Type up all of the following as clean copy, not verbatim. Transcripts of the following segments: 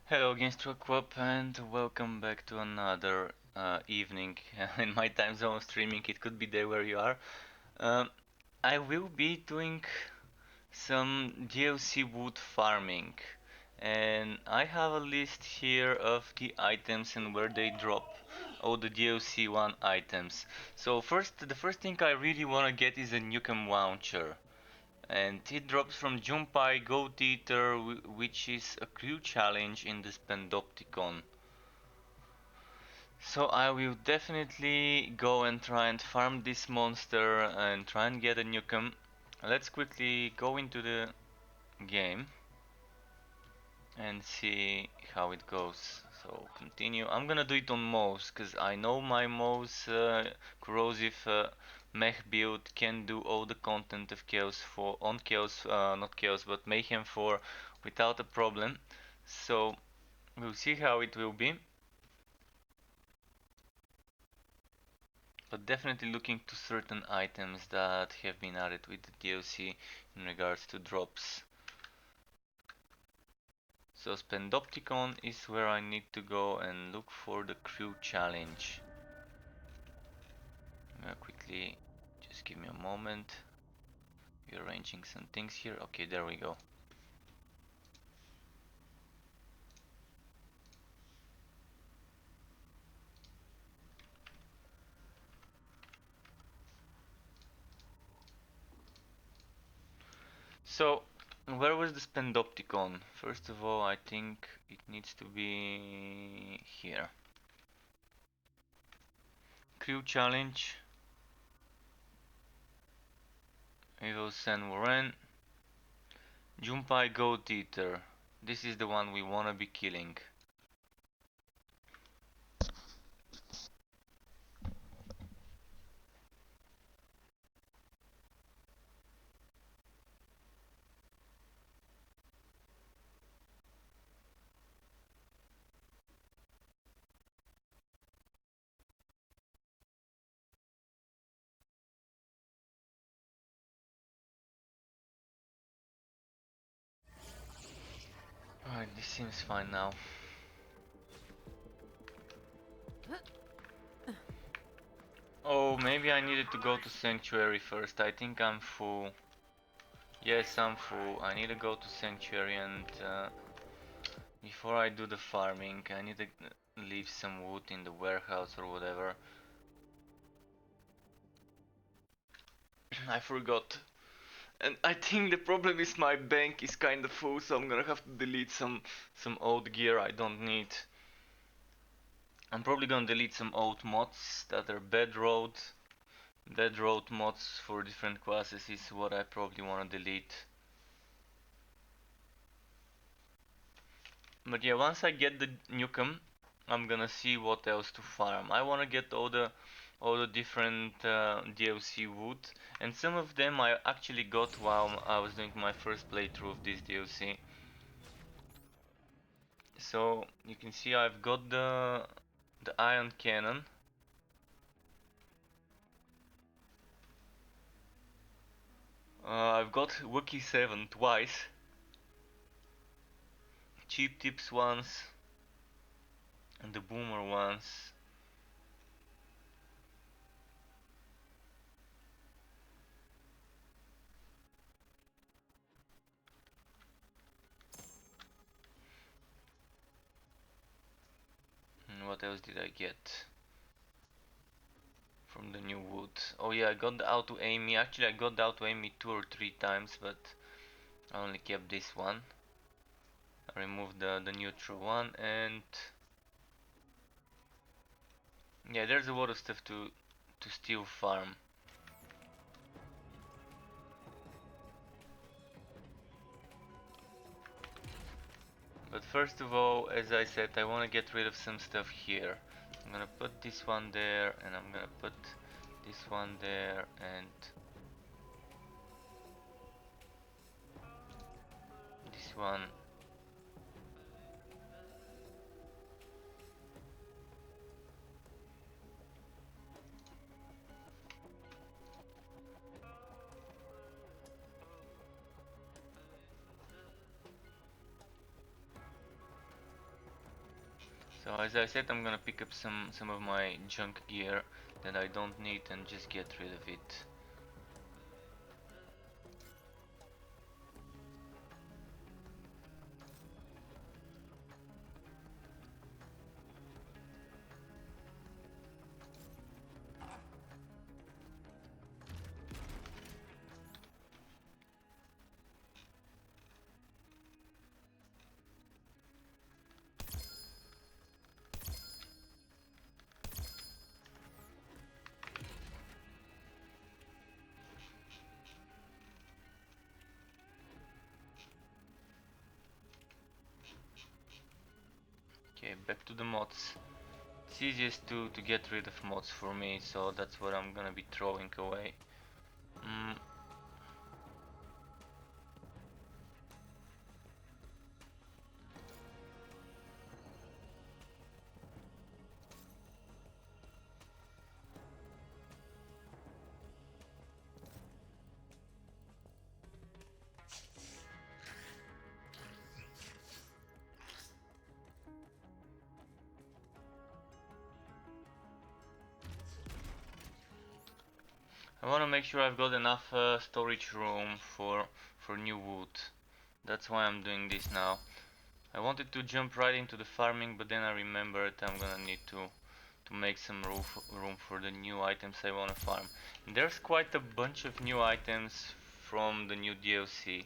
Hello, GameStroke and welcome back to another evening in my time zone streaming. It could be there where you are. Um, I will be doing some DLC wood farming, and I have a list here of the items and where they drop. All the DLC one items. So the first thing I really want to get is a Nukem launcher. And it drops from Junpei Goat Eater, which is a crew challenge in the Spendopticon. So I will definitely go and try and farm this monster and try and get a Nukem. Let's quickly go into the game and see how it goes. So continue. I'm gonna do it on Mouse because I know my Mouse corrosive mech build can do all the content of Chaos for on Chaos, not Chaos, but Mayhem 4 without a problem. So we'll see how it will be. But definitely looking to certain items that have been added with the DLC in regards to drops. So Spendopticon is where I need to go and look for the crew challenge. Quickly, just give me a moment. Rearranging some things here. Okay, there we go. So, where was the Spendopticon? First of all, I think it needs to be here. Crew challenge. Evil San Warren. Junpei Goat Eater. This is the one we wanna be killing. Alright, this seems fine now. Oh, maybe I needed to go to Sanctuary first. I think I'm full. Yes, I'm full. I need to go to Sanctuary and before I do the farming, I need to leave some wood in the warehouse or whatever. I forgot. And I think the problem is my bank is kinda full, so I'm gonna have to delete some old gear I don't need. I'm probably gonna delete some old mods that are bad road. Dead road mods for different classes is what I probably wanna delete. But yeah, once I get the Nukem, I'm gonna see what else to farm. I wanna get all the different DLC wood, and some of them I actually got while I was doing my first playthrough of this DLC. So you can see I've got the iron cannon. I've got Wookie 7 twice, cheap tips once, and the boomer once. And what else did I get from the new wood? Oh yeah, I got the auto aim. Actually, I got the auto aim 2 or 3 times, but I only kept this one. I removed the neutral one, and yeah, there's a lot of stuff to still farm. But first of all, as I said, I want to get rid of some stuff here. I'm gonna put this one there, and I'm gonna put this one there, and this one. as I said, I'm gonna pick up some of my junk gear that I don't need and just get rid of it. Okay, back to the mods. It's easiest to get rid of mods for me, so that's what I'm gonna be throwing away. Mm, I wanna make sure I've got enough storage room for new wood. That's why I'm doing this now. I wanted to jump right into the farming, but then I remembered I'm gonna need to make some room for the new items I wanna farm. And there's quite a bunch of new items from the new DLC,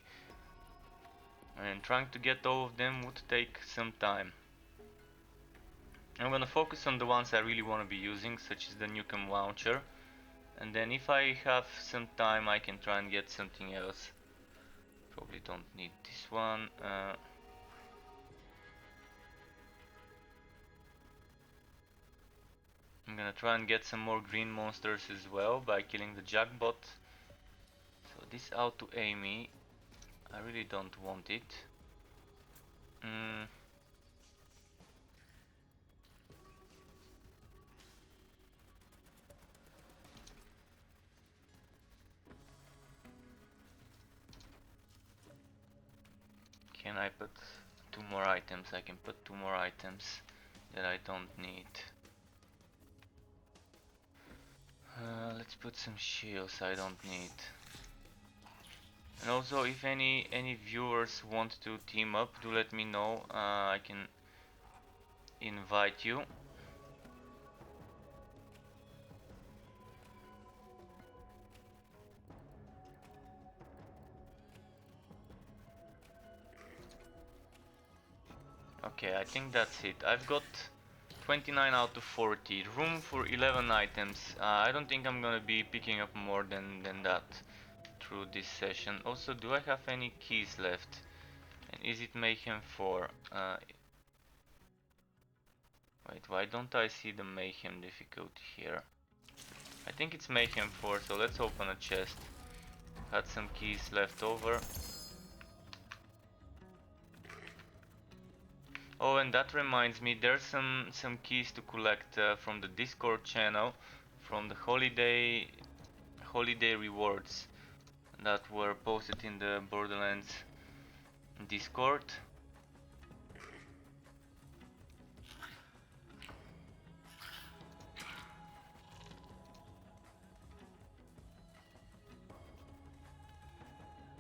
and trying to get all of them would take some time. I'm gonna focus on the ones I really wanna be using, such as the Nukem launcher, and then if I have some time I can try and get something else. Probably don't need this one. I'm gonna try and get some more green monsters as well by killing the jackbot. So this auto aimee, I really don't want it. Mm, can I put two more items? I can put two more items that I don't need. Let's put some shields I don't need. And also, if any viewers want to team up, do let me know. I can invite you. Okay, I think that's it. I've got 29 out of 40. Room for 11 items. I don't think I'm gonna be picking up more than that through this session. Also, do I have any keys left? And is it Mayhem 4? Wait, why don't I see the Mayhem difficulty here? I think it's Mayhem 4, so let's open a chest. Had some keys left over. Oh, and that reminds me, there's some keys to collect from the Discord channel, from the holiday rewards that were posted in the Borderlands Discord.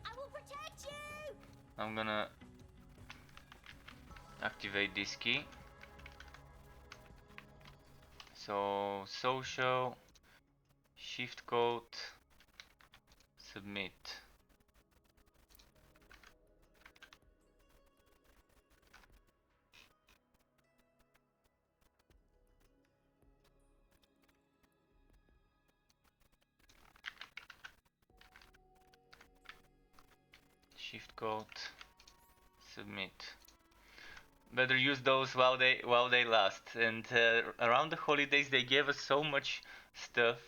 I will protect you. I'm gonna activate this key. So social, shift code, submit. Shift code, submit. Better use those while they last. And around the holidays they gave us so much stuff.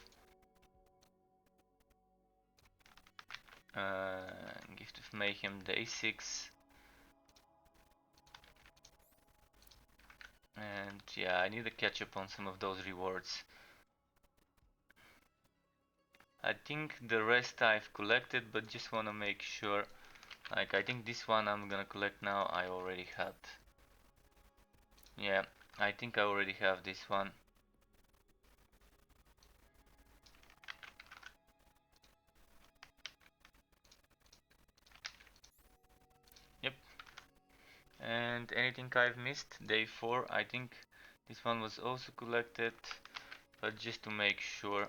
Gift of Mayhem Day 6. And yeah, I need to catch up on some of those rewards. I think the rest I've collected, but just wanna make sure. Like, I think this one I'm gonna collect now, I already had. Yeah, I think I already have this one. Yep. And anything I've missed? Day 4. I think this one was also collected, but just to make sure.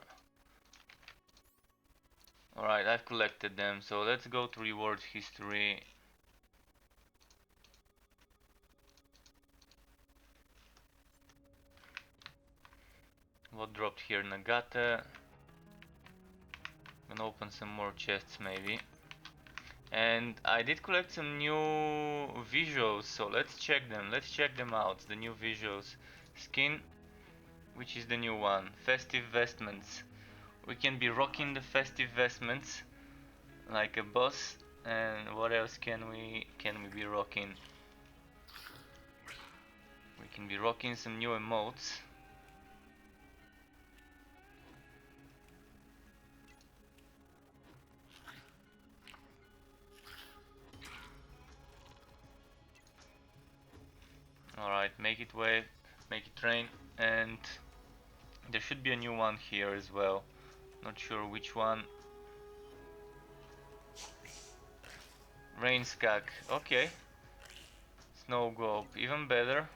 Alright, I've collected them, so let's go to reward history. What dropped here? Nagata. Gonna open some more chests maybe. And I did collect some new visuals, so let's check them. Let's check them out. The new visuals. Skin, which is the new one? Festive vestments. We can be rocking the festive vestments like a boss. And what else can we be rocking? We can be rocking some new emotes. Alright, make it wave, make it rain, and there should be a new one here as well. Not sure which one. Rain skag, okay. Snow globe, even better.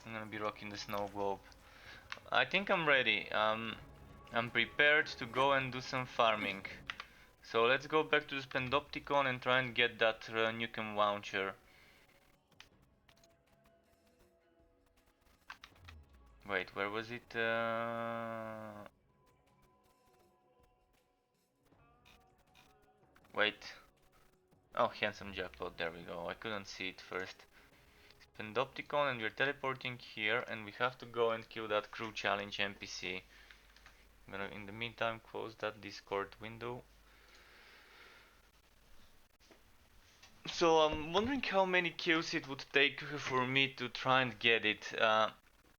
I'm gonna be rocking the snow globe. I think I'm ready. I'm prepared to go and do some farming. So let's go back to the Spendopticon and try and get that Nukem launcher. Wait, where was it? Wait. Oh, handsome jackpot, there we go. I couldn't see it first. Spendopticon, and we're teleporting here, and we have to go and kill that crew challenge NPC. I'm gonna in the meantime close that Discord window. So I'm wondering how many kills it would take for me to try and get it.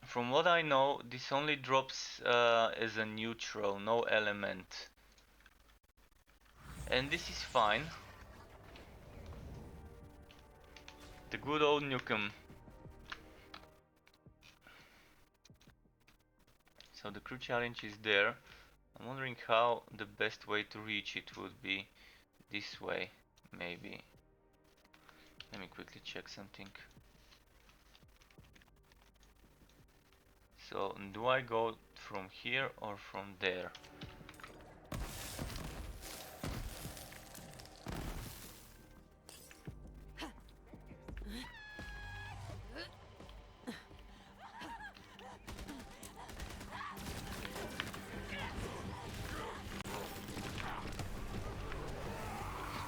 From what I know, this only drops as a neutral, no element. And this is fine. The good old Nukem. So the crew challenge is there. I'm wondering how the best way to reach it would be. This way, maybe. Let me quickly check something. So, do I go from here or from there?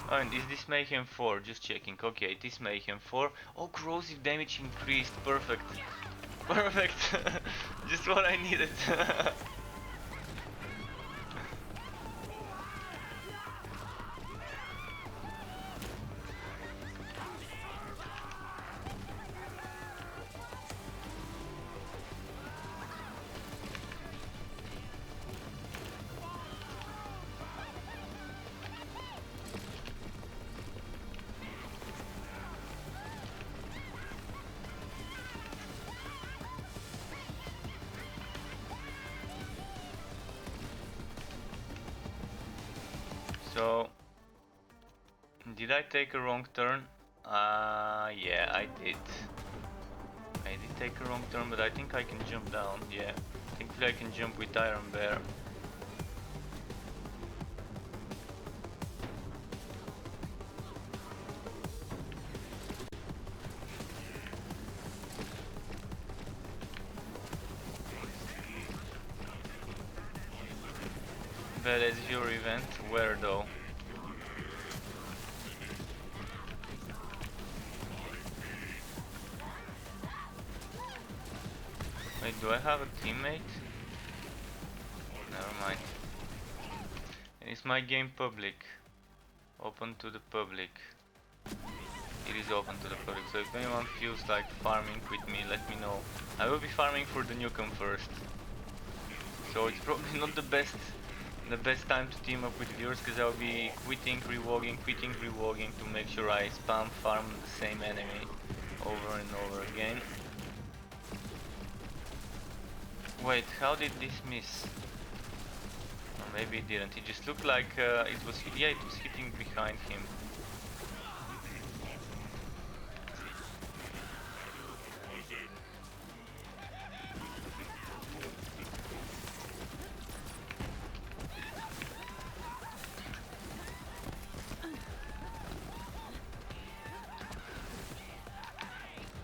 Oh, and is this Mayhem 4? Just checking. Okay, it is Mayhem 4. Oh, corrosive damage increased. Perfect. Perfect. Just what I needed. So, did I take a wrong turn? Yeah, I did. I did take a wrong turn, but I think I can jump down. Yeah, thankfully I can jump with Iron Bear. But as your event, where though? Wait, do I have a teammate? Never mind. Is my game public? Open to the public. It is open to the public, so if anyone feels like farming with me, let me know. I will be farming for the Nukem first. So it's probably not the best time to team up with viewers, because I'll be quitting, rewogging to make sure I spam farm the same enemy over and over again. Wait, how did this miss? Or maybe it didn't. It just looked like it was. Yeah, it was hitting behind him.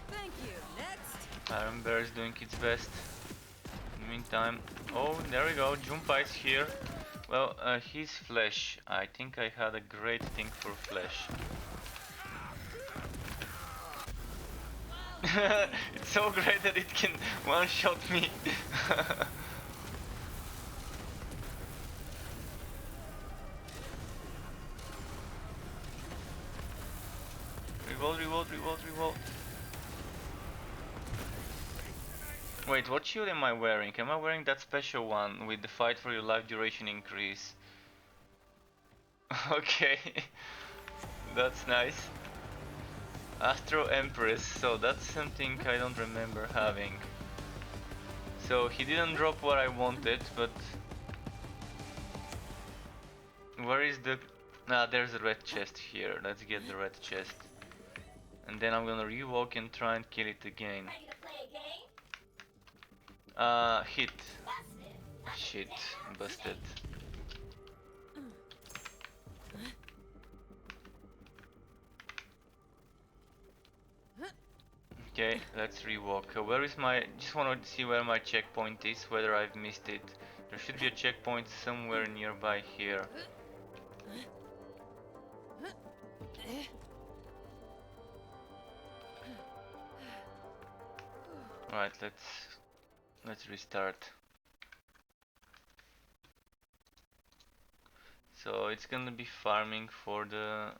Thank you. Next. Iron Bear is doing its best. In the meantime, oh, there we go. Jumpa is here. Well, he's flesh. I think I had a great thing for flesh. It's so great that it can one-shot me. Revolt, revolt, revolt, revolt. Wait, what shield am I wearing? Am I wearing that special one with the fight for your life duration increase? Okay, that's nice. Astro Empress, so that's something I don't remember having. So he didn't drop what I wanted, but where is the... Ah, there's a red chest here. Let's get the red chest. And then I'm gonna rewalk and try and kill it again. Ready to play a game? Hit. Busted. Shit, busted. Okay, let's rewalk. Where is my... Just want to see where my checkpoint is, whether I've missed it. There should be a checkpoint somewhere nearby here. Right, let's restart. So it's gonna be farming for the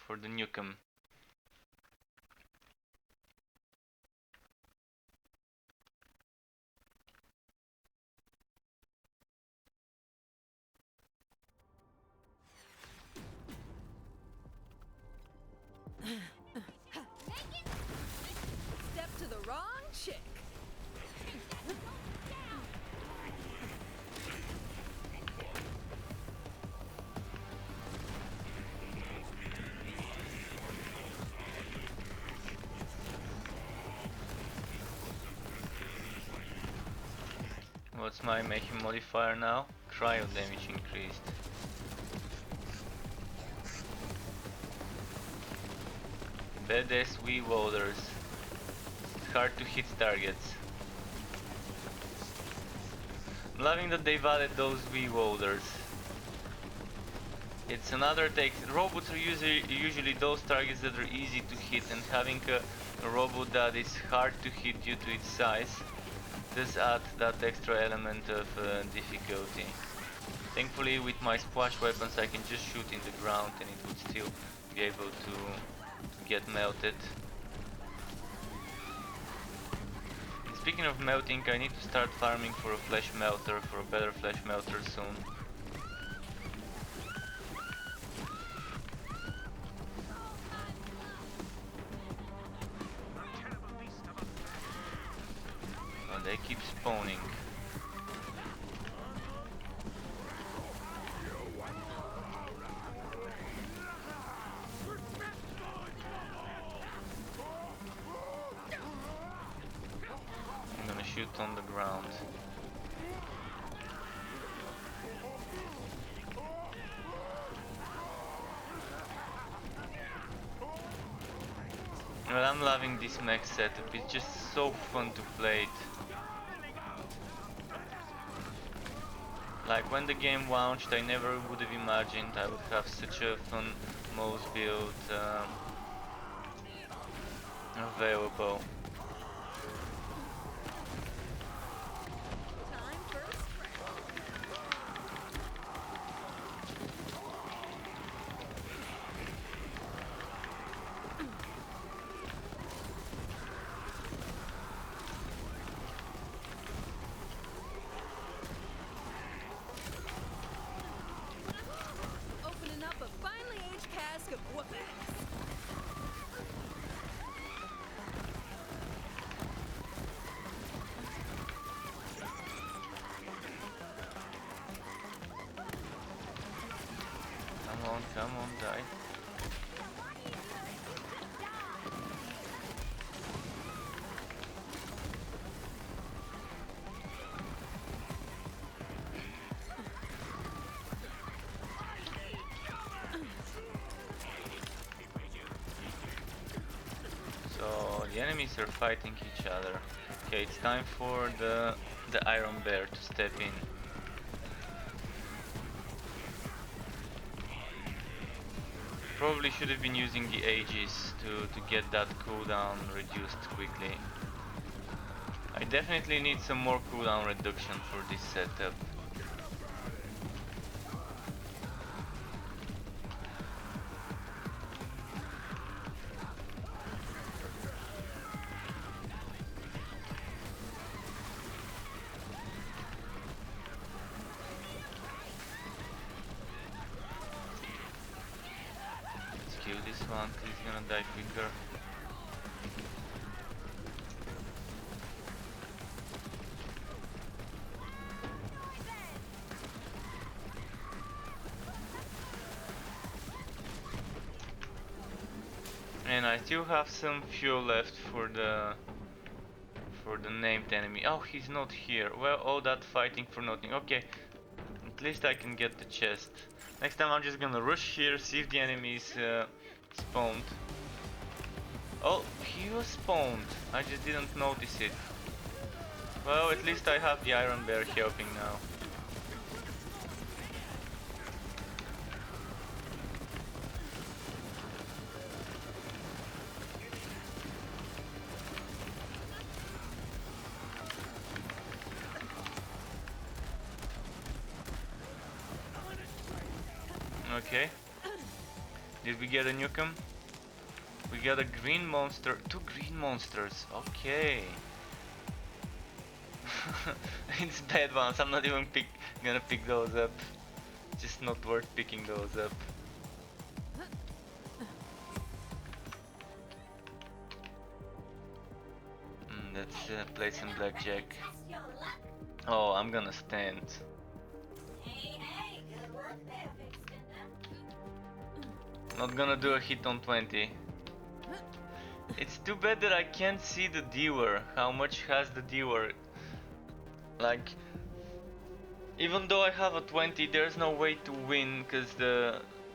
Nukem. Step to the wrong chick. What's my mayhem modifier now? Cryo damage increased. Badass Weewolders. Hard to hit targets. I'm loving that they've added those Weewolders. It's another take. Robots are usually those targets that are easy to hit, and having a robot that is hard to hit due to its size does add that extra element of difficulty. Thankfully, with my splash weapons I can just shoot in the ground and it would still be able to get melted. And speaking of melting, I need to start farming for a flesh melter, for a better flesh melter soon. Oh, they keep spawning. I'm gonna shoot on the ground. Well, I'm loving this mech setup, it's just so fun to play it. Like when the game launched, I never would have imagined I would have such a fun mouse build available. Time for a scrap. Opening up a finely aged cask of whoop-ass. Come on, die. So the enemies are fighting each other. Okay, it's time for the Iron Bear to step in. Probably should have been using the Aegis to get that cooldown reduced quickly. I definitely need some more cooldown reduction for this setup. Let's kill this one, 'cause he's gonna die quicker. And I still have some fuel left for the named enemy. Oh, he's not here. Well, all that fighting for nothing. Okay, at least I can get the chest. Next time I'm just gonna rush here, see if the enemy is spawned. Oh, he was spawned. I just didn't notice it. Well, at least I have the Iron Bear helping now. Okay. Did we get a Nukem? We got a green monster. 2 green monsters. Okay. It's bad ones. I'm not even gonna pick those up. Just not worth picking those up. Let's play some blackjack. Oh, I'm gonna stand. Not gonna do a hit on 20. It's too bad that I can't see the dealer. How much has the dealer? Like, even though I have a 20, there's no way to win,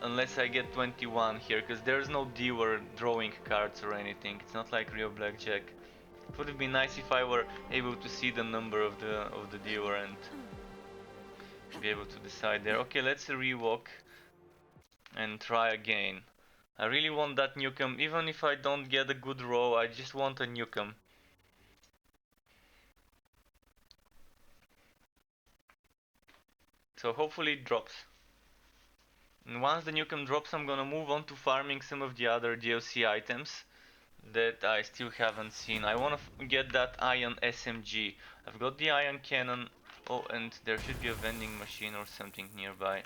unless I get 21 here, because there's no dealer drawing cards or anything. It's not like real blackjack. It would have been nice if I were able to see the number of the dealer and be able to decide there. Okay, let's rewalk and try again. I really want that Nukem. Even if I don't get a good roll, I just want a Nukem. So hopefully it drops. And once the Nukem drops, I'm gonna move on to farming some of the other DLC items that I still haven't seen. I wanna get that iron SMG. I've got the iron cannon. Oh, and there should be a vending machine or something nearby.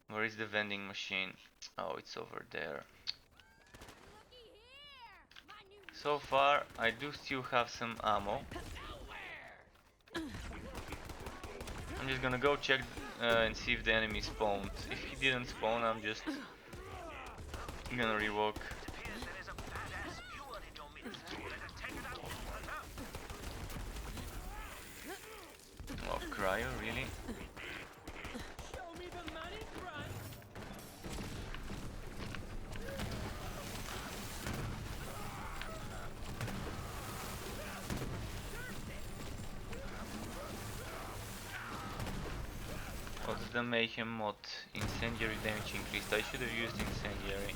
Where is the vending machine? Oh, it's over there. So far, I do still have some ammo. I'm just gonna go check and see if the enemy spawned. If he didn't spawn, I'm just gonna rewalk. Oh, cryo, really? What's the mayhem mod? Incendiary damage increased. I should have used incendiary.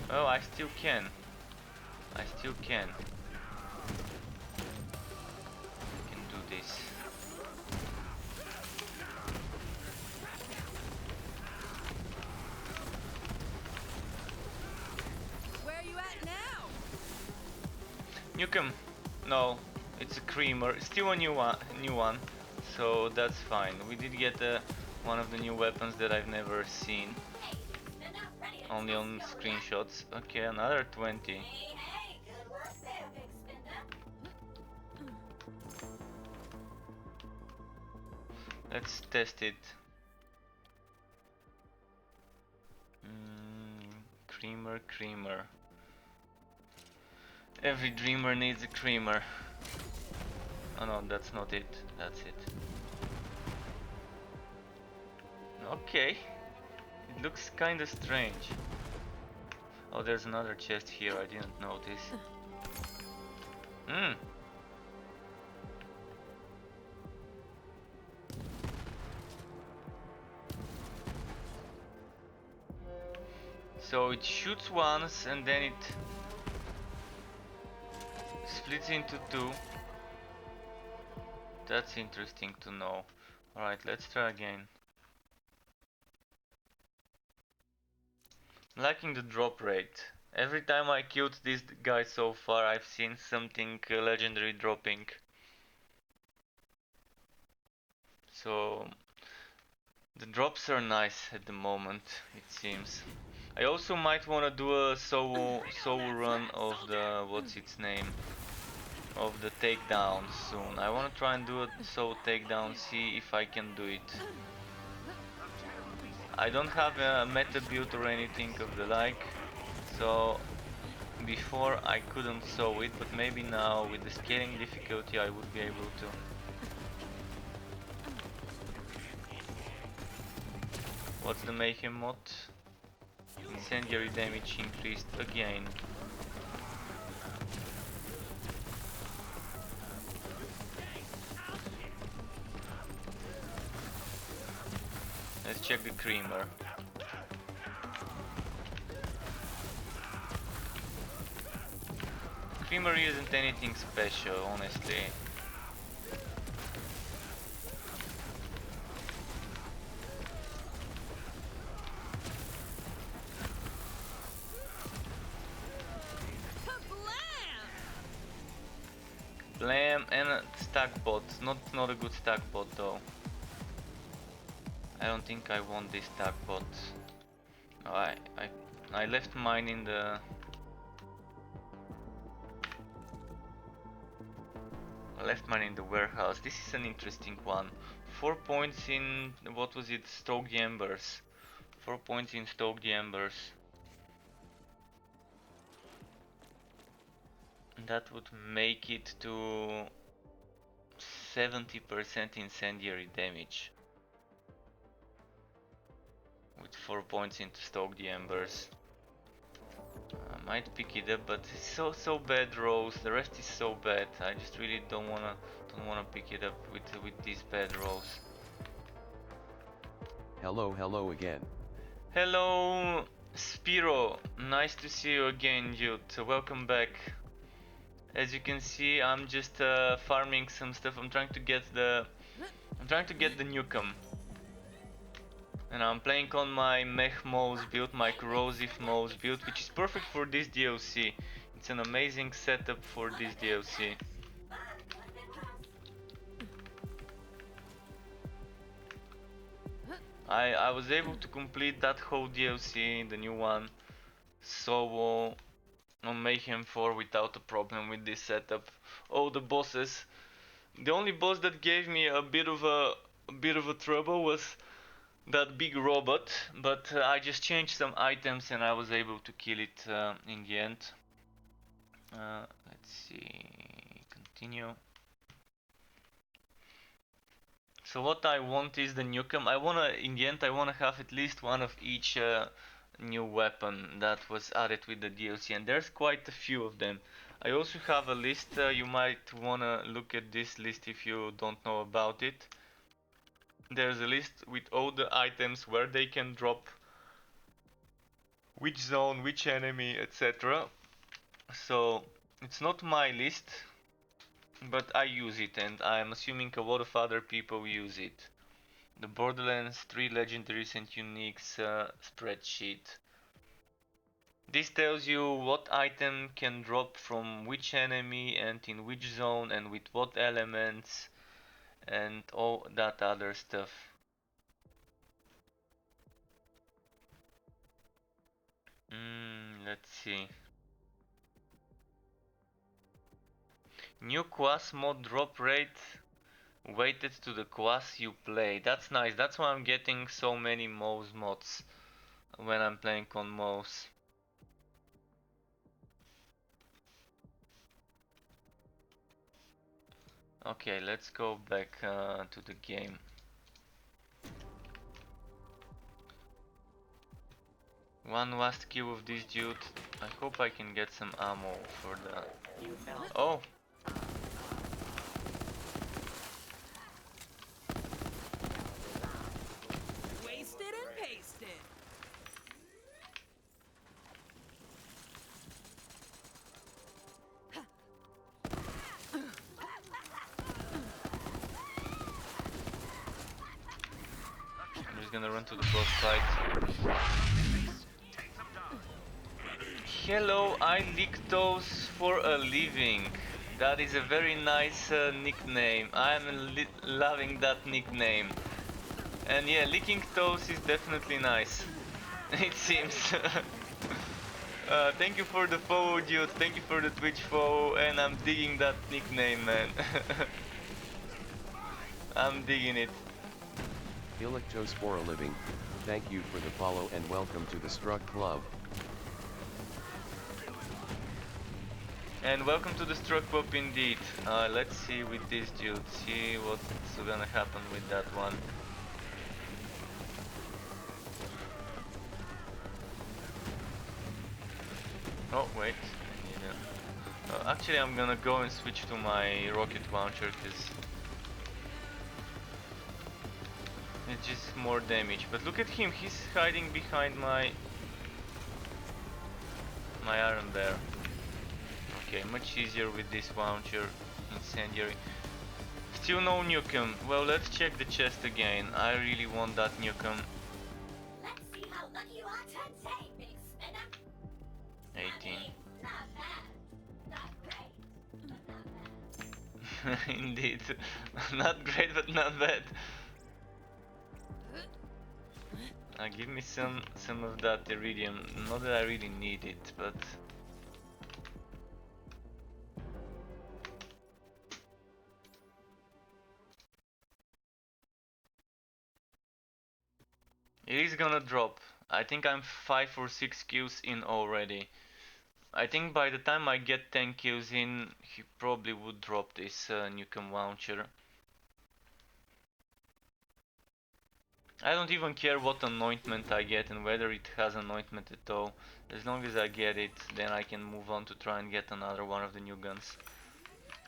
Oh, I still can. I still can. I can do this. Where are you at now? Nukem. No, it's a creamer. Still a new one. So that's fine. We did get one of the new weapons that I've never seen. Only on screenshots. Okay, another 20. Let's test it. Creamer. Every dreamer needs a creamer. Oh no, that's not it. That's it. Okay. It looks kinda strange. Oh, there's another chest here, I didn't notice. Hmm. So it shoots once and then it splits into two. That's interesting to know. Alright, let's try again. Liking the drop rate. Every time I killed this guy so far, I've seen something legendary dropping. So the drops are nice at the moment, it seems. I also might wanna do a solo run of the what's its name? Of the takedown soon. I wanna try and do a solo takedown, see if I can do it. I don't have a meta build or anything of the like, so before I couldn't sew it, but maybe now with the scaling difficulty I would be able to. What's the mayhem mod? Incendiary damage increased again. Let's check the creamer. Creamer isn't anything special, honestly. Blam and a stack bot. Not a good stack bot though. I don't think I want this stack bot. No, I left mine in the warehouse. This is an interesting one. 4 points in what was it? Stoke the Embers. 4 points in Stoke the Embers. That would make it to 70% incendiary damage. With 4 points into Stoke the Embers. I might pick it up, but it's so bad rolls. The rest is so bad. I just really don't wanna pick it up with these bad rolls. Hello again. Hello, Spiro. Nice to see you again, dude. So welcome back. As you can see, I'm just farming some stuff. I'm trying to get the Newcomb. And I'm playing on my Mech Mouse build, my Corrosive Mouse build, which is perfect for this DLC. It's an amazing setup for this DLC. I was able to complete that whole DLC, the new one, solo on Mayhem 4 without a problem with this setup. All the bosses. The only boss that gave me a bit of a trouble was that big robot, but I just changed some items and I was able to kill it in the end. Let's see, continue. So what I want is the Newcomb. In the end, I wanna have at least one of each new weapon that was added with the DLC, and there's quite a few of them. I also have a list. You might wanna look at this list if you don't know about it. There's a list with all the items, where they can drop, which zone, which enemy, etc. So it's not my list, but I use it, and I'm assuming a lot of other people use it. The Borderlands 3 legendaries and uniques spreadsheet. This tells you what item can drop from which enemy and in which zone and with what elements and all that other stuff. Let's see. New class mod drop rate weighted to the class you play. That's nice. That's why I'm getting so many mouse mods when I'm playing on mouse. Okay, let's go back to the game. One last kill of this dude. I hope I can get some ammo for the... Oh! Wasted and pasted. I'm just gonna run to the boss fight. Hello, I lick toes for a living. That is a very nice nickname. I'm loving that nickname. And yeah, licking toes is definitely nice. It seems. Thank you for the follow, dude. Thank you for the Twitch follow, and I'm digging that nickname, man. I'm digging it. Ilictos for a living, thank you for the follow and welcome to the Struck Club. And welcome to the Struck Club indeed. Let's see with this dude, see what's gonna happen with that one. Oh wait, I need actually I'm gonna go and switch to my rocket launcher because it's just more damage. But look at him, he's hiding behind my iron bear. Okay, much easier with this launcher. Incendiary. Still no Nukem. Well, let's check the chest again. I really want that Nukem. Let's see how lucky you are today, big spinner. 18. Not bad. Not great. But not bad. Indeed. Not great, but not bad. Give me some of that iridium. Not that I really need it, but it is gonna drop. I think I'm 5 or 6 kills in already. I think by the time I get 10 kills in, he probably would drop this Nukem launcher. I don't even care what anointment I get and whether it has anointment at all. As long as I get it, then I can move on to try and get another one of the new guns.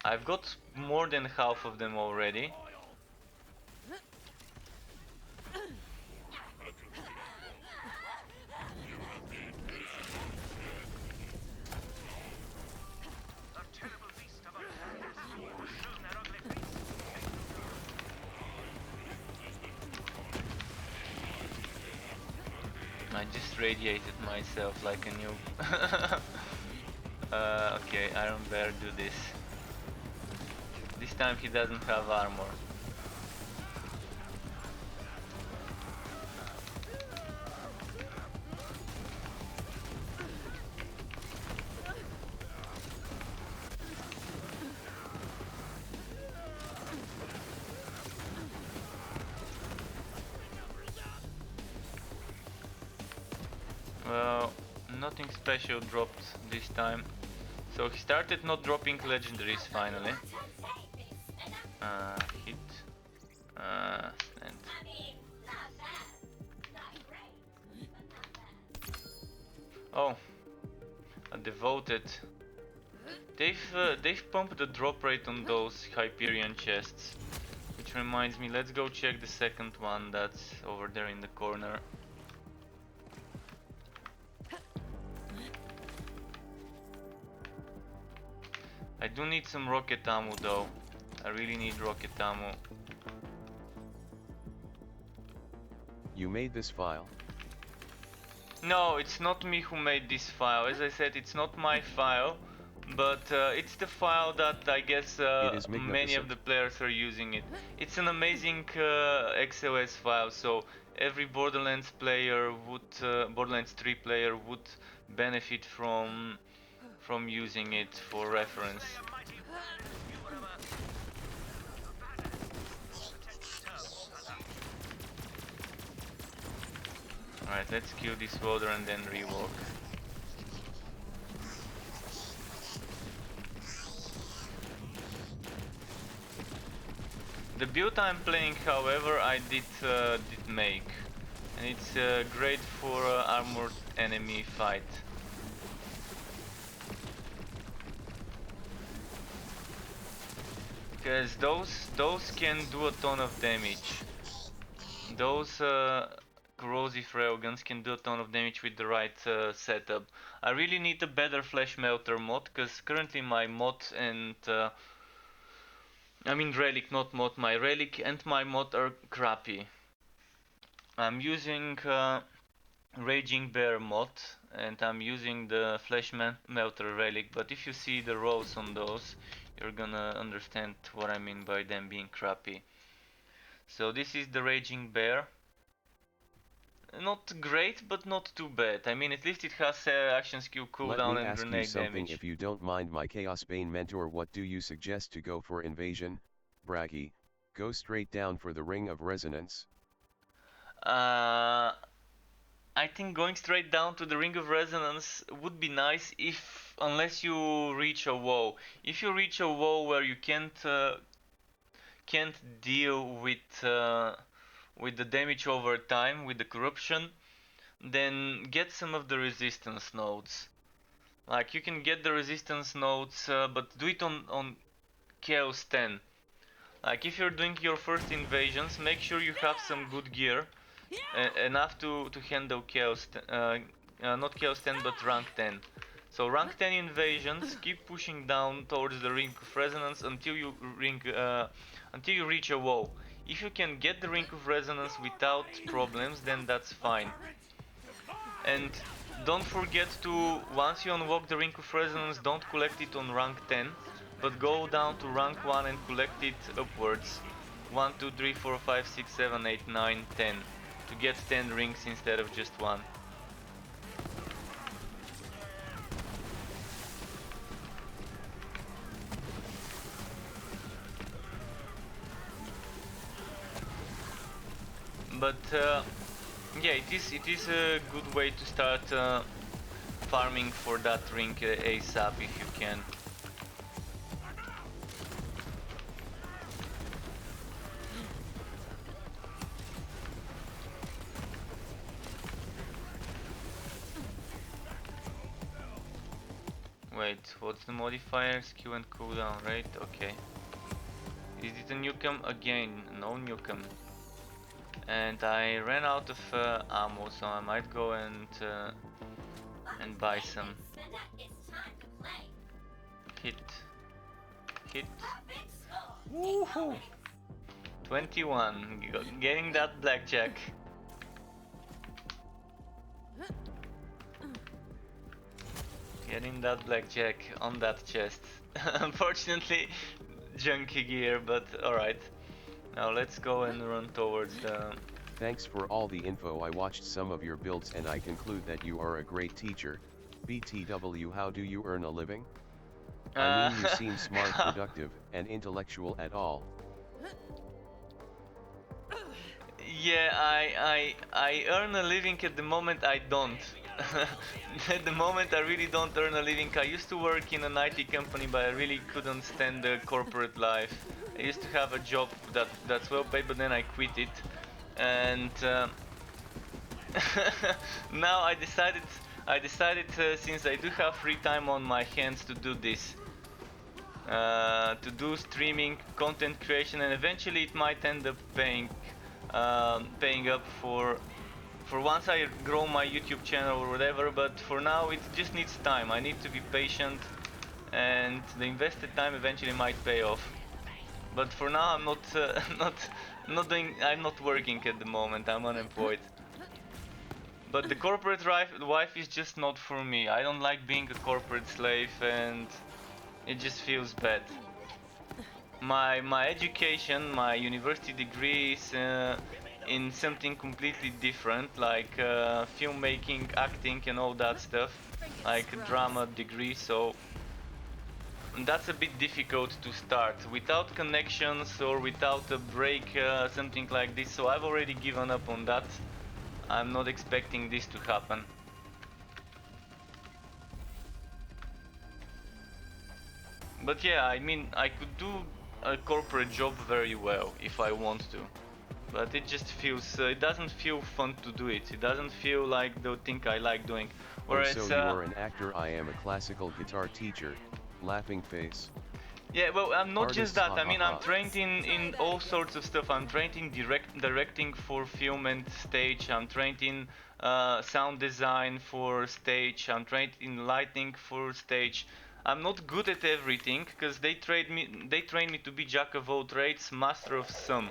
I've got more than half of them already. I just radiated myself like a noob. Okay, Iron Bear, do this. This time he doesn't have armor. Well, nothing special dropped this time. So he started not dropping legendaries finally. Hit. And I mean, not bad. Not great. But not bad. oh, a devoted. They've pumped the drop rate on those Hyperion chests. Which reminds me, let's go check the second one that's over there in the corner. I do need some rocket ammo though. I really need rocket ammo. You made this file. No, it's not me who made this file. As I said, it's not my file, but it's the file that I guess It is many of magnificent. the players are using it. It's an amazing XLS file, so every Borderlands player would, Borderlands 3 player would benefit from using it for reference. Alright, let's kill this water and then rework. The build I'm playing, however, I did make, and it's great for armored enemy fight. Because those can do a ton of damage. Those corrosive railguns can do a ton of damage with the right setup. I really need a better flesh melter mod, because currently my mod and I mean relic, not mod, my relic and my mod are crappy. I'm using Raging Bear mod and I'm using the flesh melter relic, but if you see the rolls on those, you're gonna understand what I mean by them being crappy. So this is the Raging Bear. Not great, but not too bad. I mean, at least it has action skill Let cooldown me and ask you grenade something, damage. if you don't mind, my Chaos Bane mentor. What do you suggest to go for invasion? Braggy, go straight down for the Ring of Resonance. I think going straight down to the Ring of Resonance would be nice unless you reach a wall. If you reach a wall where you can't deal with the damage over time, with the corruption, then get some of the resistance nodes. Like you can get the resistance nodes, but do it on Chaos 10. Like if you're doing your first invasions, make sure you have some good gear, enough to handle Chaos, not Chaos 10 but rank 10. So rank 10 invasions, keep pushing down towards the Ring of Resonance until you reach a wall. If you can get the Ring of Resonance without problems, then that's fine. And don't forget to, once you unlock the Ring of Resonance, don't collect it on rank 10, but go down to rank 1 and collect it upwards. 1, 2, 3, 4, 5, 6, 7, 8, 9, 10. To get 10 rings instead of just 1. But yeah, it is a good way to start farming for that ring ASAP if you can. Wait, what's the modifier? Skill and cooldown, right? Okay. Is it a Nukem? Again, no Nukem. And I ran out of ammo, so I might go and buy some. Hit. Hit. Woohoo! 21. Getting that blackjack. Getting that blackjack on that chest. Unfortunately, junky gear, but alright. Now let's go and run towards the... Thanks for all the info. I watched some of your builds and I conclude that you are a great teacher. BTW, how do you earn a living? I mean, you seem smart, productive, and intellectual at all. Yeah, I earn a living. At the moment I don't. At the moment I really don't earn a living. I used to work in an IT company, but I really couldn't stand the corporate life. I used to have a job that's well paid, but then I quit it. And now I decided since I do have free time on my hands to do this. To do streaming, content creation, and eventually it might end up paying up for once I grow my YouTube channel or whatever, but for now it just needs time. I need to be patient, and the invested time eventually might pay off. But for now I'm not I'm not working at the moment. I'm unemployed. But the corporate life is just not for me. I don't like being a corporate slave, and it just feels bad. My education, my university degree is in something completely different, like filmmaking, acting and all that stuff, like a drama degree, so that's a bit difficult to start without connections or without a break, something like this, so I've already given up on that. I'm not expecting this to happen. But yeah, I mean, I could do a corporate job very well if I want to. But it just feels, it doesn't feel fun to do it. It doesn't feel like the thing I like doing. Oh, so Whereas, you are an actor. I am a classical guitar teacher. Laughing face. yeah, well, I'm not just Artists, that. ha I ha mean, I'm ha. trained in all sorts of stuff. I'm trained in directing for film and stage. I'm trained in sound design for stage. I'm trained in lighting for stage. I'm not good at everything because they train me to be jack of all trades, master of some.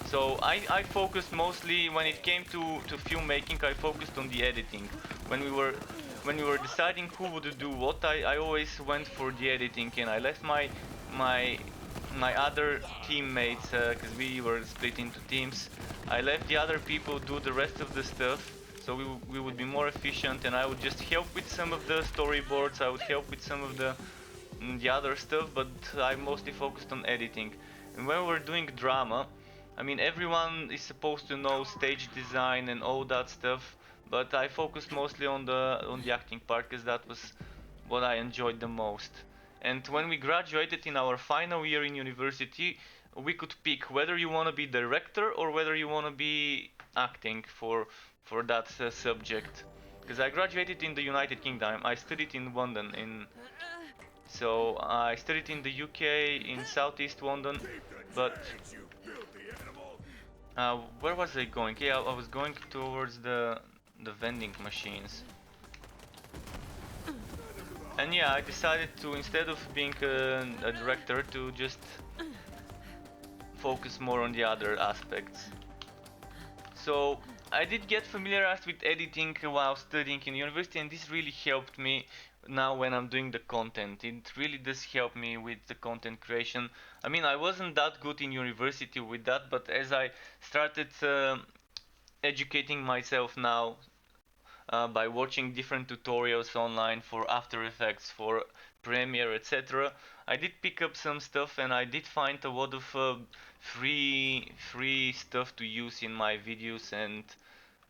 So I focused mostly when it came to filmmaking. I focused on the editing. When we were when we were deciding who would do what, I always went for the editing, and I left my my other teammates because we were split into teams. I left the other people do the rest of the stuff, so we would be more efficient, and I would just help with some of the storyboards. I would help with some of the other stuff, but I mostly focused on editing. And when we're doing drama, I mean, everyone is supposed to know stage design and all that stuff, but I focused mostly on the acting part because that was what I enjoyed the most. And when we graduated in our final year in university, we could pick whether you want to be director or whether you want to be acting for that subject. Because I graduated in the United Kingdom. I studied in London. So I studied in the UK in Southeast London, but where was I going? Yeah, I was going towards the vending machines. And yeah, I decided to, instead of being a director, to just focus more on the other aspects. So I did get familiarized with editing while studying in university, and this really helped me now when I'm doing the content. It really does help me with the content creation. I mean, I wasn't that good in university with that, but as I started educating myself now by watching different tutorials online for After Effects, for Premiere, etc. I did pick up some stuff, and I did find a lot of free stuff to use in my videos and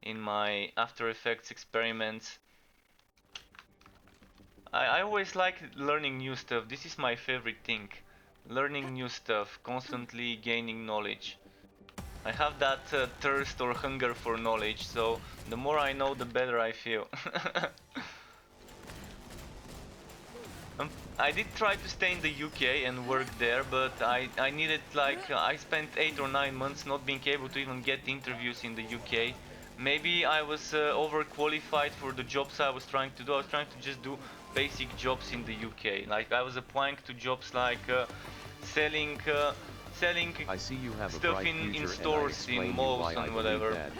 in my After Effects experiments. I always like learning new stuff. This is my favorite thing. Learning new stuff, constantly gaining knowledge. I have that thirst or hunger for knowledge, so the more I know, the better I feel. Um, I did try to stay in the UK and work there, but I needed like I spent 8 or 9 months not being able to even get interviews in the UK. Maybe I was overqualified for the jobs I was trying to do. I was trying to just do basic jobs in the UK. Like I was applying to jobs like selling I see you have a stuff bright in future and I stores, in explained you malls why I and believe whatever. that.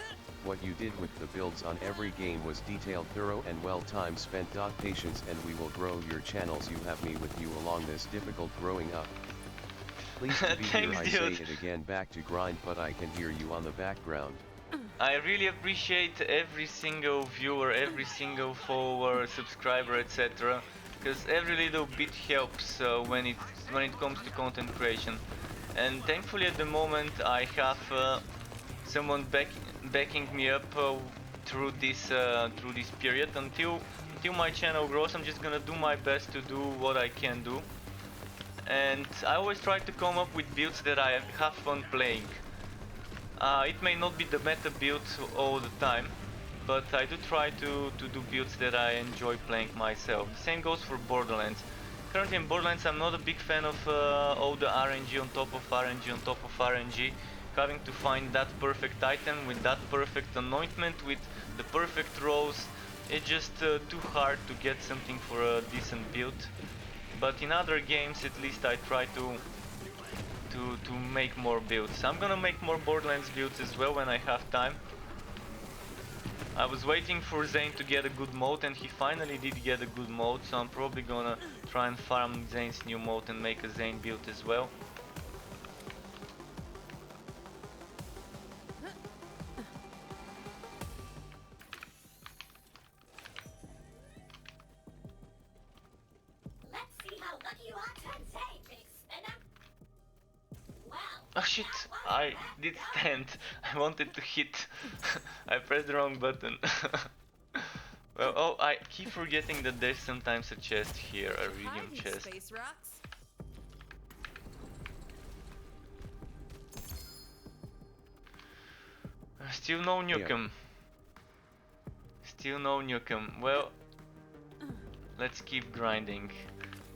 What you did with the builds on every game was detailed, thorough and well time spent. Patience, and we will grow your channels. You have me with you along this difficult growing up. Pleased to be here. Thanks, I dude. say it again, back to grind, but I can hear you on the background. I really appreciate every single viewer, every single follower, subscriber, etc. Because every little bit helps when it comes to content creation. And thankfully, at the moment, I have someone backing me up through this period until my channel grows. I'm just gonna do my best to do what I can do. And I always try to come up with builds that I have fun playing. It may not be the meta builds all the time, but I do try to do builds that I enjoy playing myself. The same goes for Borderlands. Currently in Borderlands I'm not a big fan of all the RNG on top of RNG on top of RNG. Having to find that perfect item with that perfect anointment with the perfect rolls. It's just too hard to get something for a decent build. But in other games at least I try to make more builds. I'm gonna make more Borderlands builds as well when I have time. I was waiting for Zane to get a good mode, and he finally did get a good mode, so I'm probably gonna try and farm Zane's new mode and make a Zane build as well. Let's see how lucky you are today, big spinner. Well, Oh shit, that I wasn't did that stand. I wanted to hit. I pressed the wrong button. Well, oh, I keep forgetting that there's sometimes a chest here, a Hi, radium you chest. space rocks. Still no Yeah. Nukem. Still no Nukem. Well, let's keep grinding.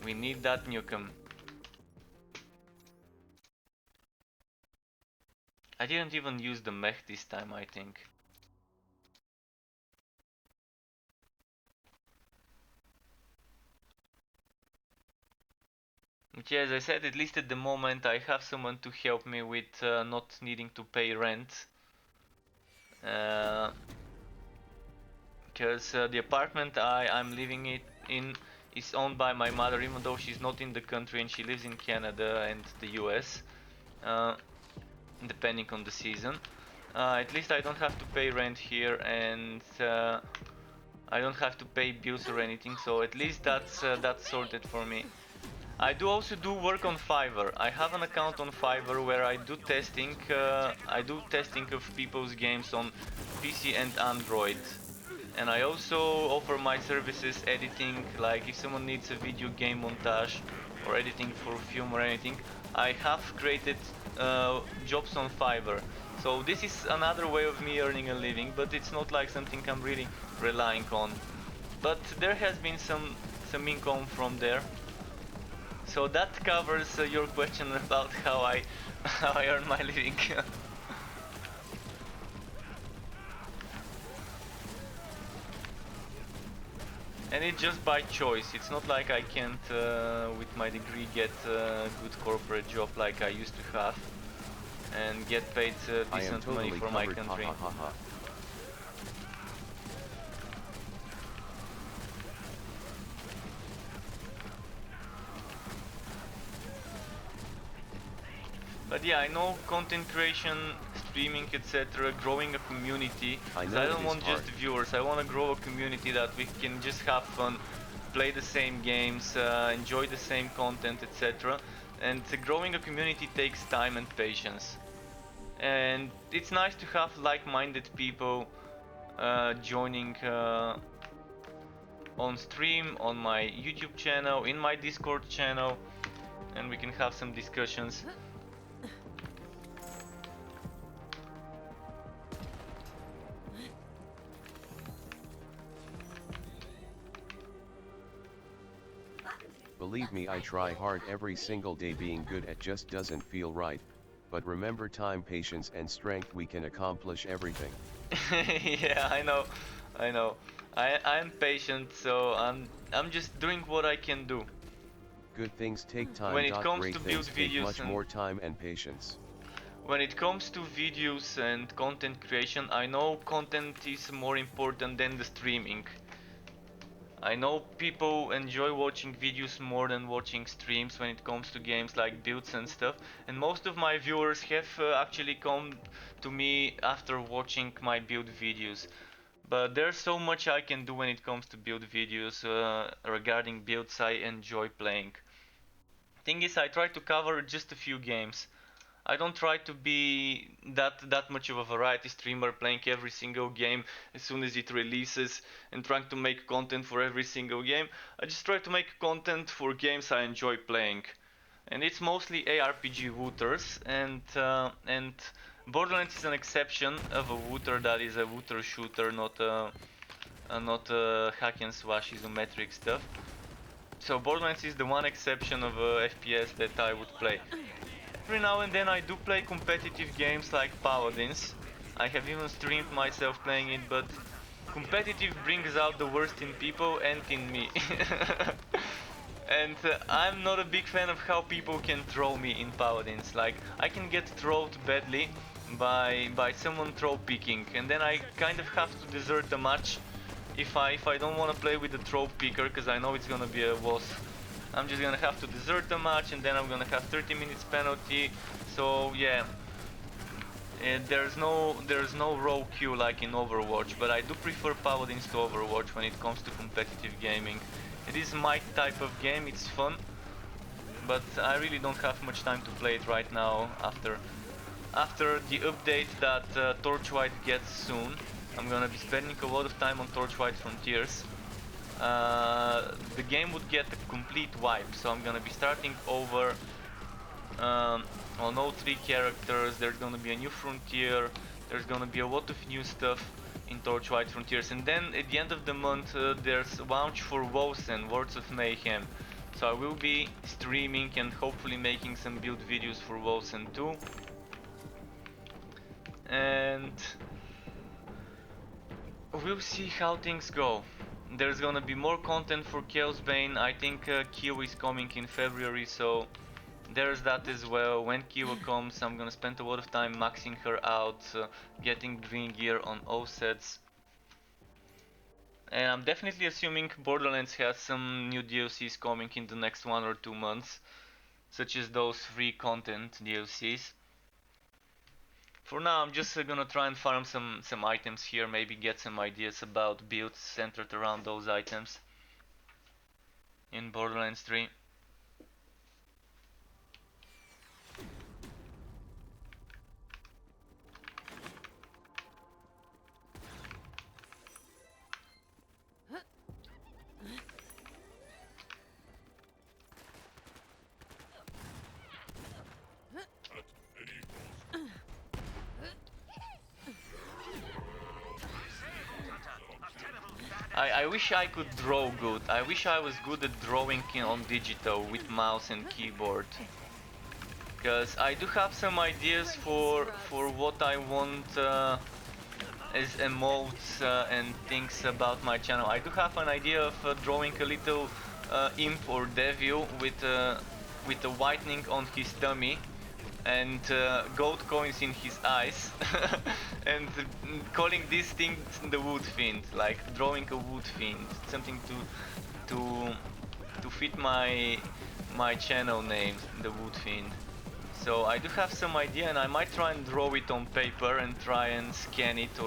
We need that Nukem. I didn't even use the mech this time, I think. But yeah, as I said, at least at the moment I have someone to help me with not needing to pay rent. Because the apartment I'm living in is owned by my mother, even though she's not in the country and she lives in Canada and the US, depending on the season. At least I don't have to pay rent here, and I don't have to pay bills or anything, so at least that's sorted for me. I do also do work on Fiverr. I have an account on Fiverr where I do testing. I do testing of people's games on PC and Android. And I also offer my services editing, like if someone needs a video game montage or editing for film or anything, I have created jobs on Fiverr. So this is another way of me earning a living, but it's not like something I'm really relying on. But there has been some income from there. So that covers your question about how I how I earn my living. And it's just by choice. It's not like I can't, with my degree, get a good corporate job like I used to have and get paid decent money for my country. But yeah, I know content creation, streaming, etc., growing a community. I don't want just viewers. I want to grow a community that we can just have fun, play the same games, enjoy the same content, etc. And growing a community takes time and patience. And it's nice to have like-minded people joining on stream, on my YouTube channel, in my Discord channel, and we can have some discussions. Believe me, I try hard every single day. Being good at just doesn't feel right, but remember, time, patience and strength, we can accomplish everything. Yeah, I know. I'm patient, so I'm just doing what I can do. Good things take time. When it comes Great to build things take videos much more time and patience. When it comes to videos and content creation, I know content is more important than the streaming. I know people enjoy watching videos more than watching streams when it comes to games like builds and stuff, and most of my viewers have actually come to me after watching my build videos. But there's so much I can do when it comes to build videos. Regarding builds I enjoy playing. Thing is, I try to cover just a few games. I don't try to be that much of a variety streamer, playing every single game as soon as it releases and trying to make content for every single game. I just try to make content for games I enjoy playing, and it's mostly ARPG wooters, and Borderlands is an exception of a wooter that is a wooter shooter, not hack and slash isometric stuff. So Borderlands is the one exception of FPS that I would play. Every now and then I do play competitive games like Paladins. I have even streamed myself playing it, but competitive brings out the worst in people and in me. And I'm not a big fan of how people can troll me in Paladins. Like, I can get trolled badly by someone troll picking, and then I kind of have to desert the match if I don't want to play with the troll picker, because I know it's gonna be a loss. I'm just gonna have to desert the match, and then I'm gonna have 30 minutes penalty. So yeah, there's no row queue like in Overwatch, but I do prefer Paladins to Overwatch when it comes to competitive gaming. It is my type of game, it's fun, but I really don't have much time to play it right now after the update that Torchlight gets soon. I'm gonna be spending a lot of time on Torchlight Frontiers. The game would get a complete wipe, so I'm gonna be starting over on all 3 characters. There's gonna be a new frontier, There's gonna be a lot of new stuff in Torchlight Frontiers, and then at the end of the month there's launch for WoWs and Words of Mayhem. So I will be streaming and hopefully making some build videos for WoWs and 2. And we'll see how things go. There's gonna be more content for Chaosbane. I think Kyo is coming in February, so there's that as well. When Kyo comes, I'm gonna spend a lot of time maxing her out, getting green gear on all sets. And I'm definitely assuming Borderlands has some new DLCs coming in the next 1 or 2 months, such as those free content DLCs. For now, I'm just gonna try and farm some items here, maybe get some ideas about builds centered around those items in Borderlands 3. I wish I could draw good. I wish I was good at drawing on digital with mouse and keyboard. Because I do have some ideas for what I want as emotes and things about my channel. I do have an idea of drawing a little imp or devil with a whitening on his tummy and gold coins in his eyes and calling this thing the wood fiend, like drawing a wood fiend, something to fit my channel name, the wood fiend. So I do have some idea, and I might try and draw it on paper and try and scan it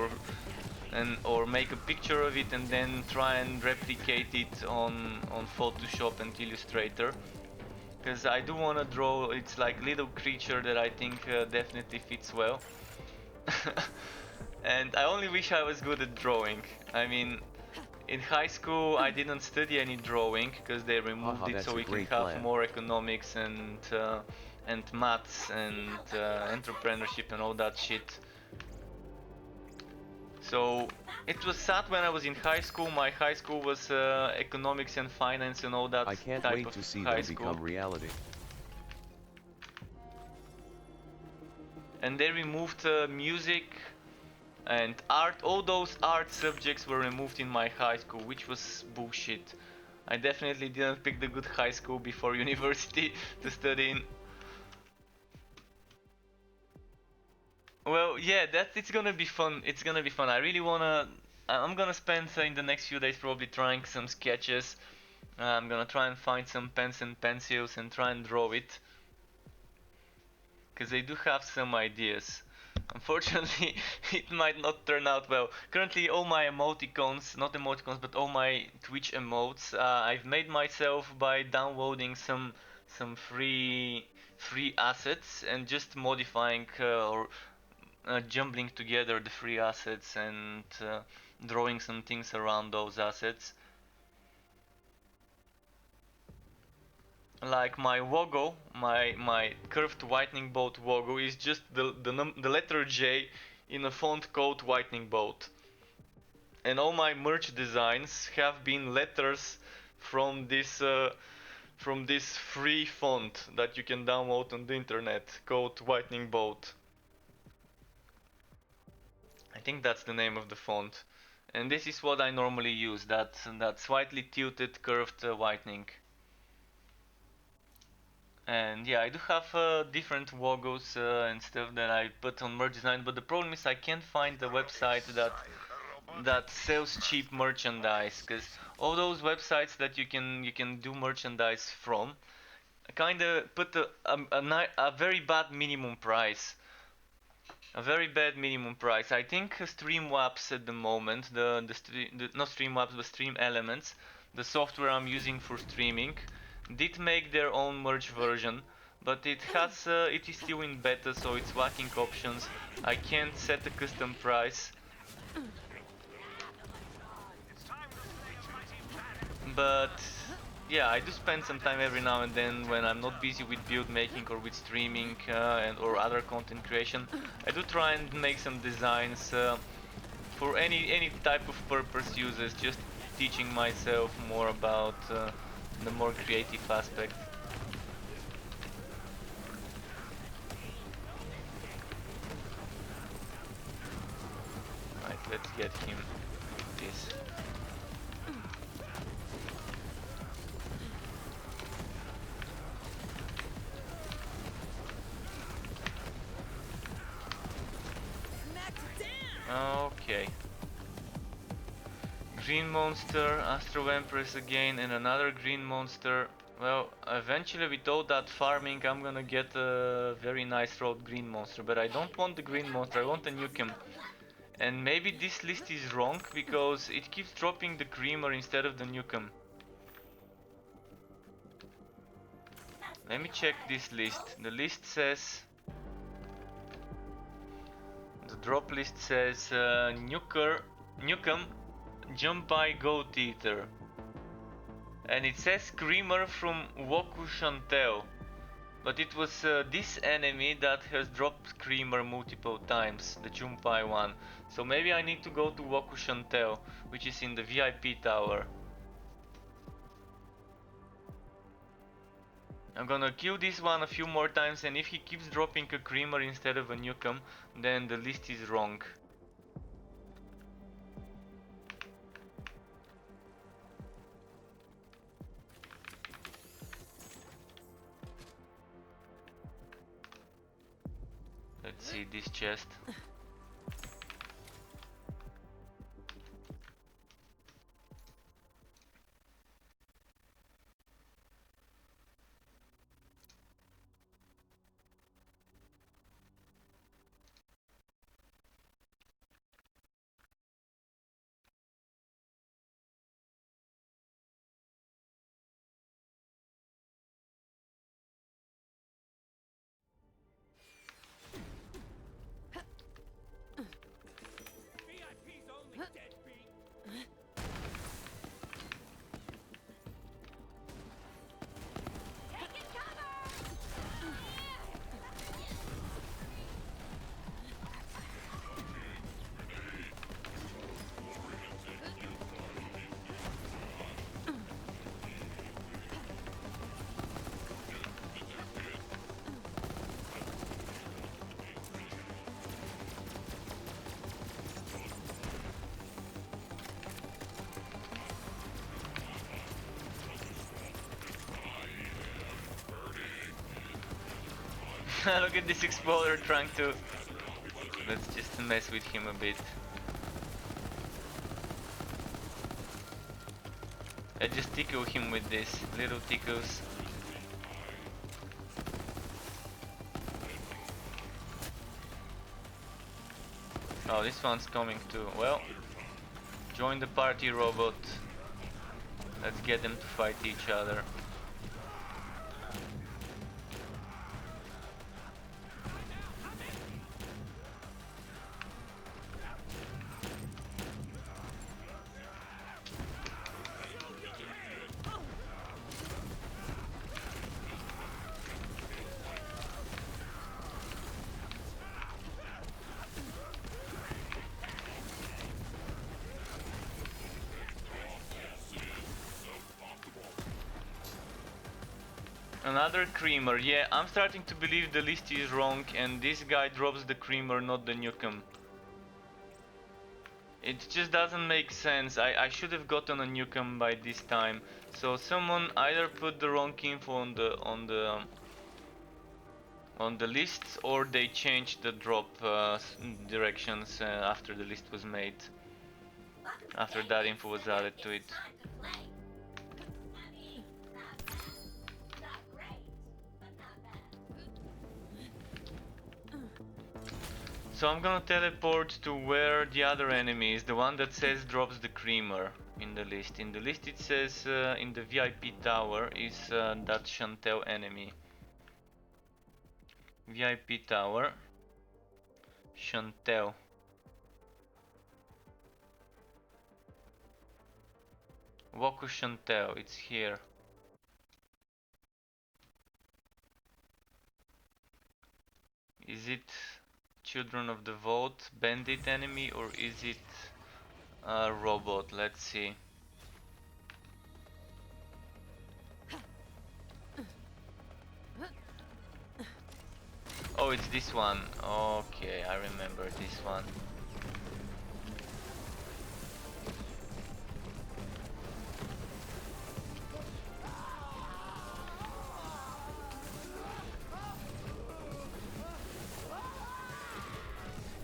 or make a picture of it and then try and replicate it on Photoshop and Illustrator. Because I do want to draw, it's like little creature that I think definitely fits well. And I only wish I was good at drawing. I mean, in high school I didn't study any drawing because they removed it so we can have more economics and maths and entrepreneurship and all that shit. So it was sad when I was in high school. My high school was economics and finance and all that. I can't type wait of to see high them school. become reality. And they removed music and art. All those art subjects were removed in my high school, which was bullshit. I definitely didn't pick the good high school before university to study in. Well, yeah, it's gonna be fun. It's gonna be fun. I really wanna. I'm gonna spend in the next few days probably trying some sketches. I'm gonna try and find some pens and pencils and try and draw it, because I do have some ideas. Unfortunately, it might not turn out well. Currently, all my emoticons, not emoticons, but all my Twitch emotes, I've made myself by downloading some free assets and just modifying or jumbling together the free assets and drawing some things around those assets. Like my logo, my curved whitening bolt logo is just the letter J in a font called whitening bolt. And all my merch designs have been letters from this free font that you can download on the internet called whitening bolt. I think that's the name of the font. And this is what I normally use, that slightly tilted curved whitening. And yeah, I do have different logos and stuff that I put on merch design, but the problem is I can't find the website that sells cheap merchandise, because all those websites that you can do merchandise from kind of put a very bad minimum price. A very bad minimum price. I think Streamlabs at the moment, the not Streamlabs but Stream Elements, the software I'm using for streaming, did make their own merge version, but it is still in beta, so it's lacking options. I can't set a custom price. But yeah, I do spend some time every now and then when I'm not busy with build making or with streaming and or other content creation. I do try and make some designs for any type of purpose uses, just teaching myself more about the more creative aspect. Right, let's get him with this. Smacked down. Okay. Green monster, Astro Empress again, and another green monster. Well, eventually with all that farming I'm gonna get a very nice road green monster, but I don't want the green monster, I want a Nukem. And maybe this list is wrong because it keeps dropping the creamer instead of the Nukem. Let me check this list. The list says... The drop list says Nukem, Jump by Goat Eater. And it says Creamer from Woku Chantel. But it was this enemy that has dropped Creamer multiple times, the Jumpai one. So maybe I need to go to Woku Chantel, which is in the VIP tower. I'm gonna kill this one a few more times, and if he keeps dropping a Creamer instead of a Nukem, then the list is wrong. Let's see this chest. VIP's only deadbeat. Taking cover! Look at this explorer trying to... Let's just mess with him a bit. I just tickle him with this, little tickles. Oh, this one's coming too. Well, join the party, robot. Let's get them to fight each other. Another creamer. Yeah, I'm starting to believe the list is wrong and this guy drops the creamer, not the Nukem. It just doesn't make sense. I should have gotten a Nukem by this time. So someone either put the wrong info on the lists, or they changed the drop directions after the list was made. After that info was added to it. Time to play. I mean, not bad. Not great, but not bad. So I'm gonna teleport to where the other enemy is, the one that says drops the creamer in the list. In the list it says in the VIP tower is that Chantel enemy. VIP tower, Chantel. Woku Chantel, it's here. Is it Children of the Vault, bandit enemy, or is it a robot? Let's see. Oh, it's this one. Okay, I remember this one.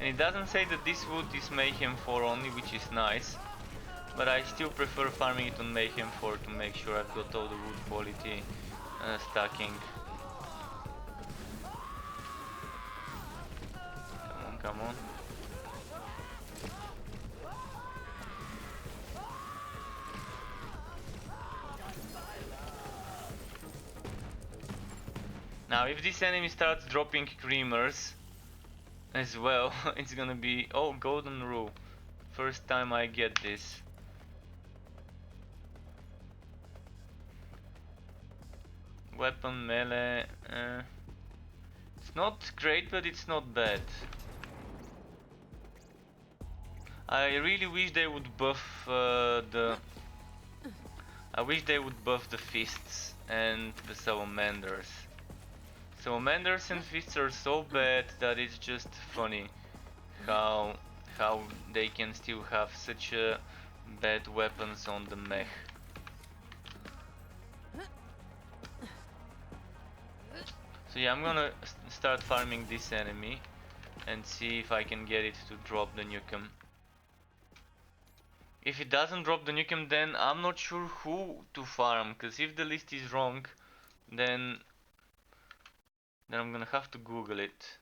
And it doesn't say that this wood is Mayhem 4 only, which is nice. But I still prefer farming it on Mayhem 4 to make sure I've got all the wood quality stacking. Come on, come on. Now if this enemy starts dropping creamers as well, it's gonna be... Oh, golden rule. First time I get this. Weapon melee... it's not great, but it's not bad. I really wish they would buff the... I wish they would buff the fists and the salamanders. Salamanders and fists are so bad that it's just funny how they can still have such bad weapons on the mech. So yeah, I'm gonna start farming this enemy and see if I can get it to drop the nukem. If it doesn't drop the nukem, then I'm not sure who to farm, cause if the list is wrong, then I'm gonna have to Google it.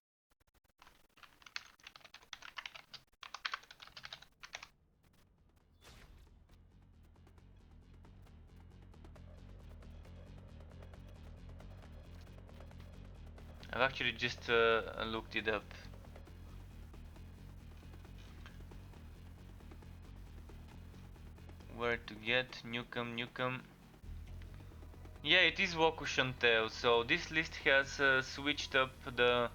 I've actually just looked it up. Where to get nukem. Yeah, it is Wokushantel. So this list has switched up the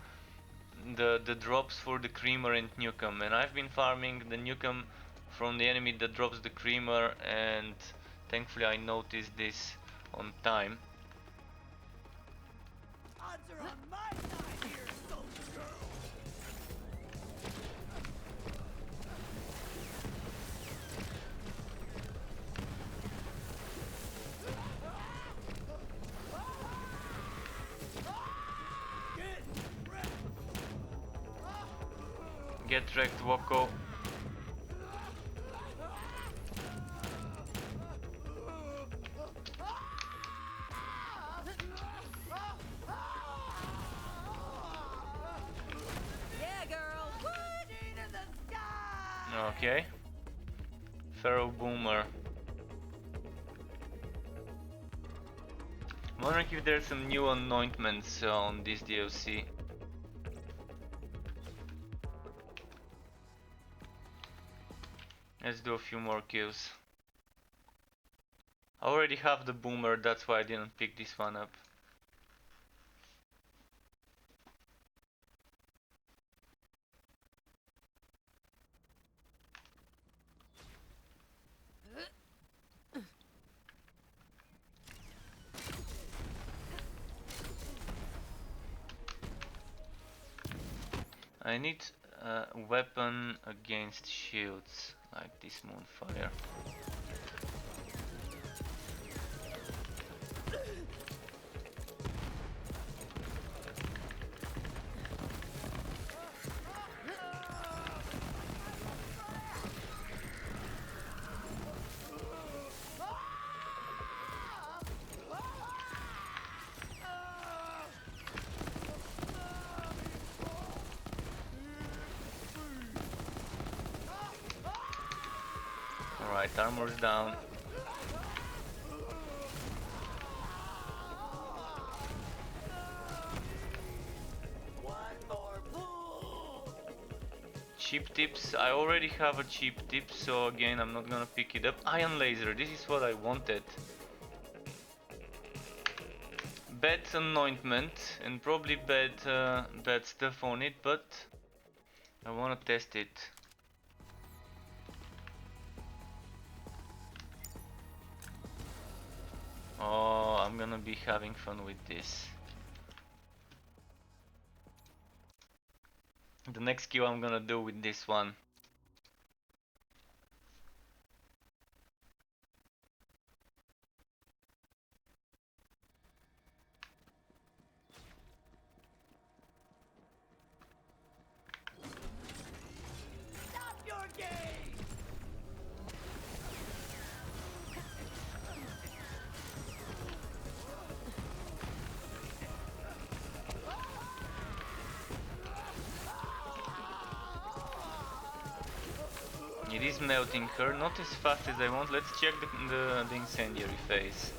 drops for the creamer and nukem, and I've been farming the nukem from the enemy that drops the creamer, and thankfully I noticed this on time. Odds are on my side here, soldier girl. Get wrecked, Woko. Yeah, girl. What? To the sky. Okay. Pharaoh Boomer. I'm wondering if there's some new anointments on this DLC. Let's do a few more kills. I already have the boomer, that's why I didn't pick this one up. I need a weapon against shields, like this Moonfire. Alright, armor's down. Cheap tips, I already have a cheap tip, so again I'm not gonna pick it up. Ion laser, this is what I wanted. bad anointment and probably bad stuff on it, but I wanna test it. Oh, I'm gonna be having fun with this. The next skill I'm gonna do with this one. Stop your game! It is melting her, not as fast as I want. Let's check the incendiary phase.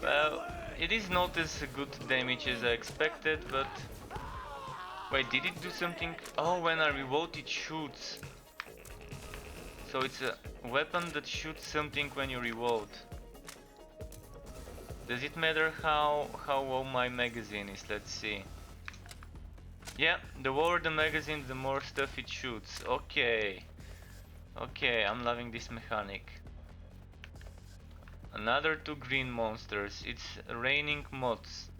Well, it is not as good damage as I expected, but... Wait, did it do something? Oh, when I reload it shoots. So it's a weapon that shoots something when you reload. Does it matter how low my magazine is? Let's see. Yeah, the lower the magazine, the more stuff it shoots. Okay. Okay, I'm loving this mechanic. Another 2 green monsters. It's raining mods.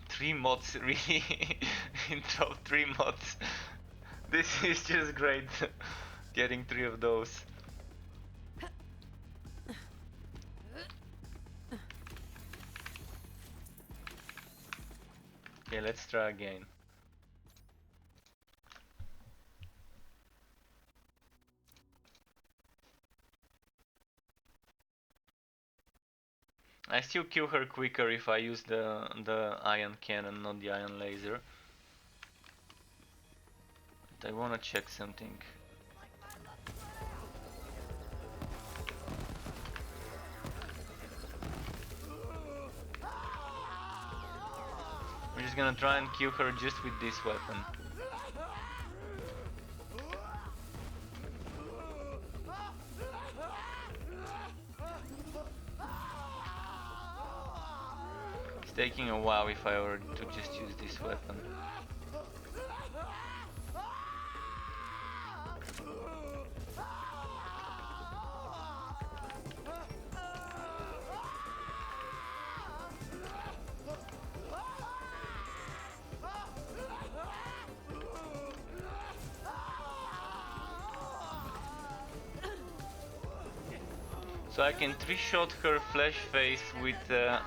Three mods, really? Intro 3 mods. This is just great. Getting 3 of those. Okay, let's try again. I still kill her quicker if I use the ion cannon, not the ion laser. But I wanna check something. I'm just gonna try and kill her just with this weapon. It's taking a while if I were to just use this weapon. So I can 3-shot her flash face with the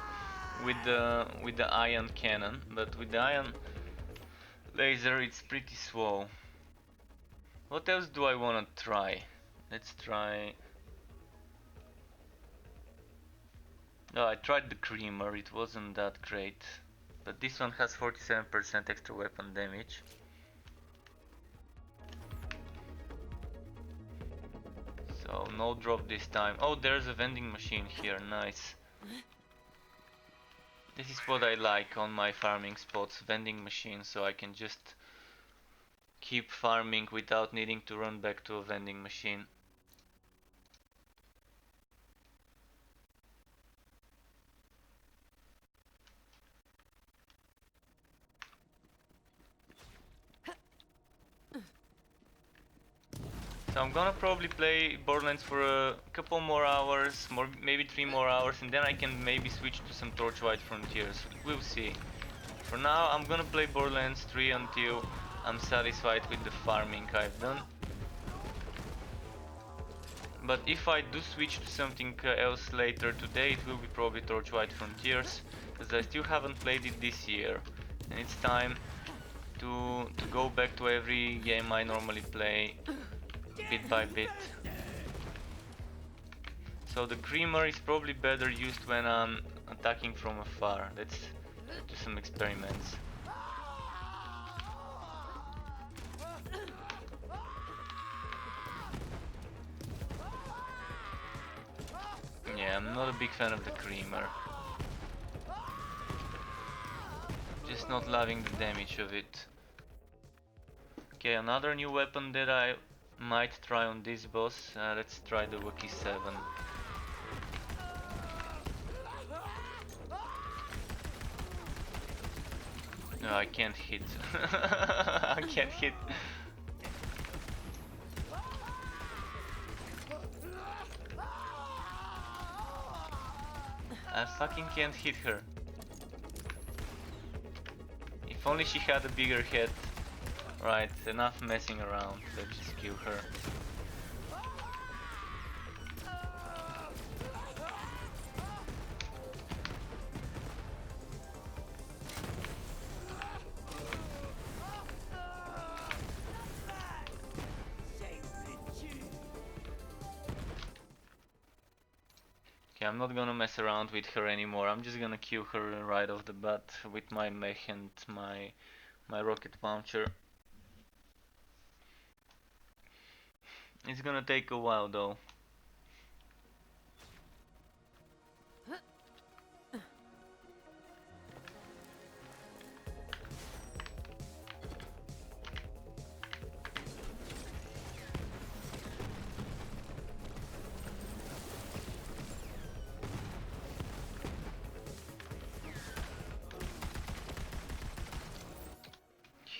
ion cannon, but with the ion laser it's pretty slow. What else do I wanna try? Let's try. No, I tried the creamer. It wasn't that great, but this one has 47% extra weapon damage. So no drop this time. Oh, there's a vending machine here, nice. This is what I like on my farming spots, vending machines, so I can just keep farming without needing to run back to a vending machine. So I'm gonna probably play Borderlands for a couple more hours, maybe 3 more hours, and then I can maybe switch to some Torchlight Frontiers. We'll see. For now, I'm gonna play Borderlands 3 until I'm satisfied with the farming I've done. But if I do switch to something else later today, it will be probably Torchlight Frontiers, because I still haven't played it this year, and it's time to go back to every game I normally play, bit by bit. So the creamer is probably better used when I'm attacking from afar. Let's do some experiments. Yeah, I'm not a big fan of the creamer. Just not loving the damage of it. Okay, another new weapon that I might try on this boss. Let's try the Wookiee 7. No, I can't hit. I can't hit. I fucking can't hit her. If only she had a bigger head. Right, enough messing around. Let's just kill her. Okay, I'm not gonna mess around with her anymore. I'm just gonna kill her right off the bat with my mech and my rocket launcher. It's gonna take a while though.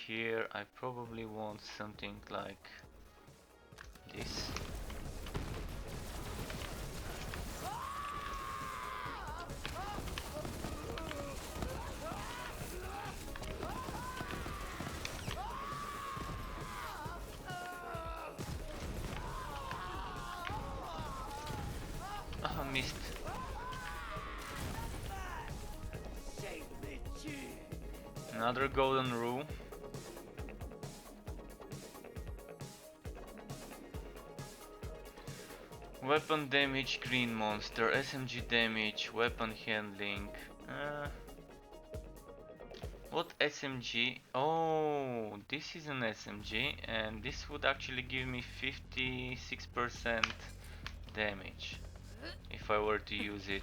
Here I probably want something like this. Ah, missed. Another golden rule. Weapon damage, green monster, SMG damage, weapon handling. What SMG? Oh, this is an SMG, and this would actually give me 56% damage if I were to use it.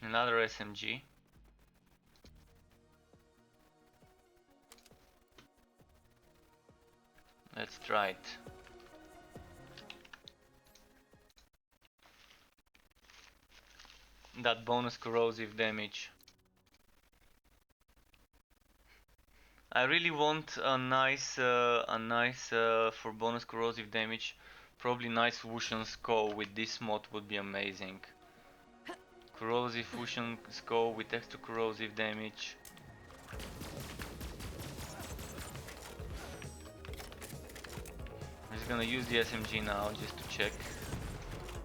Another SMG. Let's try it. That bonus corrosive damage. I really want a nice for bonus corrosive damage. Probably nice Wushan skull with this mod would be amazing. Corrosive Wushan skull with extra corrosive damage. I'm just gonna use the SMG now just to check.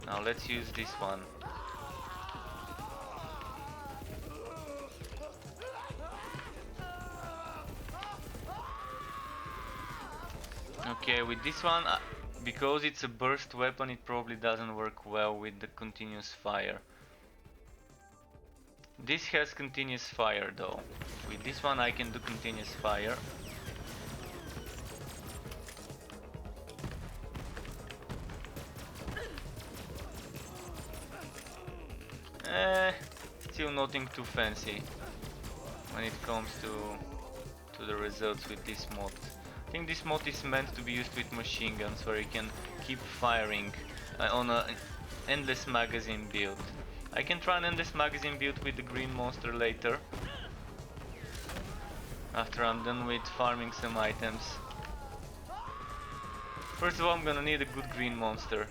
Now let's use this one. Okay, with this one, because it's a burst weapon, it probably doesn't work well with the continuous fire. This has continuous fire though. With this one I can do continuous fire. Still nothing too fancy when it comes to the results with this mod. I think this mod is meant to be used with machine guns where you can keep firing on an endless magazine build. I can try an endless magazine build with the green monster later, after I'm done with farming some items. First of all, I'm gonna need a good green monster.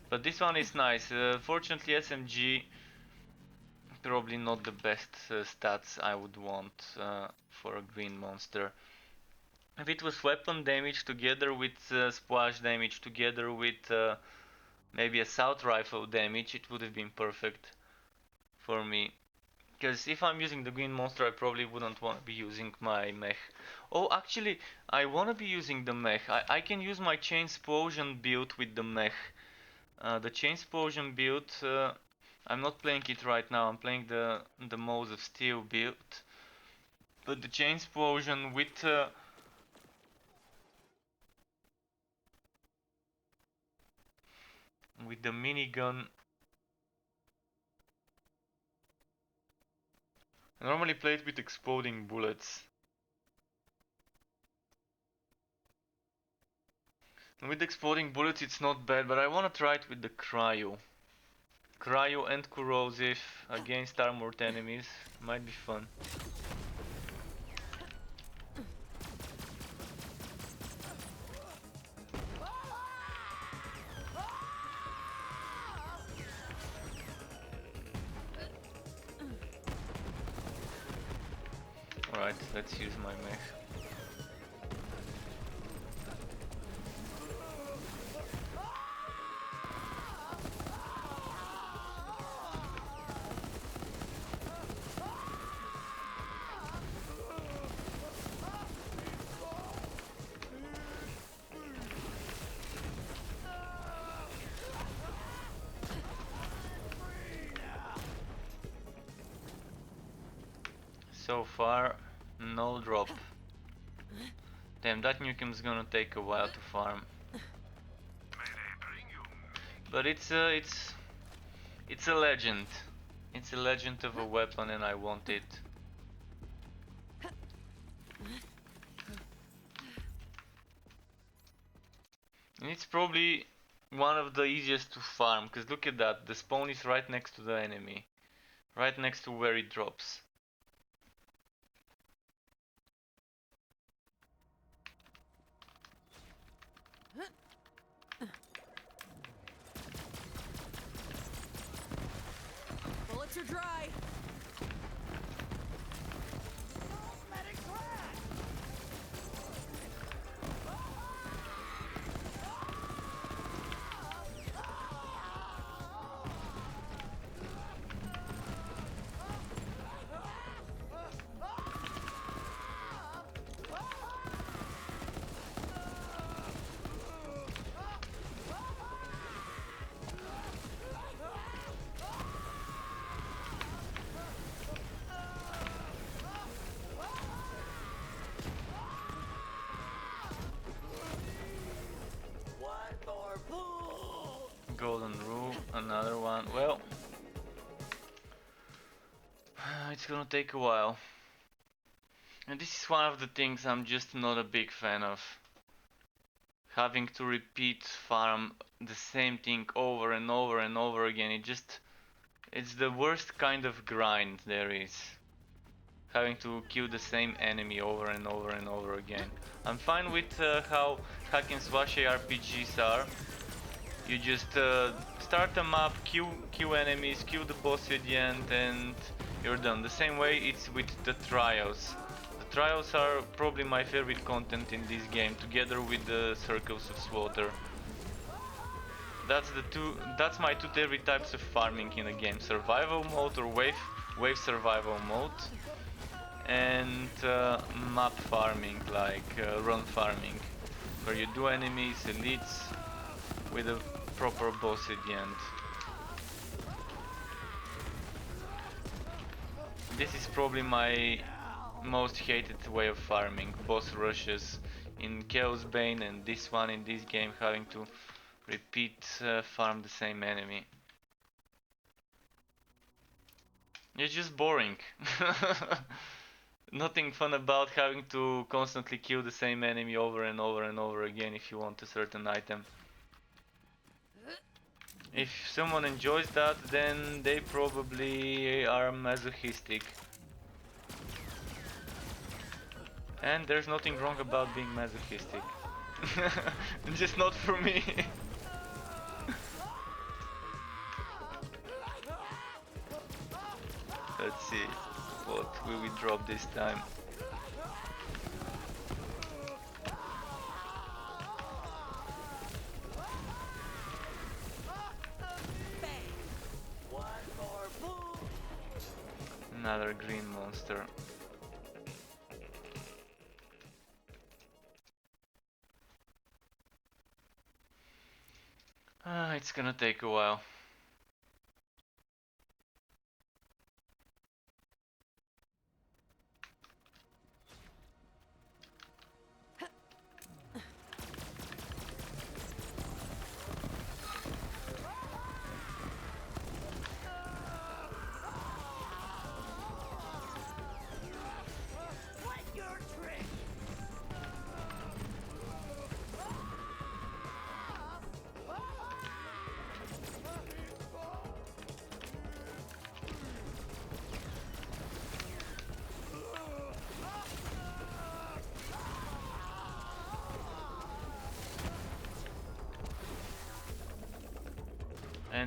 But this one is nice. Fortunately, SMG probably not the best stats I would want for a green monster. If it was weapon damage together with splash damage together with maybe assault rifle damage, it would have been perfect for me. Because if I'm using the green monster, I probably wouldn't want to be using my mech. Oh, actually, I want to be using the mech. I can use my chain explosion build with the mech. The chain explosion build, I'm not playing it right now. I'm playing the Modes of Steel build. But the chain explosion with with the minigun. I normally play it with exploding bullets. With exploding bullets it's not bad, but I wanna try it with the cryo. Cryo and corrosive against armored enemies might be fun. Alright, let's use my mech. So far, no drop. Damn, that nukem's gonna take a while to farm. But it's a legend. It's a legend of a weapon, and I want it. And it's probably one of the easiest to farm, because look at that, the spawn is right next to the enemy. Right next to where it drops. Bullets are dry. Golden rule, another one. Well, it's gonna take a while. And this is one of the things I'm just not a big fan of. Having to repeat farm the same thing over and over and over again. It's the worst kind of grind there is. Having to kill the same enemy over and over and over again. I'm fine with how hack and slash RPGs are. You just start them up, kill enemies, kill the boss at the end, and you're done. The same way it's with the trials. The trials are probably my favorite content in this game, together with the circles of slaughter. That's my two favorite types of farming in a game: survival mode or wave survival mode, and map farming, like run farming, where you do enemies, elites, with a proper boss at the end. This is probably my most hated way of farming, boss rushes in Chaos Bane, and this one in this game, having to repeat farm the same enemy. It's just boring. Nothing fun about having to constantly kill the same enemy over and over and over again if you want a certain item. If someone enjoys that, then they probably are masochistic. And there's nothing wrong about being masochistic. Just not for me. Let's see, what will we drop this time? Another green monster. It's gonna take a while.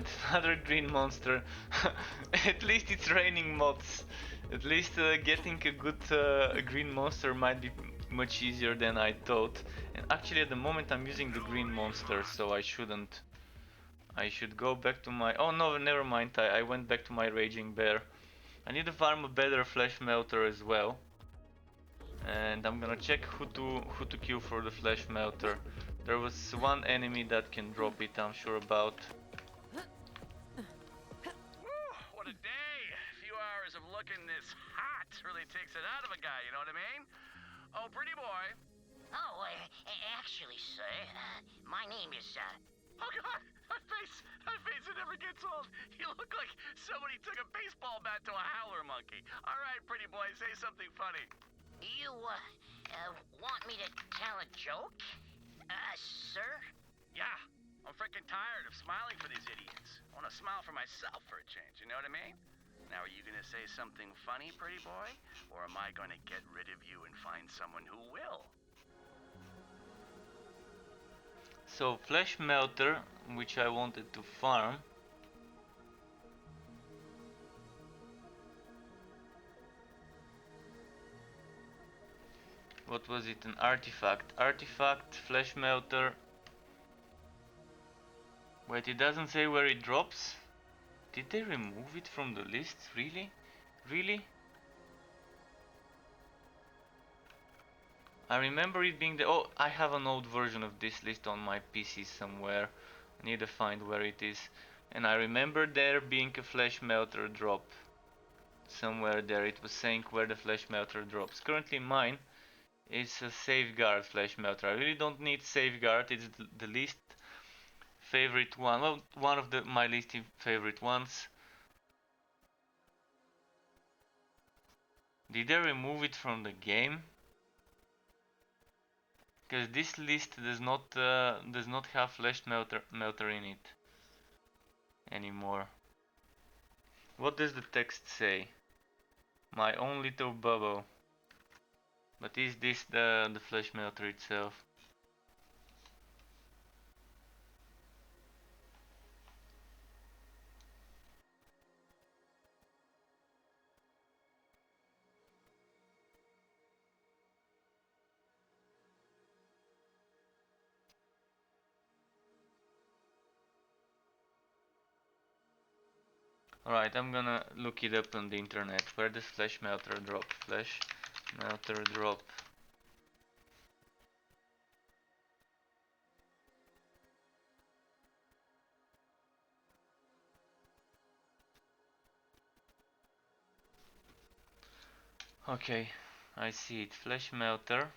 And another green monster. At least it's raining mods. At least getting a good green monster might be much easier than I thought. And actually at the moment I'm using the green monster, so I shouldn't. I should go back to my... Oh no, never mind, I went back to my raging bear. I need to farm a better flesh melter as well. And I'm gonna check who to kill for the flesh melter. There was one enemy that can drop it, I'm sure about. What a day! A few hours of looking this hot really takes it out of a guy, you know what I mean? Oh, pretty boy. Oh, actually, sir, my name is, Oh God, that face, it never gets old. You look like somebody took a baseball bat to a howler monkey. All right, pretty boy, say something funny. You, want me to tell a joke? Sir? Yeah, I'm freaking tired of smiling for these idiots. I want to smile for myself for a change, you know what I mean? Now, are you gonna say something funny, pretty boy? Or am I gonna get rid of you and find someone who will? So flesh melter, which I wanted to farm. What was it? An artifact. Artifact, flesh melter. Wait, it doesn't say where it drops? Did they remove it from the list? Really? Really? I remember it being the... Oh, I have an old version of this list on my PC somewhere. I need to find where it is. And I remember there being a flesh melter drop. Somewhere there it was saying where the flesh melter drops. Currently mine is a safeguard flesh melter. I really don't need safeguard. It's the least favorite one. Well, one of my least favorite ones. Did they remove it from the game? Because this list does not have flesh melter in it anymore. What does the text say? My own little bubble. But is this the flesh melter itself? Alright, I'm gonna look it up on the internet. Where does flesh melter drop? Flesh melter drop. Okay, I see it. Flesh melter.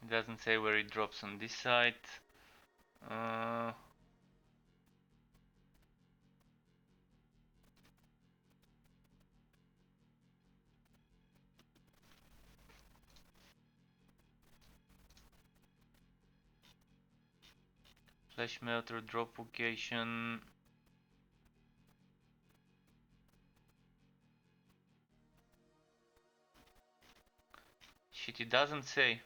It doesn't say where it drops on this side. Flesh melter drop location. Shit, it doesn't say.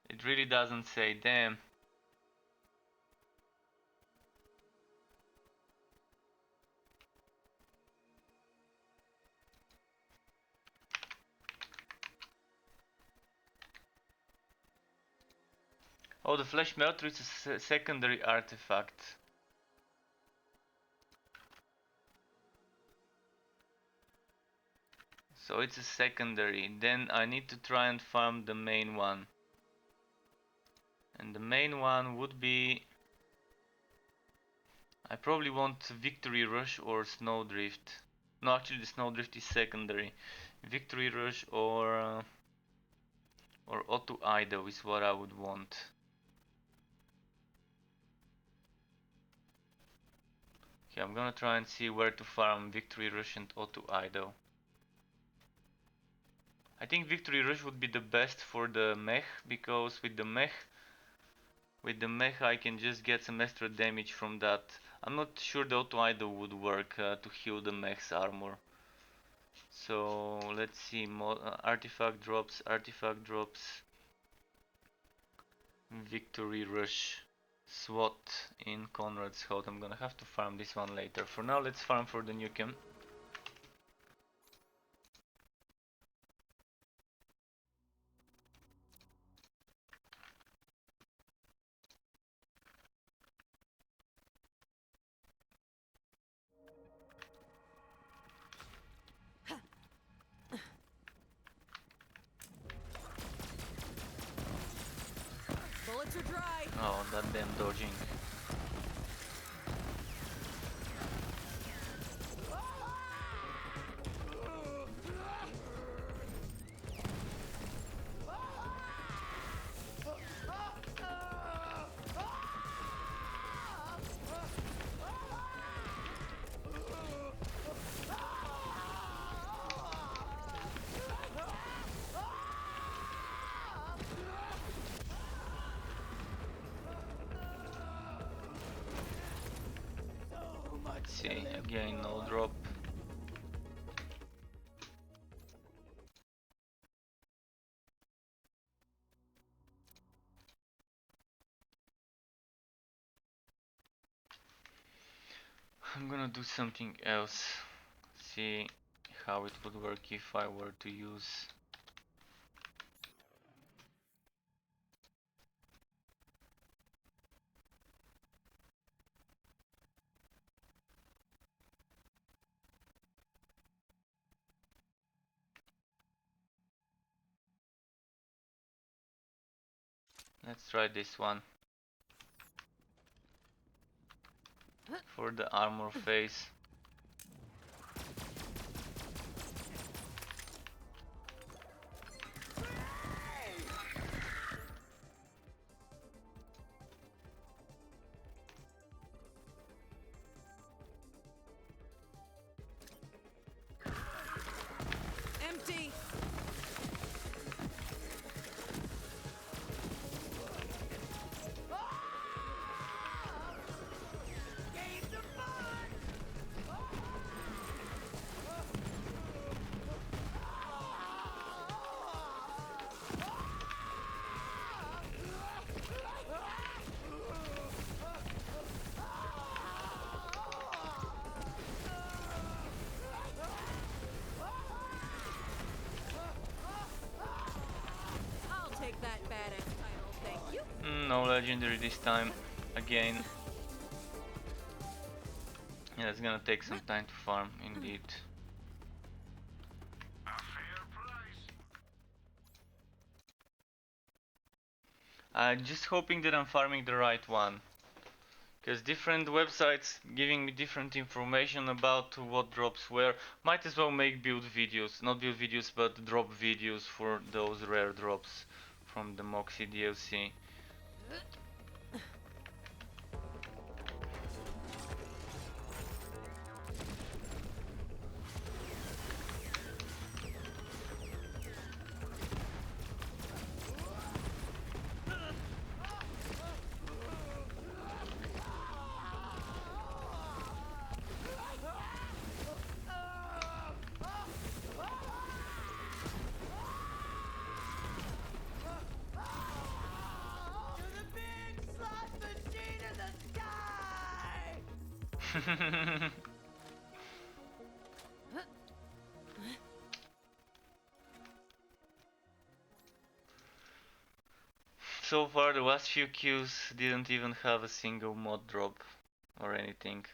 It really doesn't say. Damn. Oh, the flesh melter is a secondary artifact. So it's a secondary. Then I need to try and farm the main one. And the main one would be... I probably want Victory Rush or Snowdrift. No, actually the Snowdrift is secondary. Victory Rush or Auto Idol is what I would want. Okay, I'm gonna try and see where to farm Victory Rush and Auto Idol. I think Victory Rush would be the best for the mech, because with the mech I can just get some extra damage from that. I'm not sure the auto idol would work to heal the mech's armor. So let's see, artifact drops, Victory Rush, SWAT in Conrad's Hut. I'm gonna have to farm this one later. For now, let's farm for the Nukem. Bullets are dry. Oh, that damn dodging. Let's see, again no drop. I'm gonna do something else. See how it would work if I were to use. Let's try this one. For the armor phase. Empty. I'll take that badass title, thank you. No legendary this time. Again. Yeah, it's gonna take some time to farm, indeed. I'm just hoping that I'm farming the right one. Because different websites giving me different information about what drops where. Might as well make build videos. Not build videos, but drop videos for those rare drops from the Moxie DLC. To the big slot machine in the sky! So far the last few queues didn't even have a single mod drop or anything.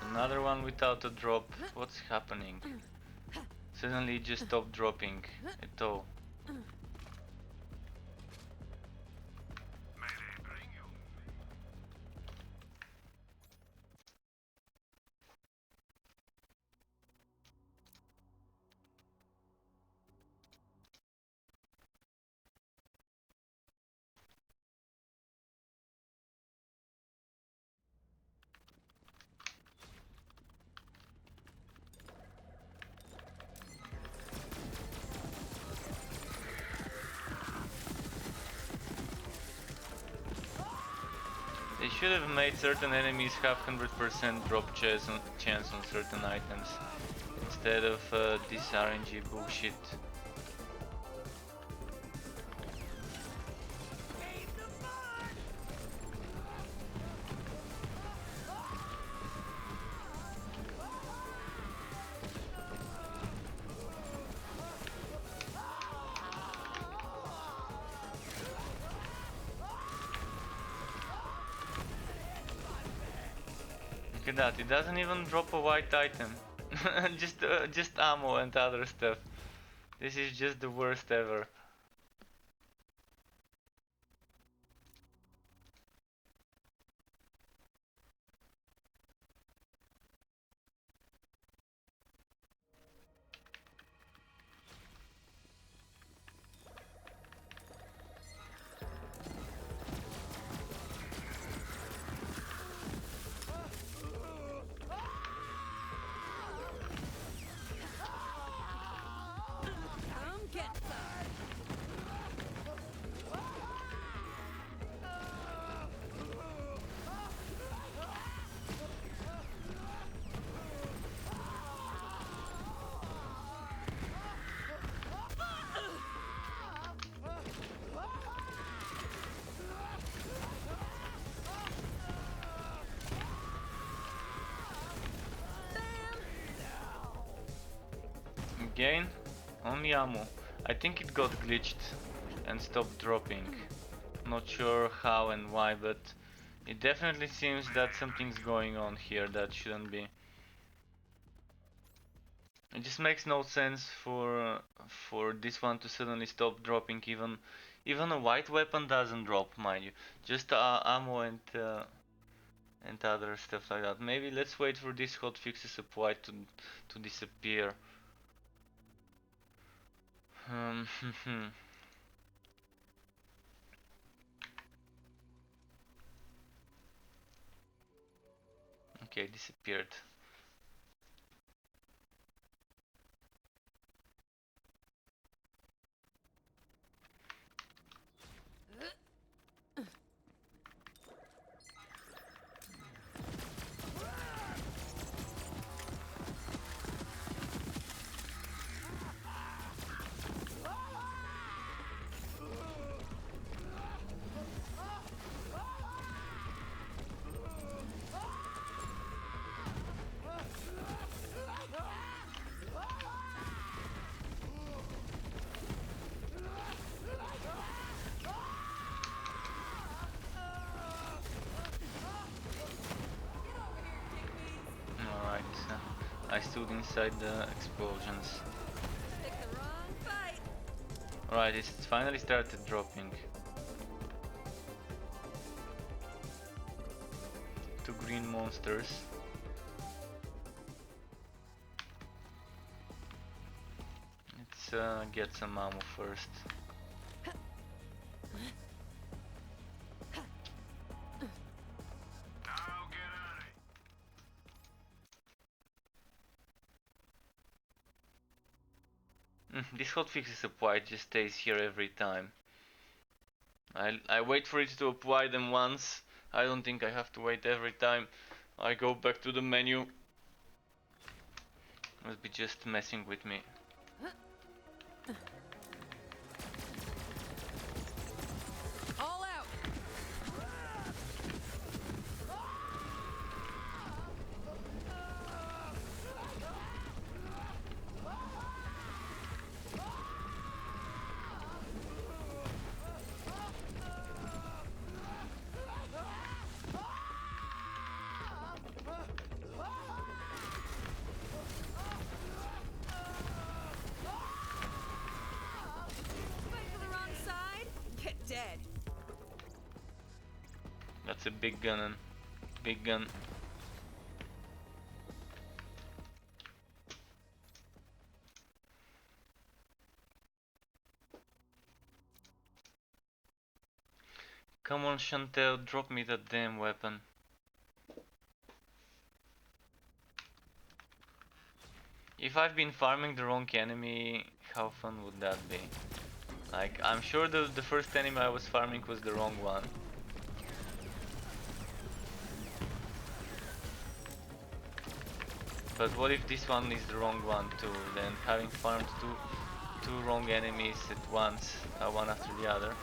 another one without a drop. What's happening? Suddenly it just stopped dropping at all. They should have made certain enemies have 100% drop chance on certain items instead of this RNG bullshit. Look at that, it doesn't even drop a white item. just ammo and other stuff. This is just the worst ever. Come get some. Again, only ammo. I think it got glitched and stopped dropping. Not sure how and why, but it definitely seems that something's going on here that shouldn't be. It just makes no sense for this one to suddenly stop dropping. Even a white weapon doesn't drop, mind you. Just ammo and other stuff like that. Maybe let's wait for this hotfixes apply to disappear. Okay, disappeared. Alright, I stood inside the explosions. Pick the wrong fight. Alright, it's finally started dropping. Two green monsters. Let's get some ammo first. This hotfix apply just stays here every time. I wait for it to apply them once. I don't think I have to wait every time I go back to the menu. Must be just messing with me. All out. it's a big gun and big gun. Come on, Chantel, drop me that damn weapon. If I've been farming the wrong enemy, how fun would that be? Like, I'm sure the first enemy I was farming was the wrong one. But what if this one is the wrong one too? Then having farmed two wrong enemies at once, one after the other.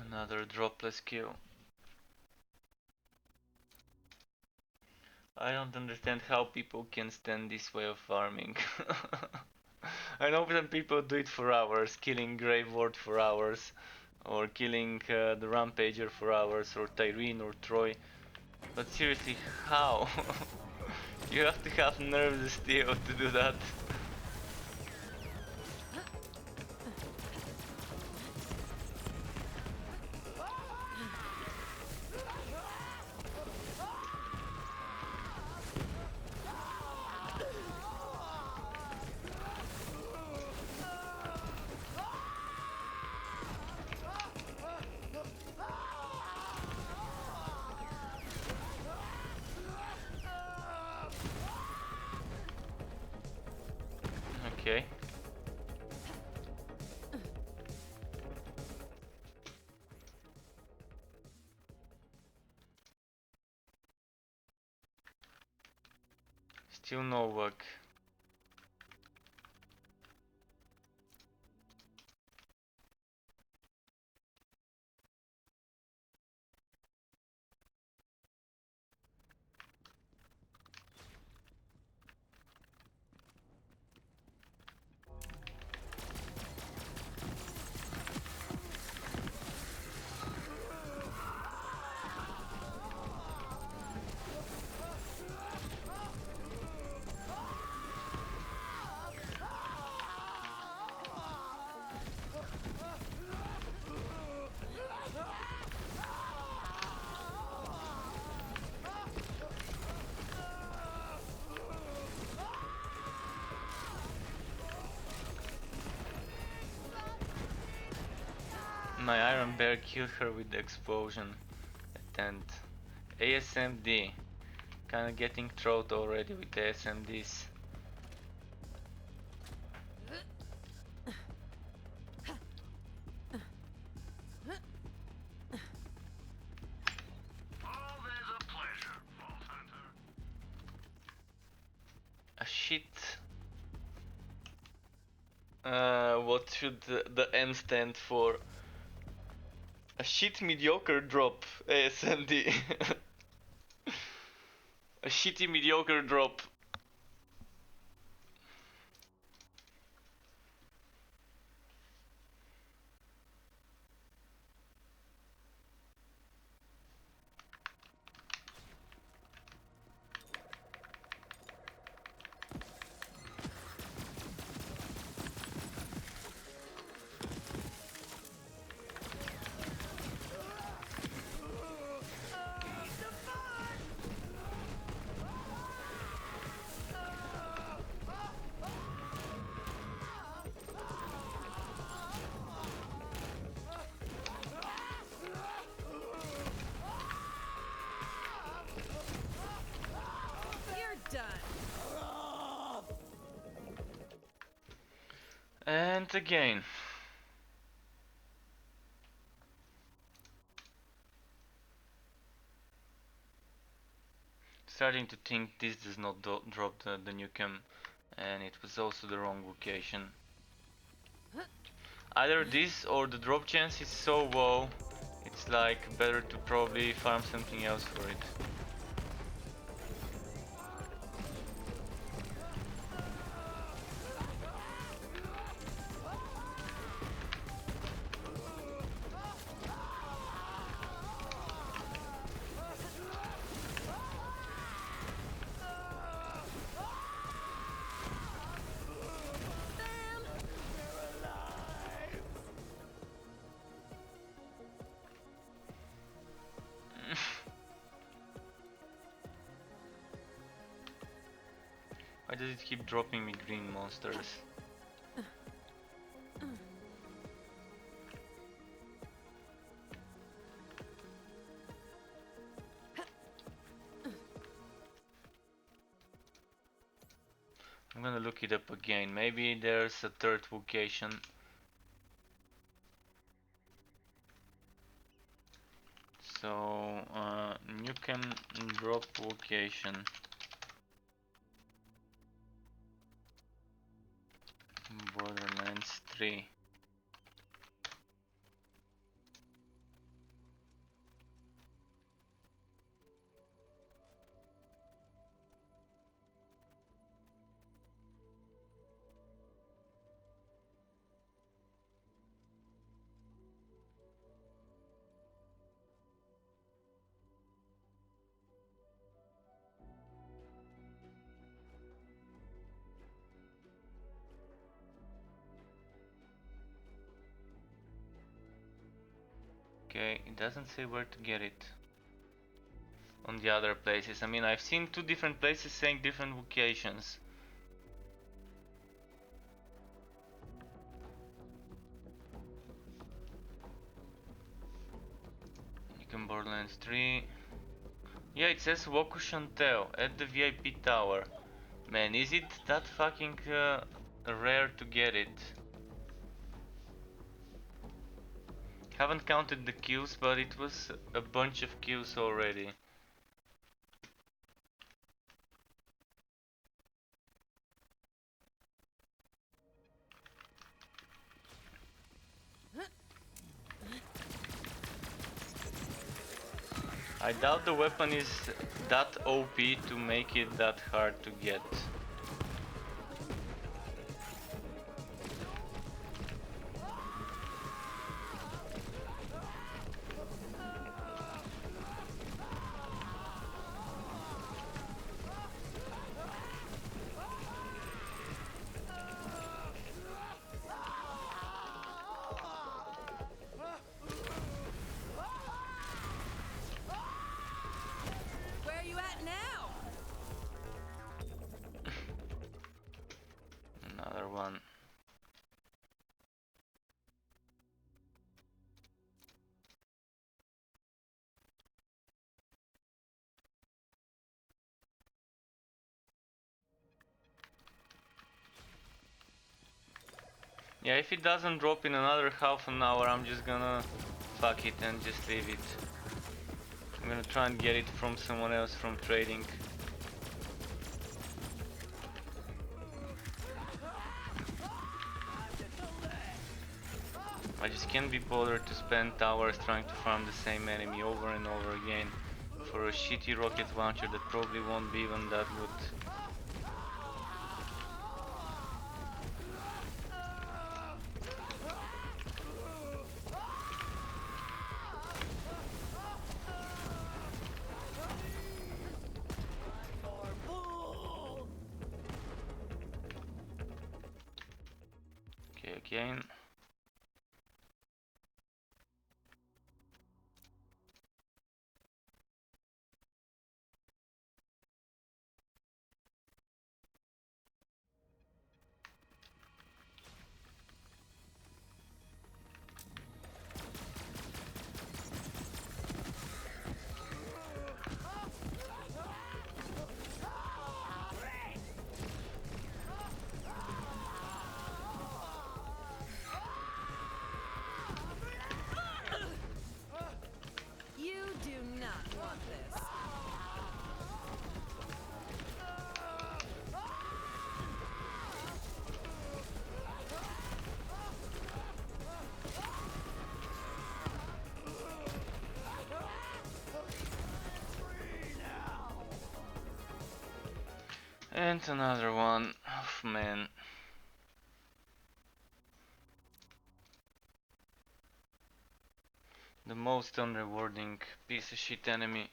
Another dropless kill. I don't understand how people can stand this way of farming. I know some people do it for hours, killing Grave Ward for hours, or killing the Rampager for hours, or Tyrene or Troy. But seriously, how? You have to have nerves of steel to do that. Okay. Still no work. My Iron Bear killed her with the explosion at end. ASMD. Kinda getting throat already with the ASMDs. A shit. What should the M stand for? A shit mediocre drop. ASMD. A shitty mediocre drop. And again. Starting to think this does not drop the Nukem, and it was also the wrong location. Either this or the drop chance is so low, it's like better to probably farm something else for it. Why does it keep dropping me green monsters? I'm gonna look it up again. Maybe there's a third vocation. So, you can drop vocation. Borderlands 3. Okay, it doesn't say where to get it on the other places. I mean, I've seen two different places saying different vocations. You can Borderlands 3. Yeah, it says Wokushantel at the VIP tower. Man, is it that fucking rare to get it? Haven't counted the kills, but it was a bunch of kills already. I doubt the weapon is that OP to make it that hard to get. Where are you at now? Another one. Yeah, if it doesn't drop in another half an hour, I'm just gonna fuck it and just leave it. I'm gonna try and get it from someone else from trading. I just can't be bothered to spend hours trying to farm the same enemy over and over again for a shitty rocket launcher that probably won't be even that good. Okay, again. You do not want this. And another one. Oh, man. The most unrewarding piece of shit enemy.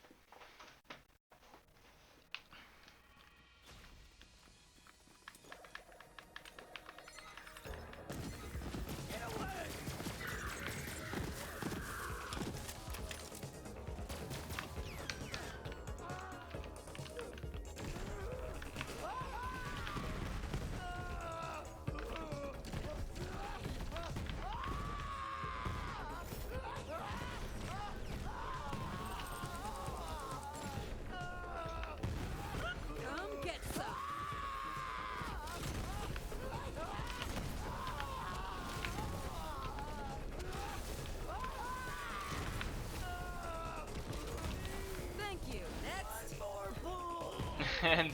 And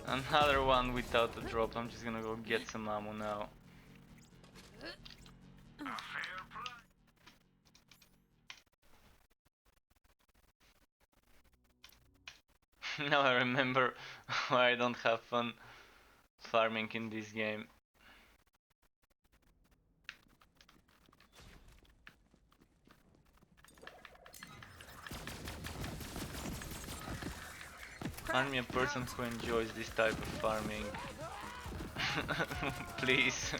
another one without a drop. I'm just gonna go get some ammo now. Now I remember why I don't have fun farming in this game. Find me a person who enjoys this type of farming. Please.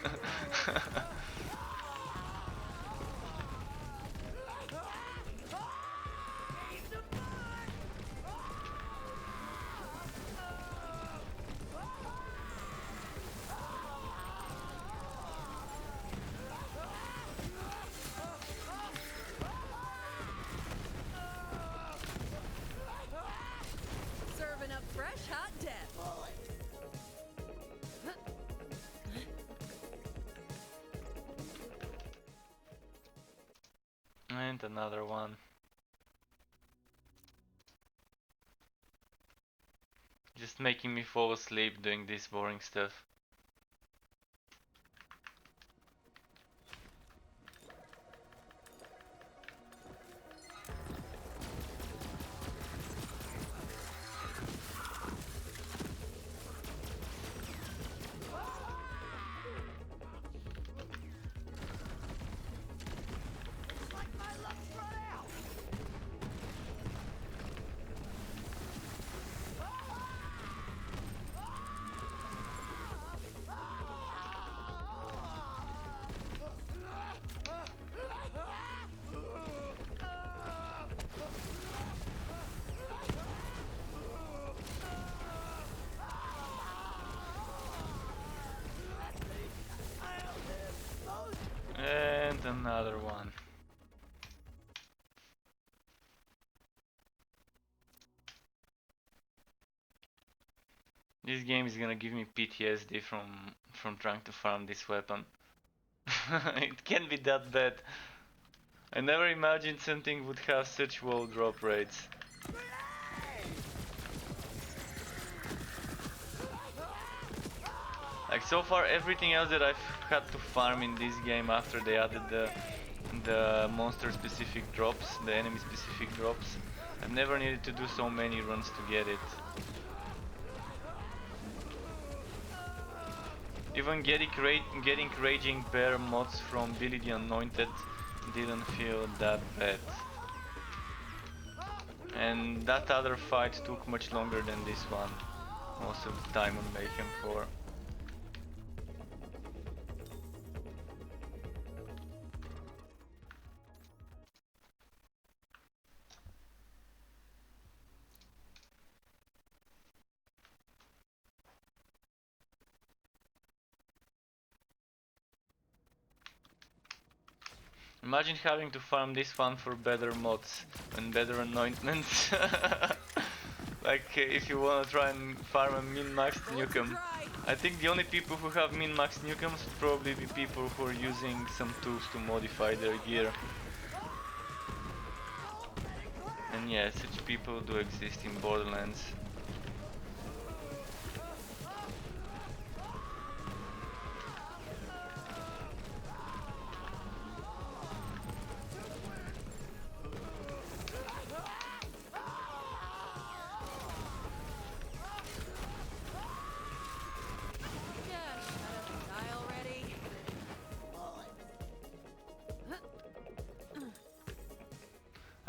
Serving up fresh hot death. And another one. Just making me fall asleep doing this boring stuff. And another one. This game is gonna give me PTSD from trying to farm this weapon. It can't be that bad. I never imagined something would have such low drop rates. Like so far everything else that I've had to farm in this game after they added the monster specific drops, the enemy specific drops, I've never needed to do so many runs to get it. Even getting Raging Bear mods from Billy the Anointed didn't feel that bad. And that other fight took much longer than this one, most of the time on Mayhem 4. Imagine having to farm this one for better mods and better anointments. Like if you wanna try and farm a min-maxed Nukem. I think the only people who have min-maxed Nukums would probably be people who are using some tools to modify their gear. And yeah, such people do exist in Borderlands.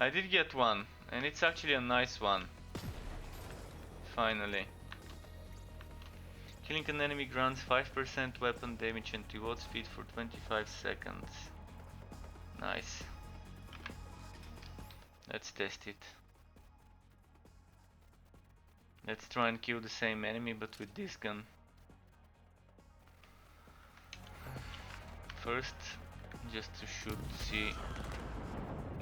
I did get one, and it's actually a nice one. Finally. Killing an enemy grants 5% weapon damage and reload speed for 25 seconds. Nice. Let's test it. Let's try and kill the same enemy but with this gun. First, just to shoot to see.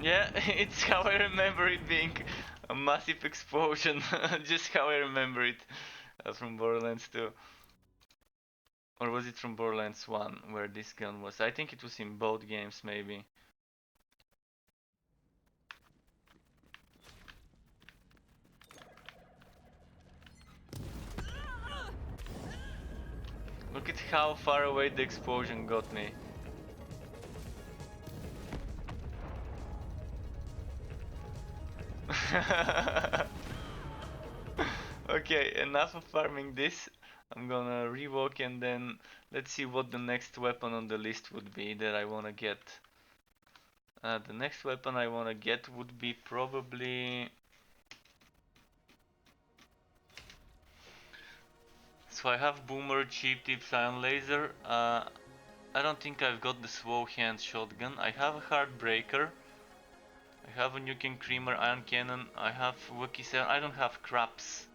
Yeah, it's how I remember it being a massive explosion. Just how I remember it from Borderlands 2. Or was it from Borderlands 1 where this gun was? I think it was in both games maybe. Look at how far away the explosion got me. Okay, enough of farming this. I'm gonna rework and then let's see what the next weapon on the list would be that I wanna get. The next weapon I wanna get would be probably... So I have Boomer, Cheap Tips, Ion Laser. I don't think I've got the Slow Hand Shotgun. I have a Heartbreaker. I have a Nuking Creamer, Ion Cannon. I have Wookie 7. I don't have Craps.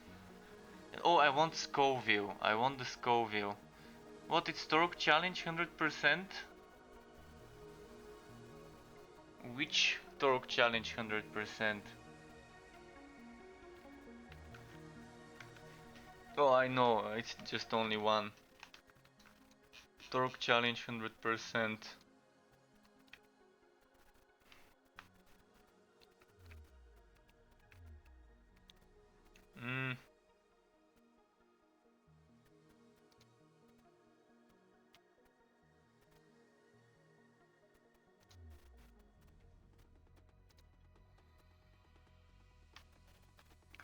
Oh, I want Scoville. I want the Scoville. What, it's Torque Challenge 100%? Which Torque Challenge 100%? Oh, I know, it's just only one. Torque Challenge 100%. Hmm.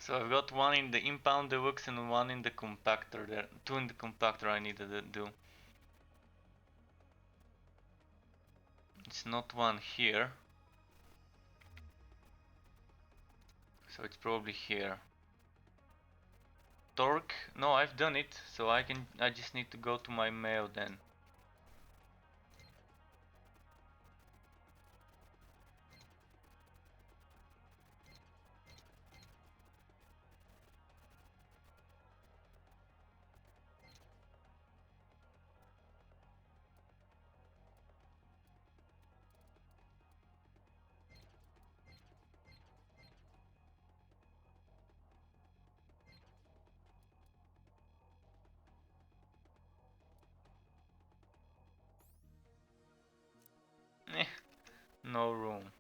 So I've got one in the impound deluxe and one in the compactor there. Two in the compactor I needed to do. It's not one here. So it's probably here. Torque? No, I've done it, so I just need to go to my mail then. Eh, no room.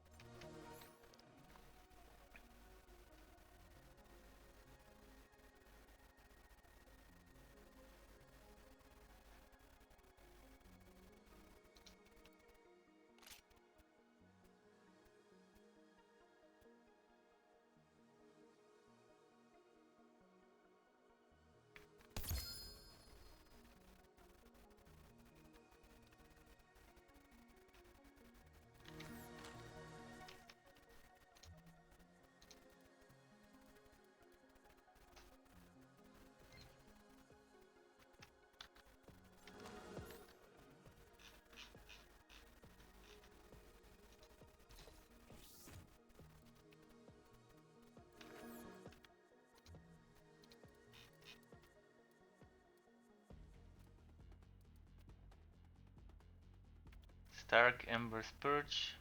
Stark Ember Spurge.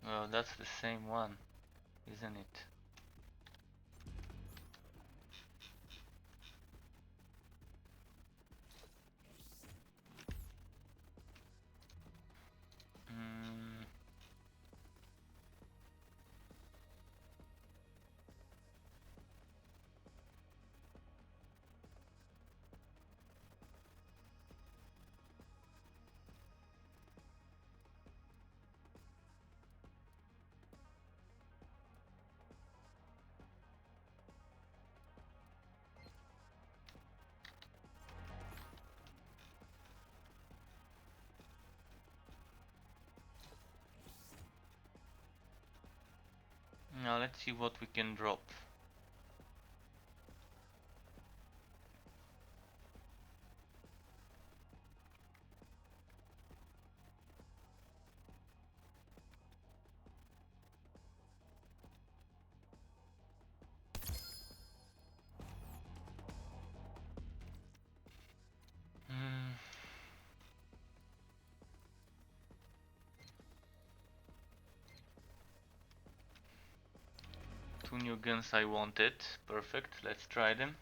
Well, that's the same one, isn't it? Mm. Now let's see what we can drop. Mm. Two new guns I wanted. Perfect, let's try them.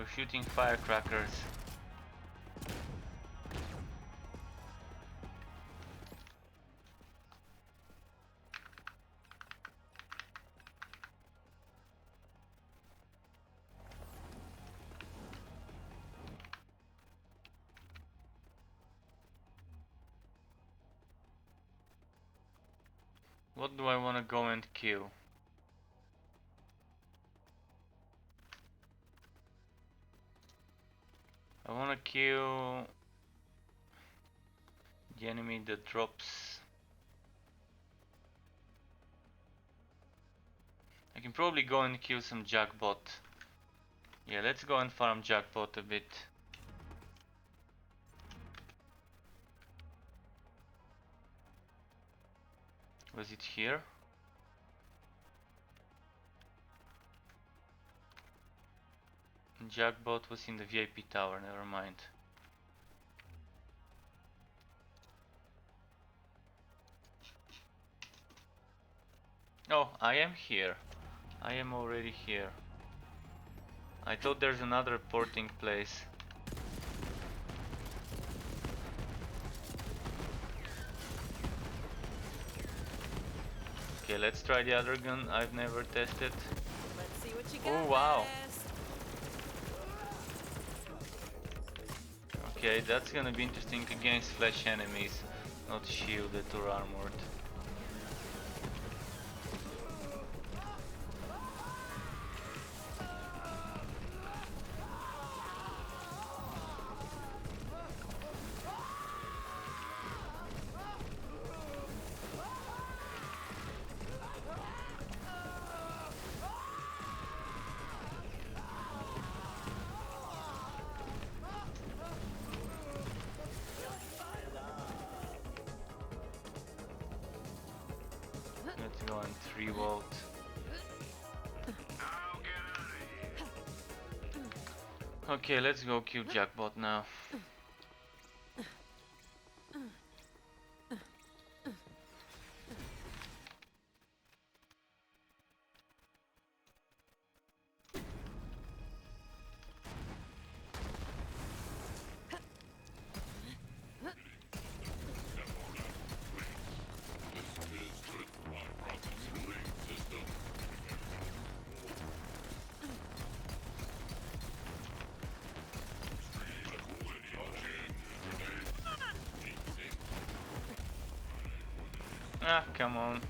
We're shooting firecrackers. What do I want to go and kill? I want to kill the enemy that drops. I can probably go and kill some jackbot. Yeah, let's go and farm jackbot a bit. Was it here? Jackbot was in the VIP tower, never mind. Oh, I am here. I am already here. I thought there's another porting place. Okay, let's try the other gun I've never tested. Let's see what you Oh got. wow. Best. Okay, that's gonna be interesting against flesh enemies, not shielded or armored. Let's go on 3 volt. Okay, let's go kill jackbot now. Ah, come on.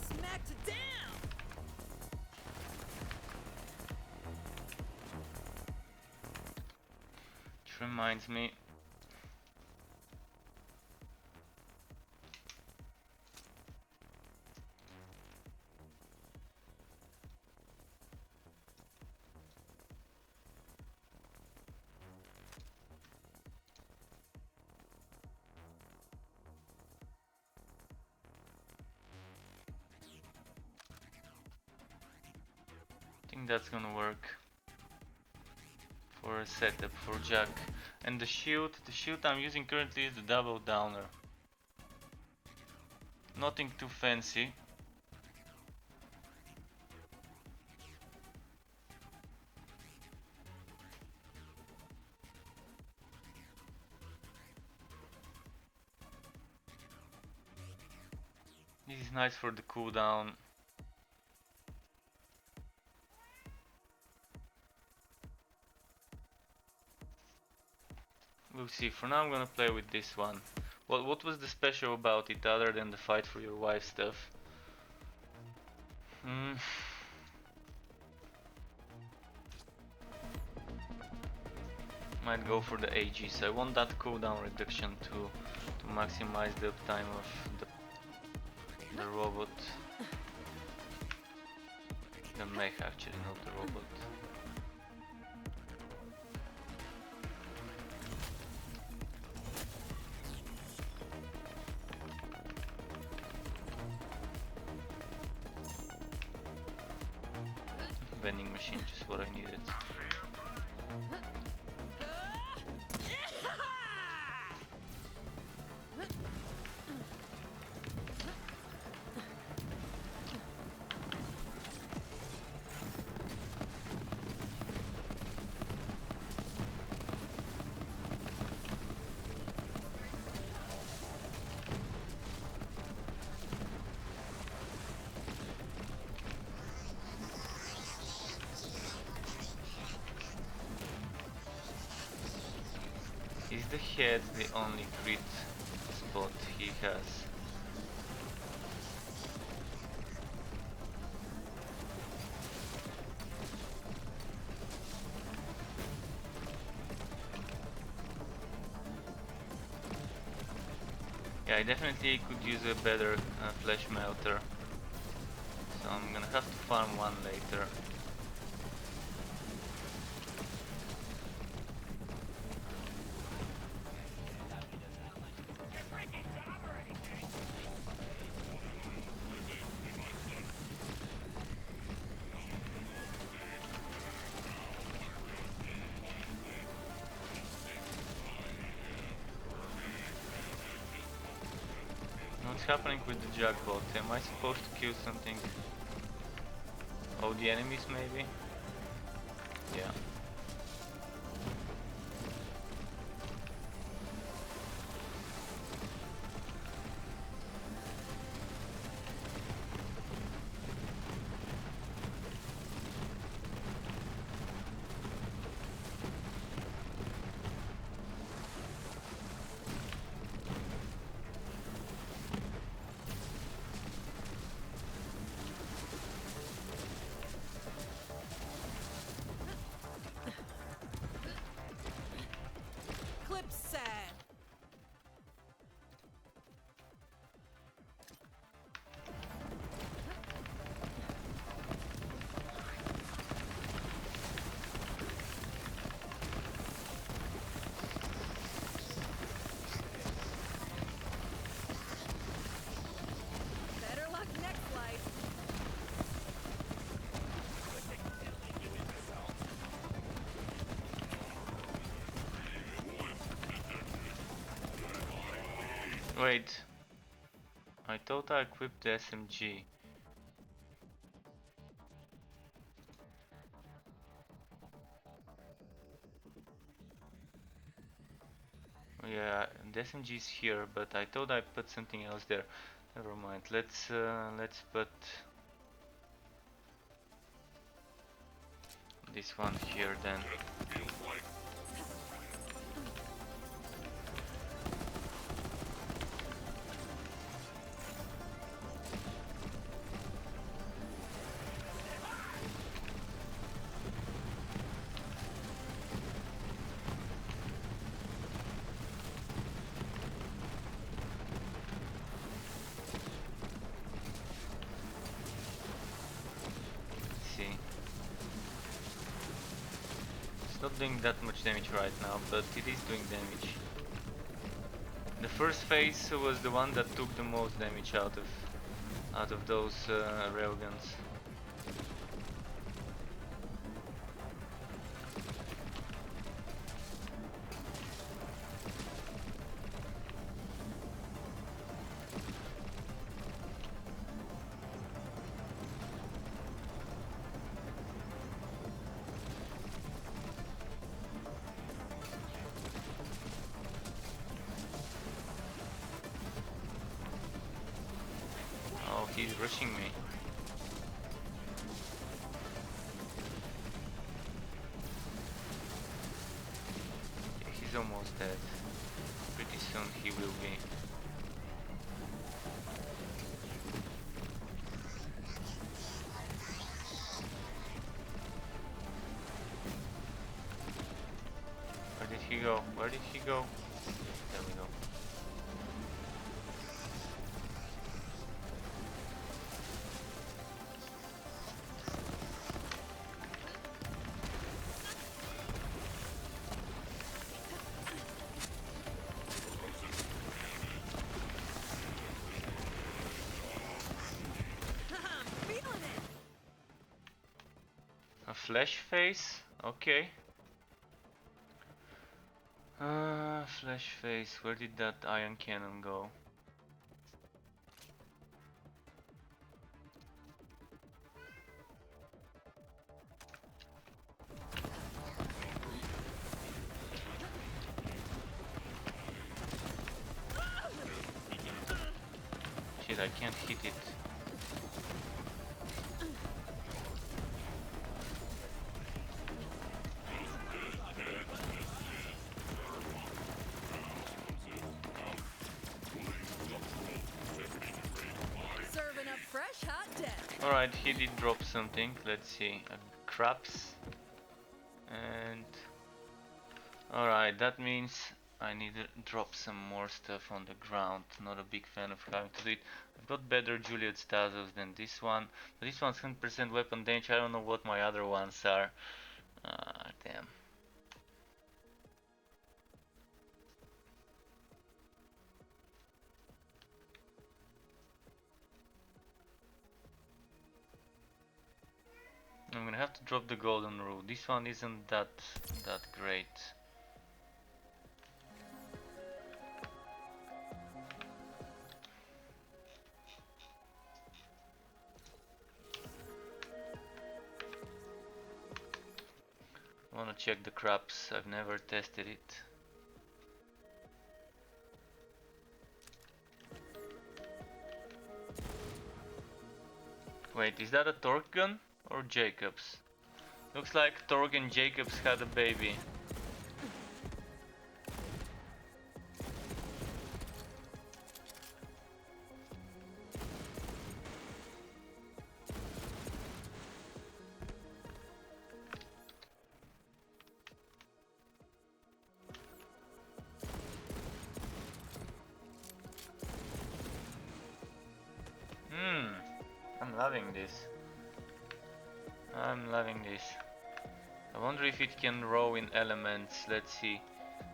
Smacked it down. Which reminds me. I think that's gonna work for a setup for Jack. And the shield I'm using currently is the double downer. Nothing too fancy. This is nice for the cooldown. We'll see. For now I'm gonna play with this one. What was the special about it other than the fight for your wife stuff? Might go for the Aegis. I want that cooldown reduction to maximize the uptime of the robot. The mech actually, not the robot. Vending machine, just what I needed. Is the head the only crit spot he has? Yeah, I definitely could use a better flesh melter. So I'm gonna have to farm one later. What's happening with the jackbot? Am I supposed to kill something? Oh, the enemies maybe? Yeah. Clip sad. Better luck next life. Wait. I thought I equipped the SMG. Yeah, the SMG is here, but I thought I put something else there. Never mind. Let's put this one here then. See. It's not doing that much damage right now, but it is doing damage. The first phase was the one that took the most damage out of those railguns. Oh, he's rushing me. He's almost dead. Pretty soon he will be. Where did he go? Where did he go? There we go. I'm feeling it. A flash face? Okay. Flash face. Where did that iron cannon go? Shit, I can't hit it. Alright, he did drop something. Let's see. Crabs. And alright, that means I need to drop some more stuff on the ground. Not a big fan of having to do it. I've got better Juliet Stazos than this one. But this one's 100% weapon damage. I don't know what my other ones are. Damn. I'm gonna have to drop the golden rule. This one isn't that great. I wanna check the crabs. I've never tested it. Wait, is that a Torque gun or Jacobs? Looks like Torque and Jacobs had a baby. I'm loving this. I'm loving this. I wonder if it can row in elements. Let's see.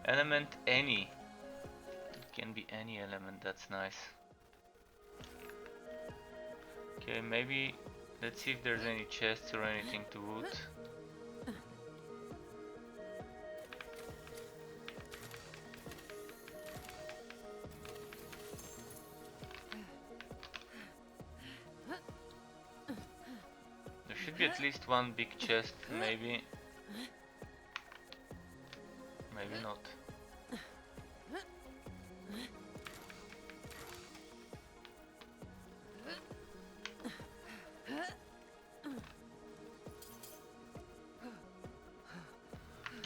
Element any. It can be any element, that's nice. Okay, maybe let's see if there's any chests or anything to loot. There should be at least one big chest, maybe. Maybe not.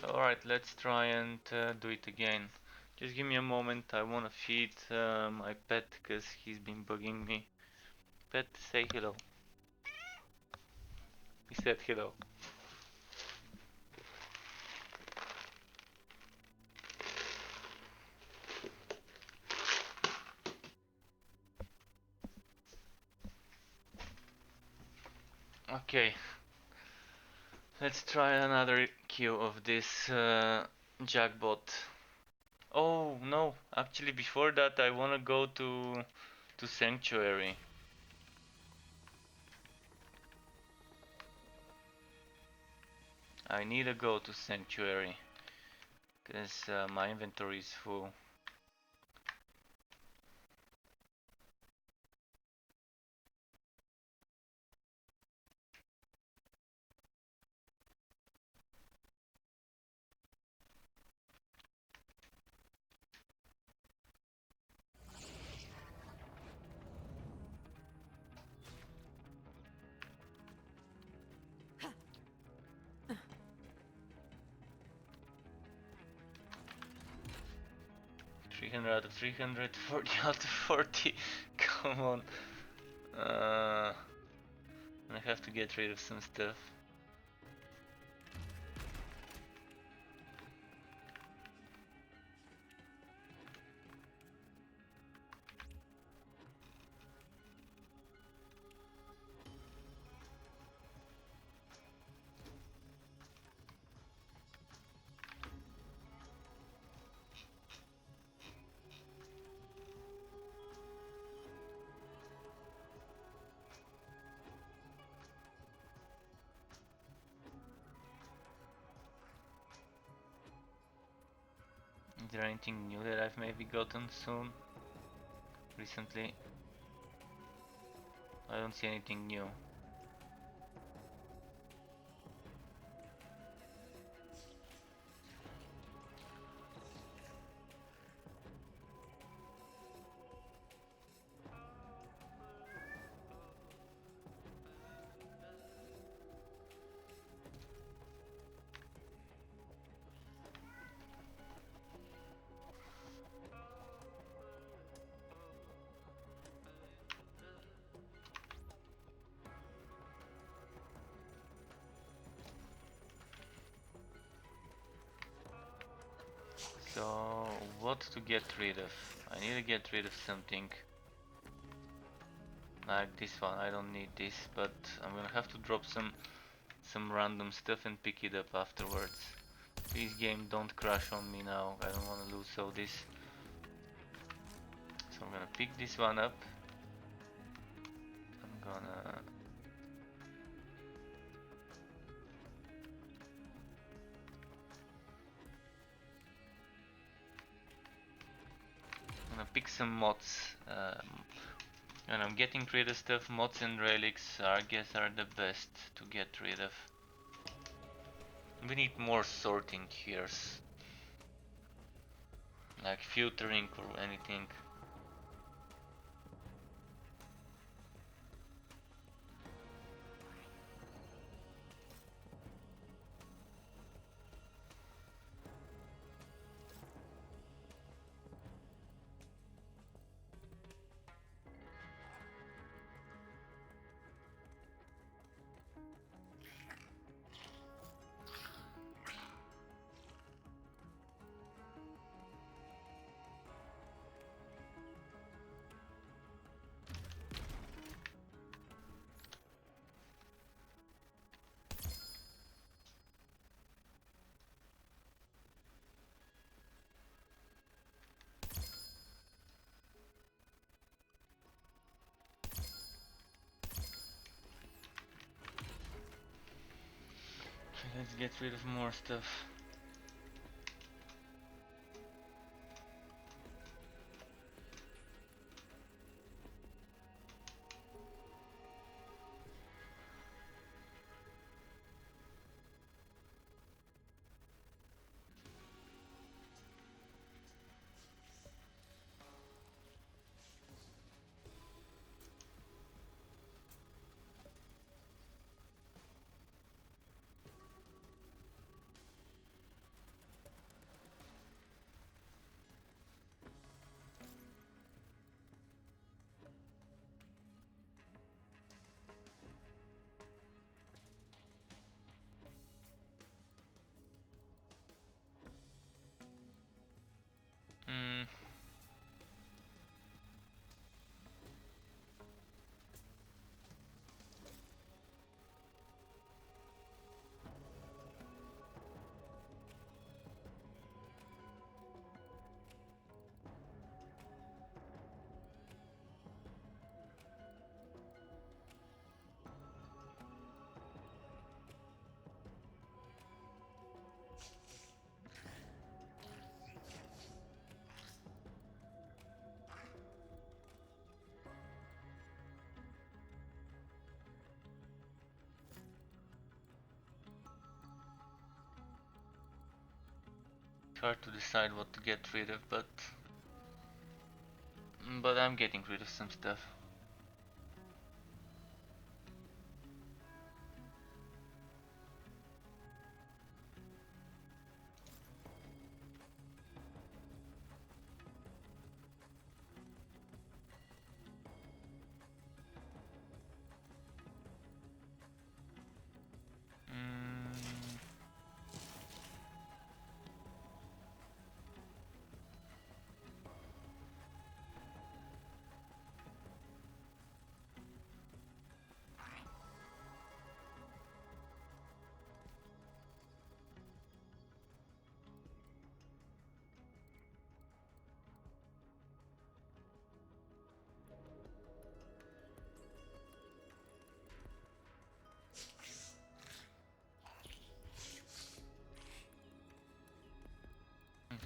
Alright, let's try and do it again. Just give me a moment, I wanna feed my pet because he's been bugging me. Pet, say hello. He said hello. Okay, let's try another queue of this jackbot. Oh no, actually before that I wanna go to Sanctuary. I need to go to Sanctuary because my inventory is full. Out of 300, 40 out of 40. Come on. I have to get rid of some stuff. Is there anything new that I've maybe gotten soon? Recently? I don't see anything new. So, what to get rid of? I need to get rid of something. Like this one, I don't need this, but I'm gonna have to drop some random stuff and pick it up afterwards. Please game, don't crash on me now, I don't wanna lose all this. So I'm gonna pick this one up. I'm gonna... pick some mods. And I'm getting rid of stuff. Mods and relics, I guess, are the best to get rid of. We need more sorting here, like filtering or anything. Okay, let's get rid of more stuff. Mm. It's hard to decide what to get rid of, but I'm getting rid of some stuff. Mm.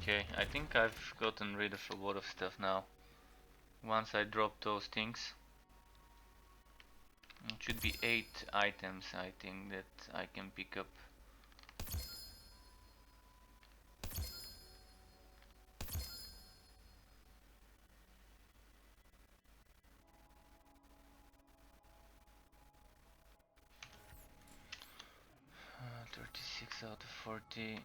Okay, I think I've gotten rid of a lot of stuff now. Once I drop those things, it should be 8 items, I think, that I can pick up. Uh, 36 out of 40.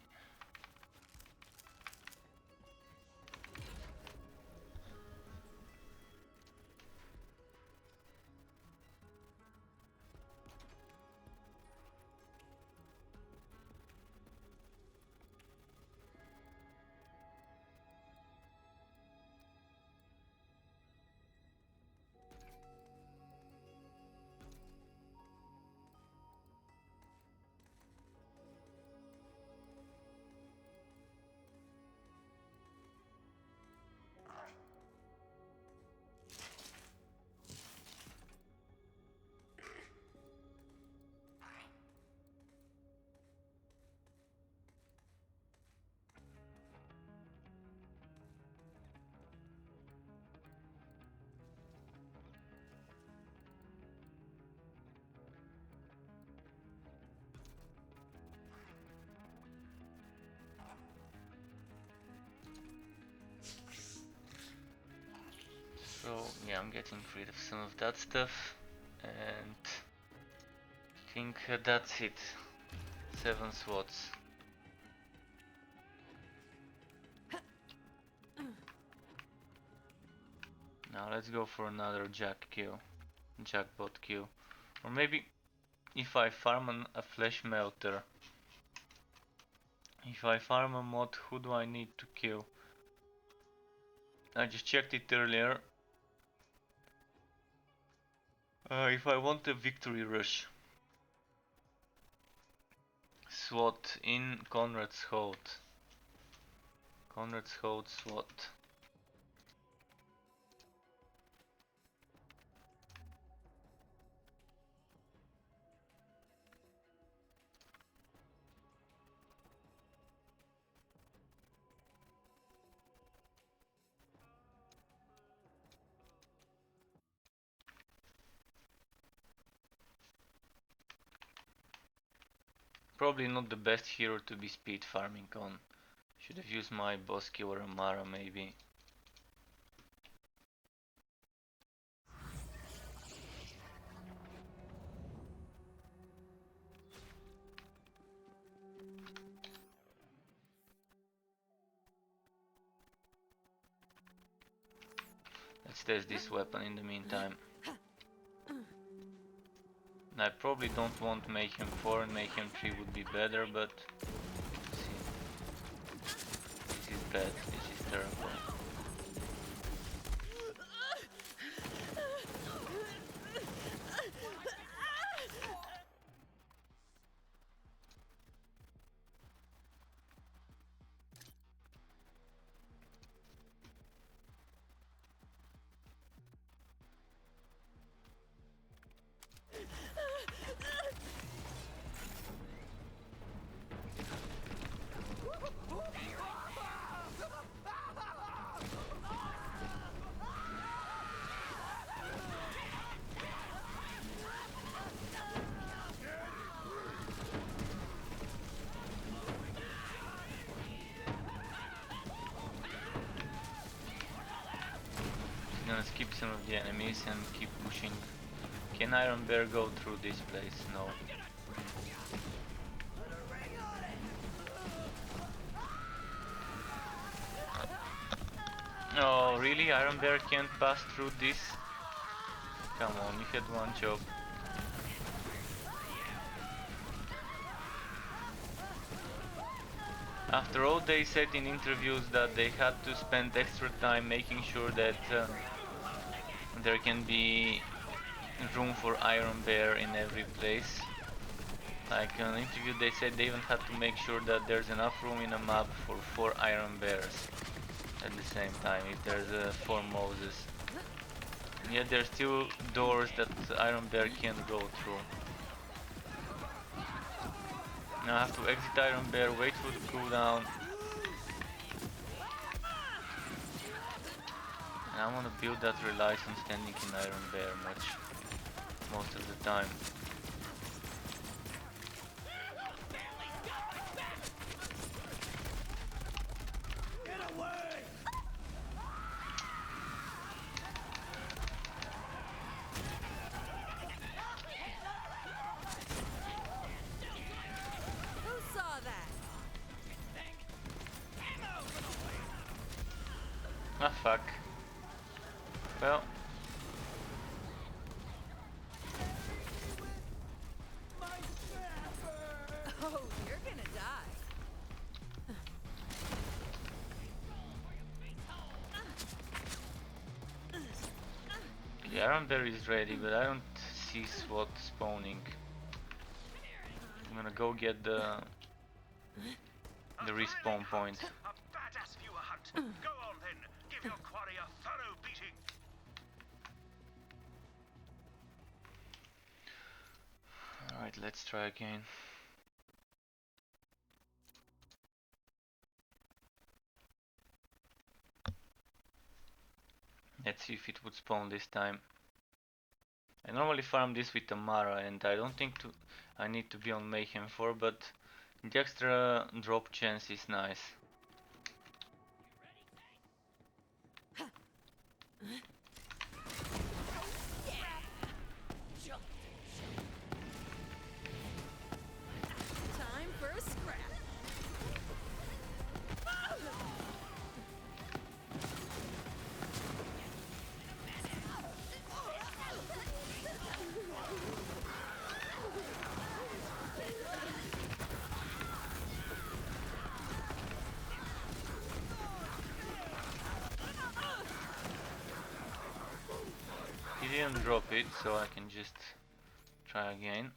yeah, I'm getting rid of some of that stuff, and I think that's it. 7 slots. Now let's go for another jackpot kill. Or maybe if I farm a flesh melter. If I farm a mod, who do I need to kill? I just checked it earlier. If I want a victory rush SWAT in Conrad's Hold. Conrad's Hold SWAT. Probably not the best hero to be speed farming on. Should have used my boss kill or Amara maybe. Let's test this weapon in the meantime. I probably don't want Mayhem 4 and Mayhem 3 would be better, but let's see. This is bad, this is terrible. Gonna skip some of the enemies and keep pushing. Can Iron Bear go through this place? No. Oh, really? Iron Bear can't pass through this? Come on, you had one job. After all, they said in interviews that they had to spend extra time making sure that there can be room for Iron Bear in every place. Like in an interview they said they even had to make sure that there's enough room in a map for 4 Iron Bears at the same time, if there's 4 Moses. And yet there's still doors that Iron Bear can't go through. Now I have to exit Iron Bear, wait for the cooldown. And I want to build that relies on standing in Iron Bear most of the time. Ah fuck. Well. Oh, you're gonna die. The Iron Bear is ready, but I don't see SWAT spawning. I'm gonna go get the respawn point. A badass viewer hunt. Go on then, give your quarry a thorough beating. Alright, let's try again. Let's see if it would spawn this time. I normally farm this with Amara and I don't think I need to be on Mayhem 4, but the extra drop chance is nice. didn't drop it, so I can just try again.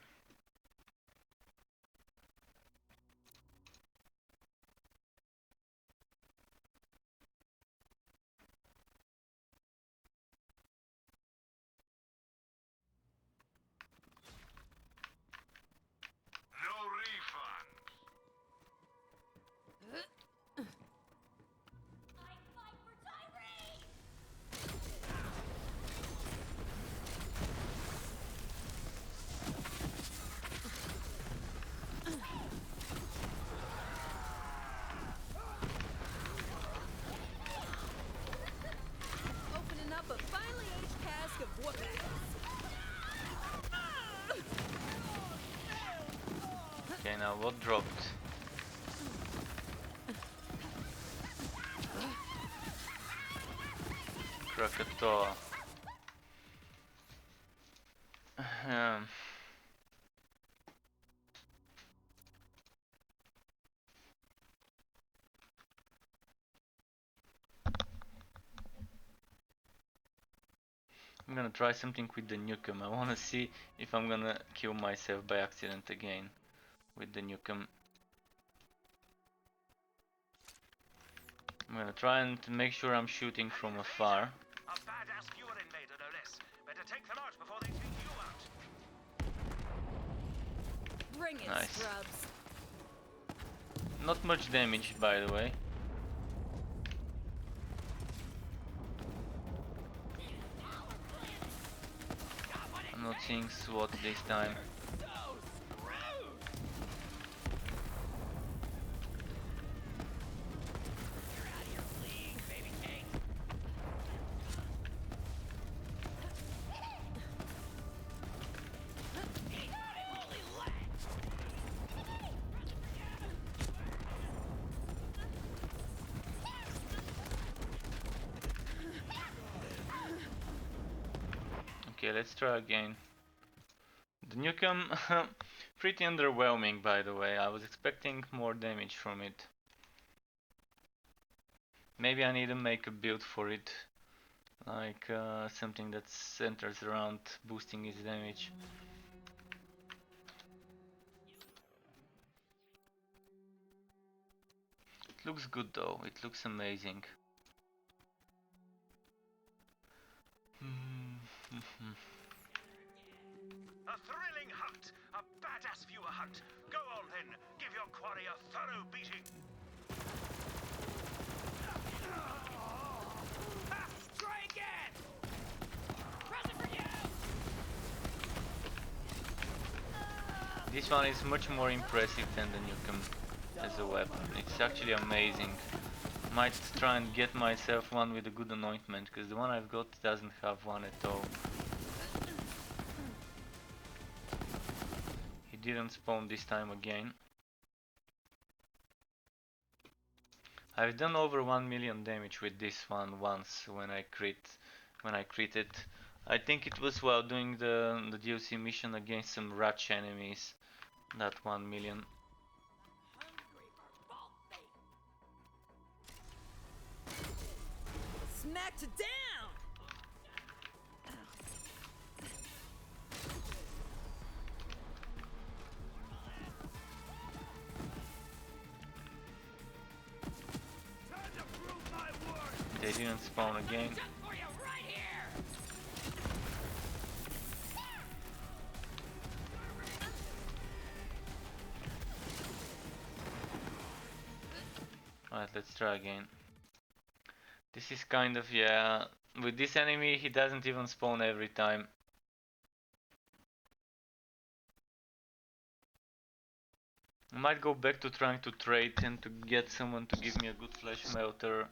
Fight for Tyree! Opening up a finely aged cask of whoop-ass. Okay, now what dropped? Krakatoa. I'm gonna try something with the Nukem. I wanna see if I'm gonna kill myself by accident again with the Nukem. I'm gonna try and make sure I'm shooting from afar. A badass viewer invader, no less. Better take them out before they take you out. Bring it, Nice. scrubs. Not much damage, by the way. I'm not seeing SWAT this time. Okay, let's try again. The Nukem, pretty underwhelming, by the way. I was expecting more damage from it. Maybe I need to make a build for it, like something that centers around boosting its damage. It looks good though, it looks amazing. A thrilling hunt, a badass viewer hunt. Go on then, give your quarry a thorough beating. Try again! Present for you! This one is much more impressive than the Nukem as a weapon. It's actually amazing. Might try and get myself one with a good anointment, because the one I've got doesn't have one at all. He didn't spawn this time again. I've done over 1 million damage with this one once when I critted. I think it was while doing the DLC mission against some Ratch enemies. That 1 million. Smacked it down! They didn't spawn again. For you right here! Alright, let's try again. This is kind of, yeah, with this enemy he doesn't even spawn every time. I might go back to trying to trade and to get someone to give me a good flesh melter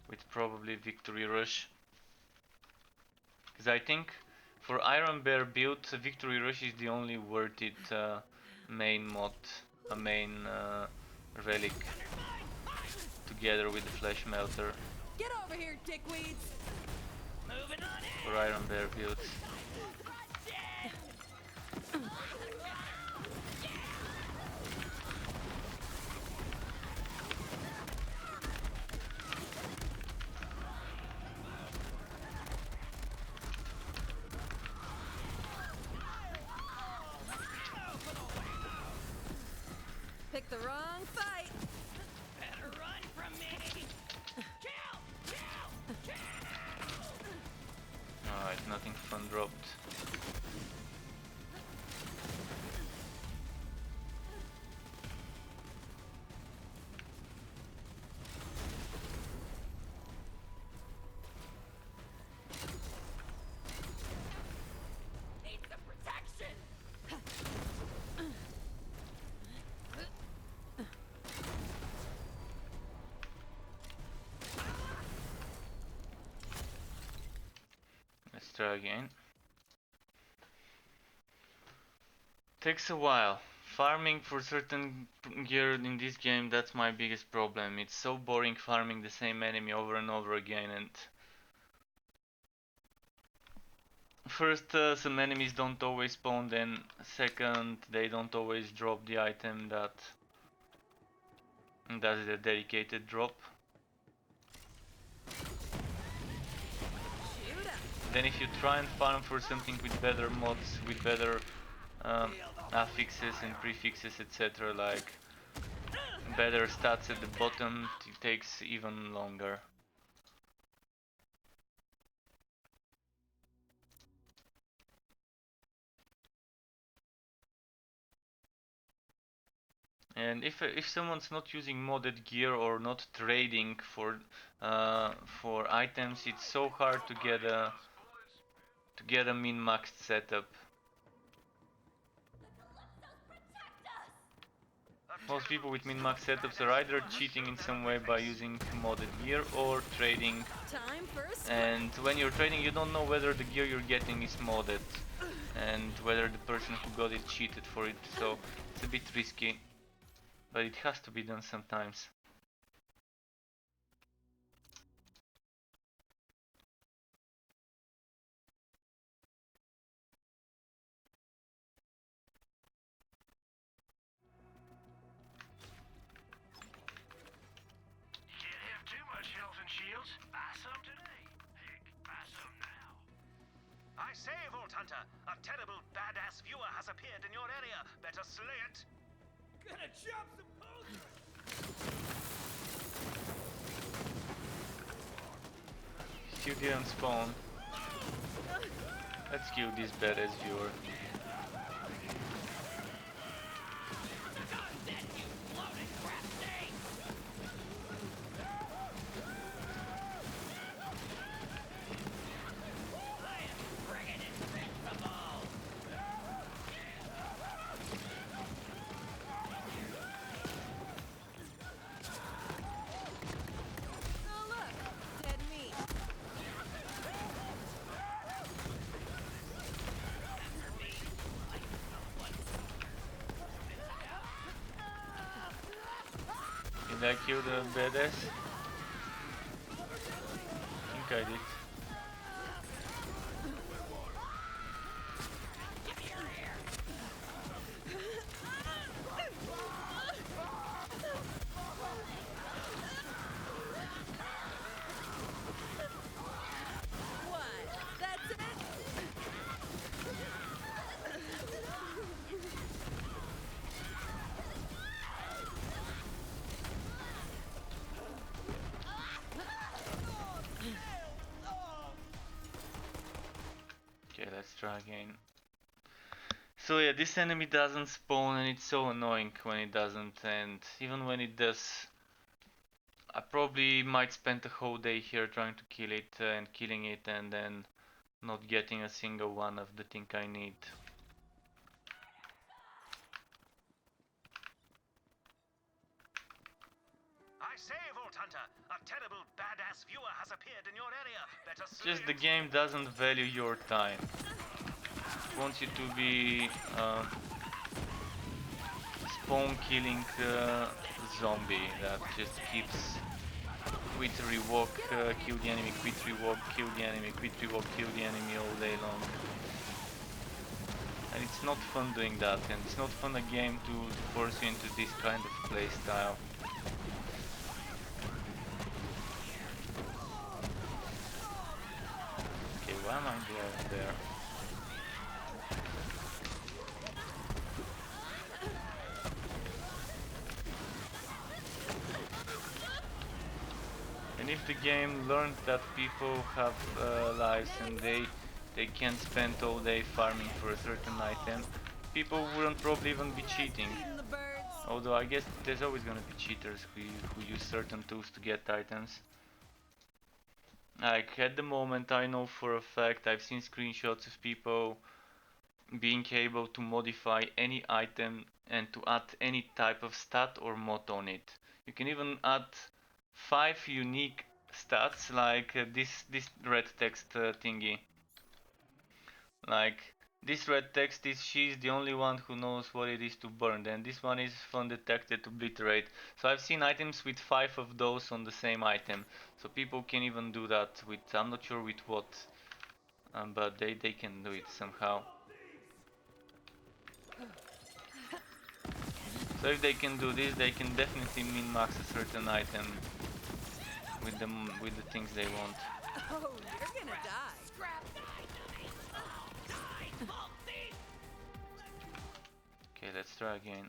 with probably Victory Rush. Because I think for Iron Bear build, Victory Rush is the only worth it main mod, a main relic together with the flesh melter Get over here, dickweeds! Moving on in! for Iron Bear builds. Pick the wrong fight. Better run from me. Kill! Kill! Kill! Alright, nothing fun dropped. Need some protection. Let's try again. Takes a while. Farming for certain gear in this game, that's my biggest problem. It's so boring farming the same enemy over and over again, and first, some enemies don't always spawn, then second, they don't always drop the item that is a dedicated drop. Then if you try and farm for something with better mods, with better affixes and prefixes, etc., like better stats at the bottom, it takes even longer. And if someone's not using modded gear or not trading for items, it's so hard to get a min-maxed setup. Most people with min-max setups are either cheating in some way by using modded gear or trading. And when you're trading, you don't know whether the gear you're getting is modded and whether the person who got it cheated for it. So it's a bit risky, but it has to be done sometimes. I say, Vault Hunter, a terrible badass viewer has appeared in your area. Better slay it. Gonna chop some posters. Still didn't spawn. Let's kill this badass viewer. Did I kill the badass? I think I did. Okay, let's try again. So yeah, this enemy doesn't spawn and it's so annoying when it doesn't, and even when it does, I probably might spend a whole day here trying to kill it and killing it and then not getting a single one of the thing I need. I say, Vault Hunter, a terrible badass viewer has appeared in your area. Better slay Just the it. game doesn't value your time. It wants you to be spawn killing zombie that just keeps quit rewalk, kill the enemy, quit rewalk, kill the enemy, quit rewalk, kill the enemy all day long. And it's not fun doing that, and it's not fun a game to force you into this kind of play style. Okay, why am I there? And if the game learned that people have lives and they can't spend all day farming for a certain item, people wouldn't probably even be cheating. Feeding the birds. Although I guess there's always gonna be cheaters who use certain tools to get items. Like at the moment I know for a fact I've seen screenshots of people being able to modify any item and to add any type of stat or mod on it. You can even add 5 unique stats like this red text thingy. Like this red text is she's the only one who knows what it is to burn, and this one is fun detected to obliterate. So I've seen items with 5 of those on the same item. So people can even do that with, I'm not sure with what, but they can do it somehow. So if they can do this, they can definitely min-max a certain item with the things they want. Oh, you're gonna die. Okay, let's try again.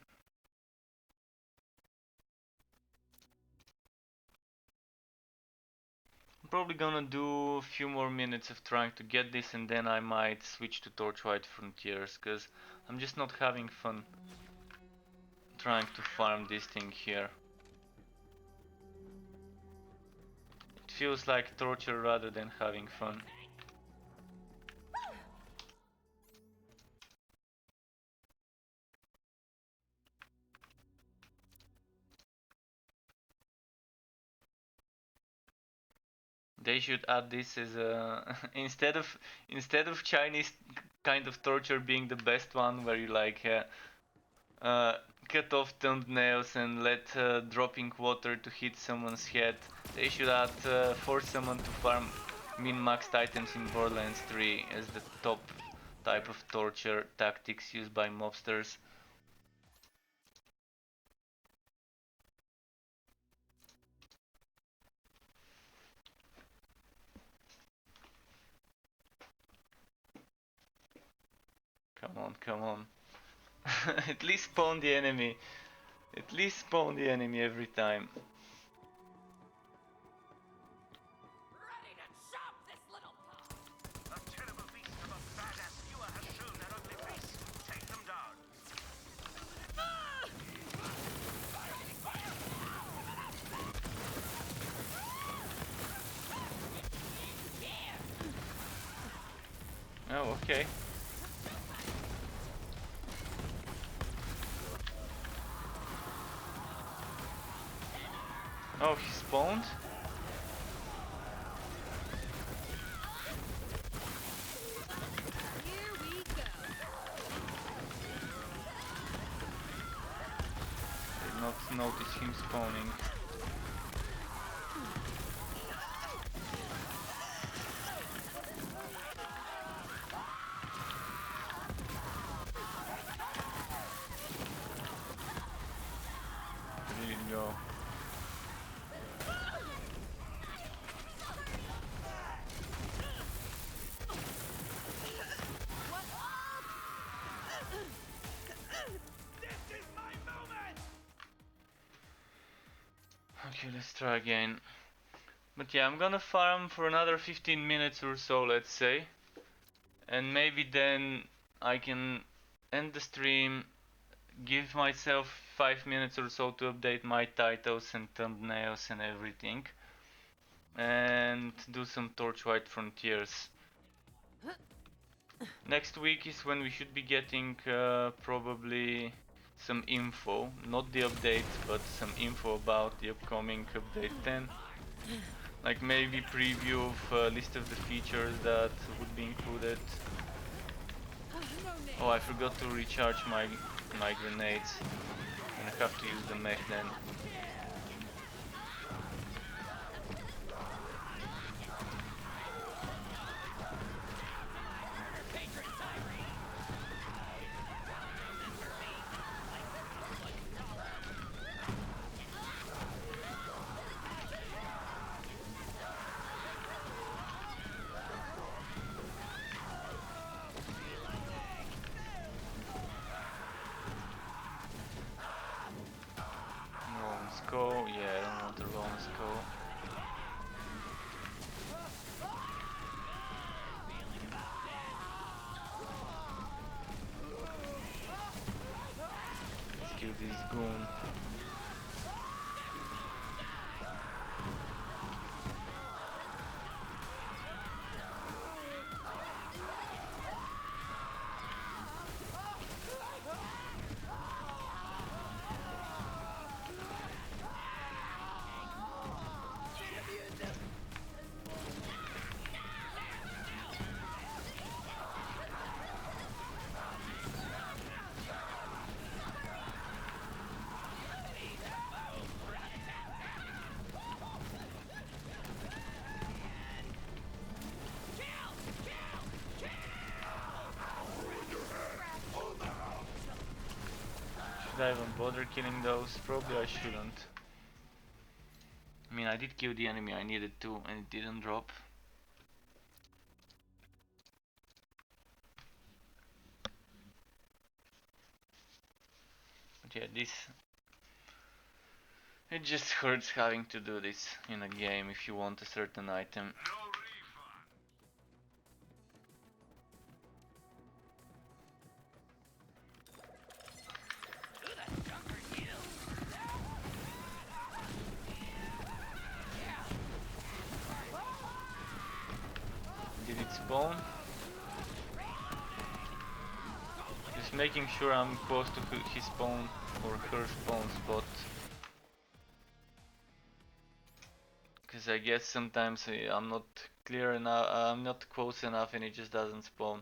I'm probably gonna do a few more minutes of trying to get this and then I might switch to Torchlight Frontiers, cause I'm just not having fun trying to farm this thing here. It feels like torture rather than having fun. They should add this as a instead of Chinese kind of torture being the best one, where you like uh, cut off thumbnails and let dropping water to hit someone's head. They should add force someone to farm min-maxed items in Borderlands 3 as the top type of torture tactics used by mobsters. Come on, come on. At least spawn the enemy. At least spawn the enemy every time. Ready to chop this little punk. A terrible beast of a badass viewer has shown their ugly face. Take them down. Oh, okay. Oh, he spawned? Here we go. Did not notice him spawning. There you go. Okay, let's try again. But yeah, I'm gonna farm for another 15 minutes or so, let's say. And maybe then I can end the stream, give myself 5 minutes or so to update my titles and thumbnails and everything. And do some Torchlight Frontiers. Next week is when we should be getting probably some info, not the updates, but some info about the upcoming update 10. Like maybe preview of a list of the features that would be included. Oh, I forgot to recharge my grenades. And I have to use the mech then. Rowan skull, yeah, I don't want the Rowan skull. Let's kill this goon. Should I even bother killing those? Probably I shouldn't. I mean, I did kill the enemy I needed to, and it didn't drop. But yeah, this... It just hurts having to do this in a game if you want a certain item. Did it spawn? Just making sure I'm close to his spawn or her spawn spot. Because I guess sometimes I'm not clear enough, I'm not close enough and it just doesn't spawn.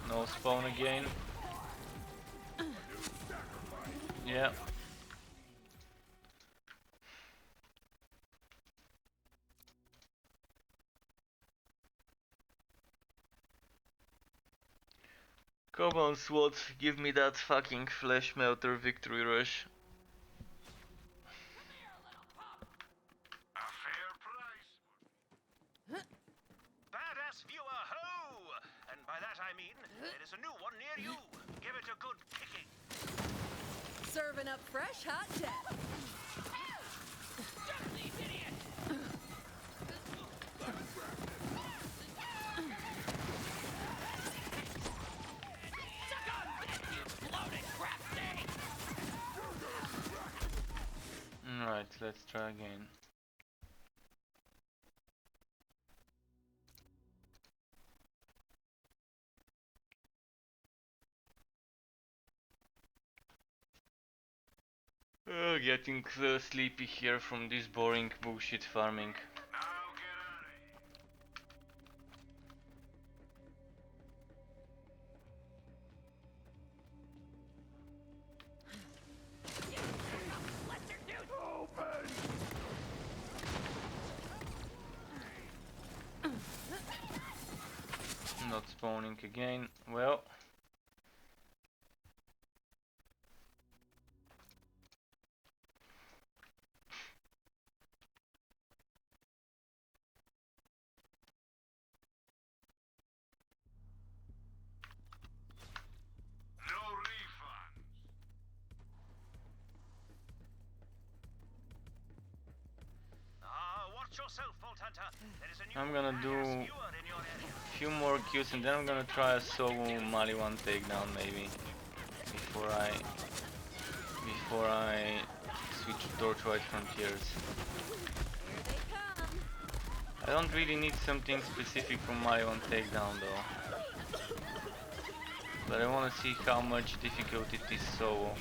No spawn again. Yeah. Come on, SWAT, give me that fucking flesh melter victory rush. A fair price. Badass viewer ho! And by that I mean, there is a new one near you. Give it a good kicking. Serving up fresh hot death. Alright, let's try again. Getting sleepy here from this boring bullshit farming. Not spawning again. Well. Watch yourself, Vault Hunter. There is a new I'm gonna do badass viewer in your area. a few more kills and then I'm gonna try a solo Mali 1 takedown maybe. Before I switch to Torchlight Frontiers. Here they come. I don't really need something specific from Mali 1 takedown though. But I wanna see how much difficult it is solo.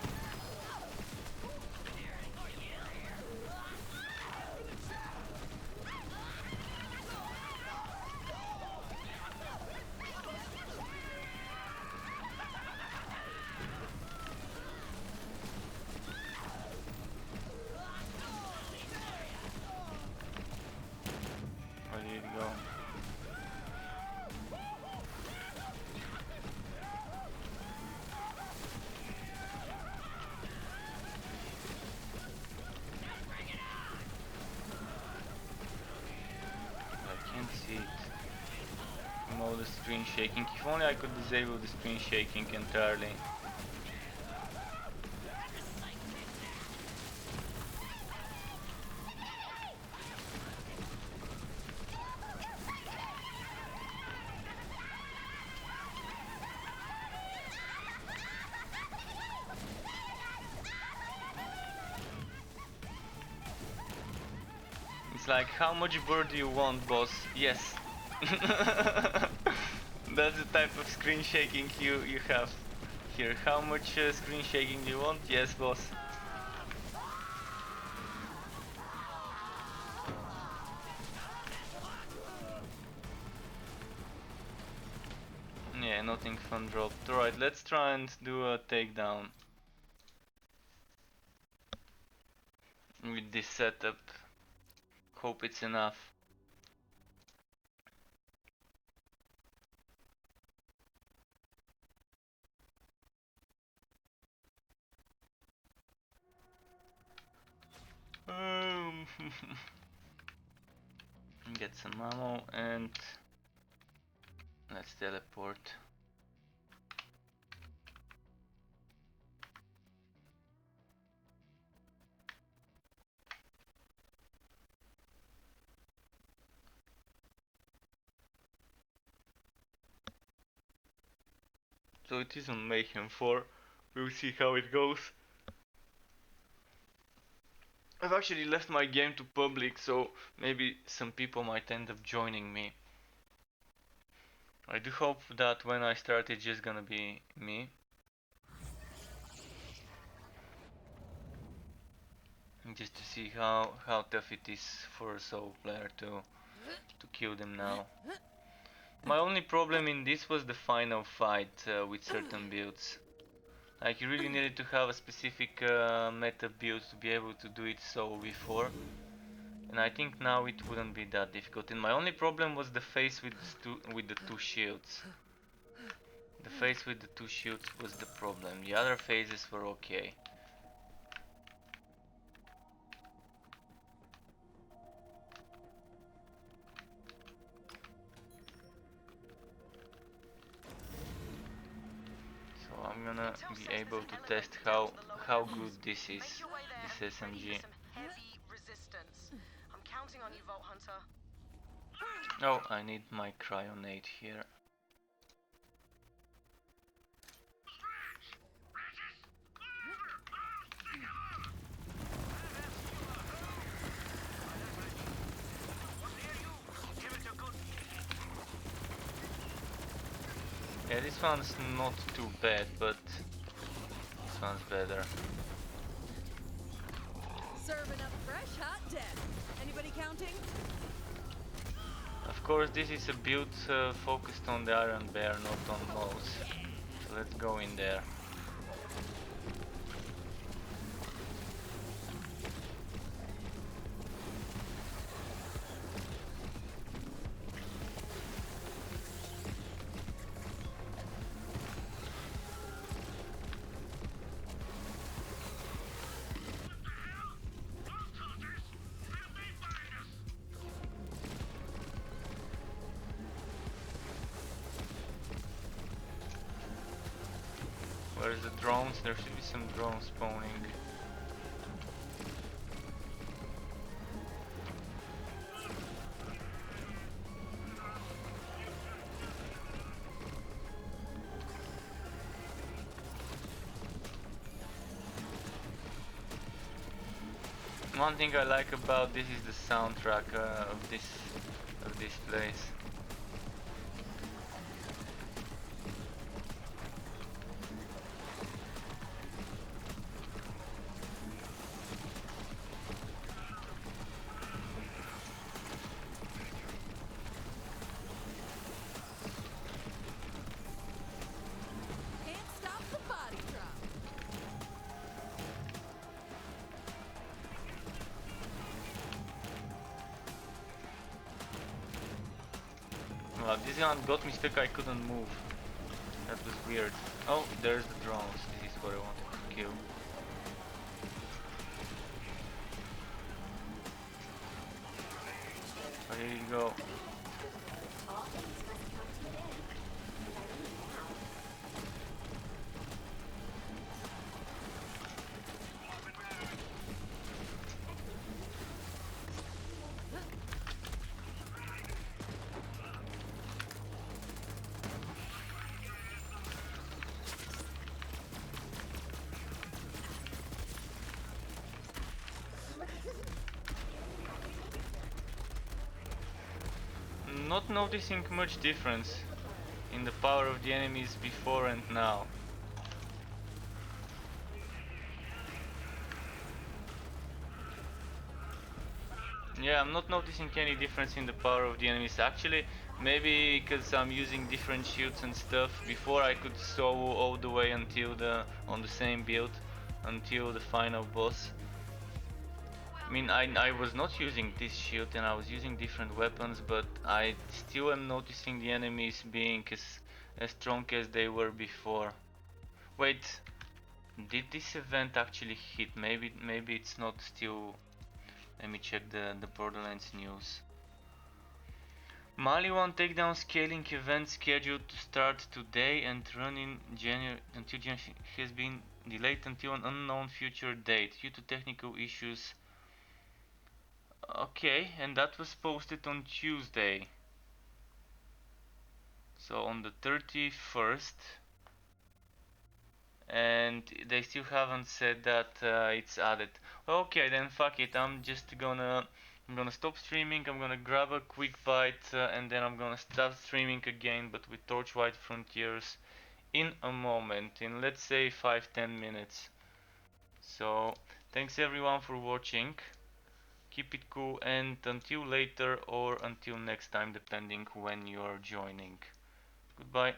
screen shaking. If only I could disable the screen shaking entirely. It's like, how much bird do you want, boss? Yes. That's the type of screen shaking you have here. How much screen shaking do you want? Yes, boss. Yeah, nothing fun dropped. Alright, let's try and do a takedown with this setup. Hope it's enough. Get some ammo and let's teleport. So it is on Mayhem 4. We'll see how it goes. I've actually left my game to public, so maybe some people might end up joining me. I do hope that when I start it's just gonna be me. Just to see how tough it is for a solo player to kill them now. My only problem in this was the final fight with certain builds. Like you really needed to have a specific meta build to be able to do it so before. And I think now it wouldn't be that difficult. And my only problem was the face with the two shields. The face with the two shields was the problem. The other phases were okay. So I'm gonna be able to test how good this is, this SMG. I'm counting on you, Vault Hunter. Oh, I need my cryonate here. Yeah, this one's not too bad, but this one's better. Serving up fresh hot death. Anybody counting? Of course, this is a build focused on the Iron Bear, not on mouse. So let's go in there. Where's the drones? There should be some drones spawning. One thing I like about this is the soundtrack of this place. Can't stop the body drop. Well, this one got me stuck, I couldn't move. That was weird. Oh, there's the drones. This is what I wanted to kill. Oh, here you go. All things must come to an end. I'm not noticing much difference in the power of the enemies before and now. Yeah, I'm not noticing any difference in the power of the enemies. Actually, maybe because I'm using different shields and stuff. Before I could solo all the way until on the same build until the final boss. I mean, I was not using this shield and I was using different weapons, but I still am noticing the enemies being as strong as they were before. Wait, did this event actually hit? Maybe it's not still. Let me check the Borderlands news. Mali 1 takedown scaling event scheduled to start today and run in January until January has been delayed until an unknown future date due to technical issues. Okay, and that was posted on Tuesday. So on the 31st, and they still haven't said that it's added. Okay, then fuck it. I'm gonna stop streaming. I'm gonna grab a quick bite, and then I'm gonna start streaming again, but with Torchlight Frontiers in a moment, in let's say 5-10 minutes. So thanks everyone for watching. Keep it cool, and until later or until next time, depending when you're joining. Goodbye.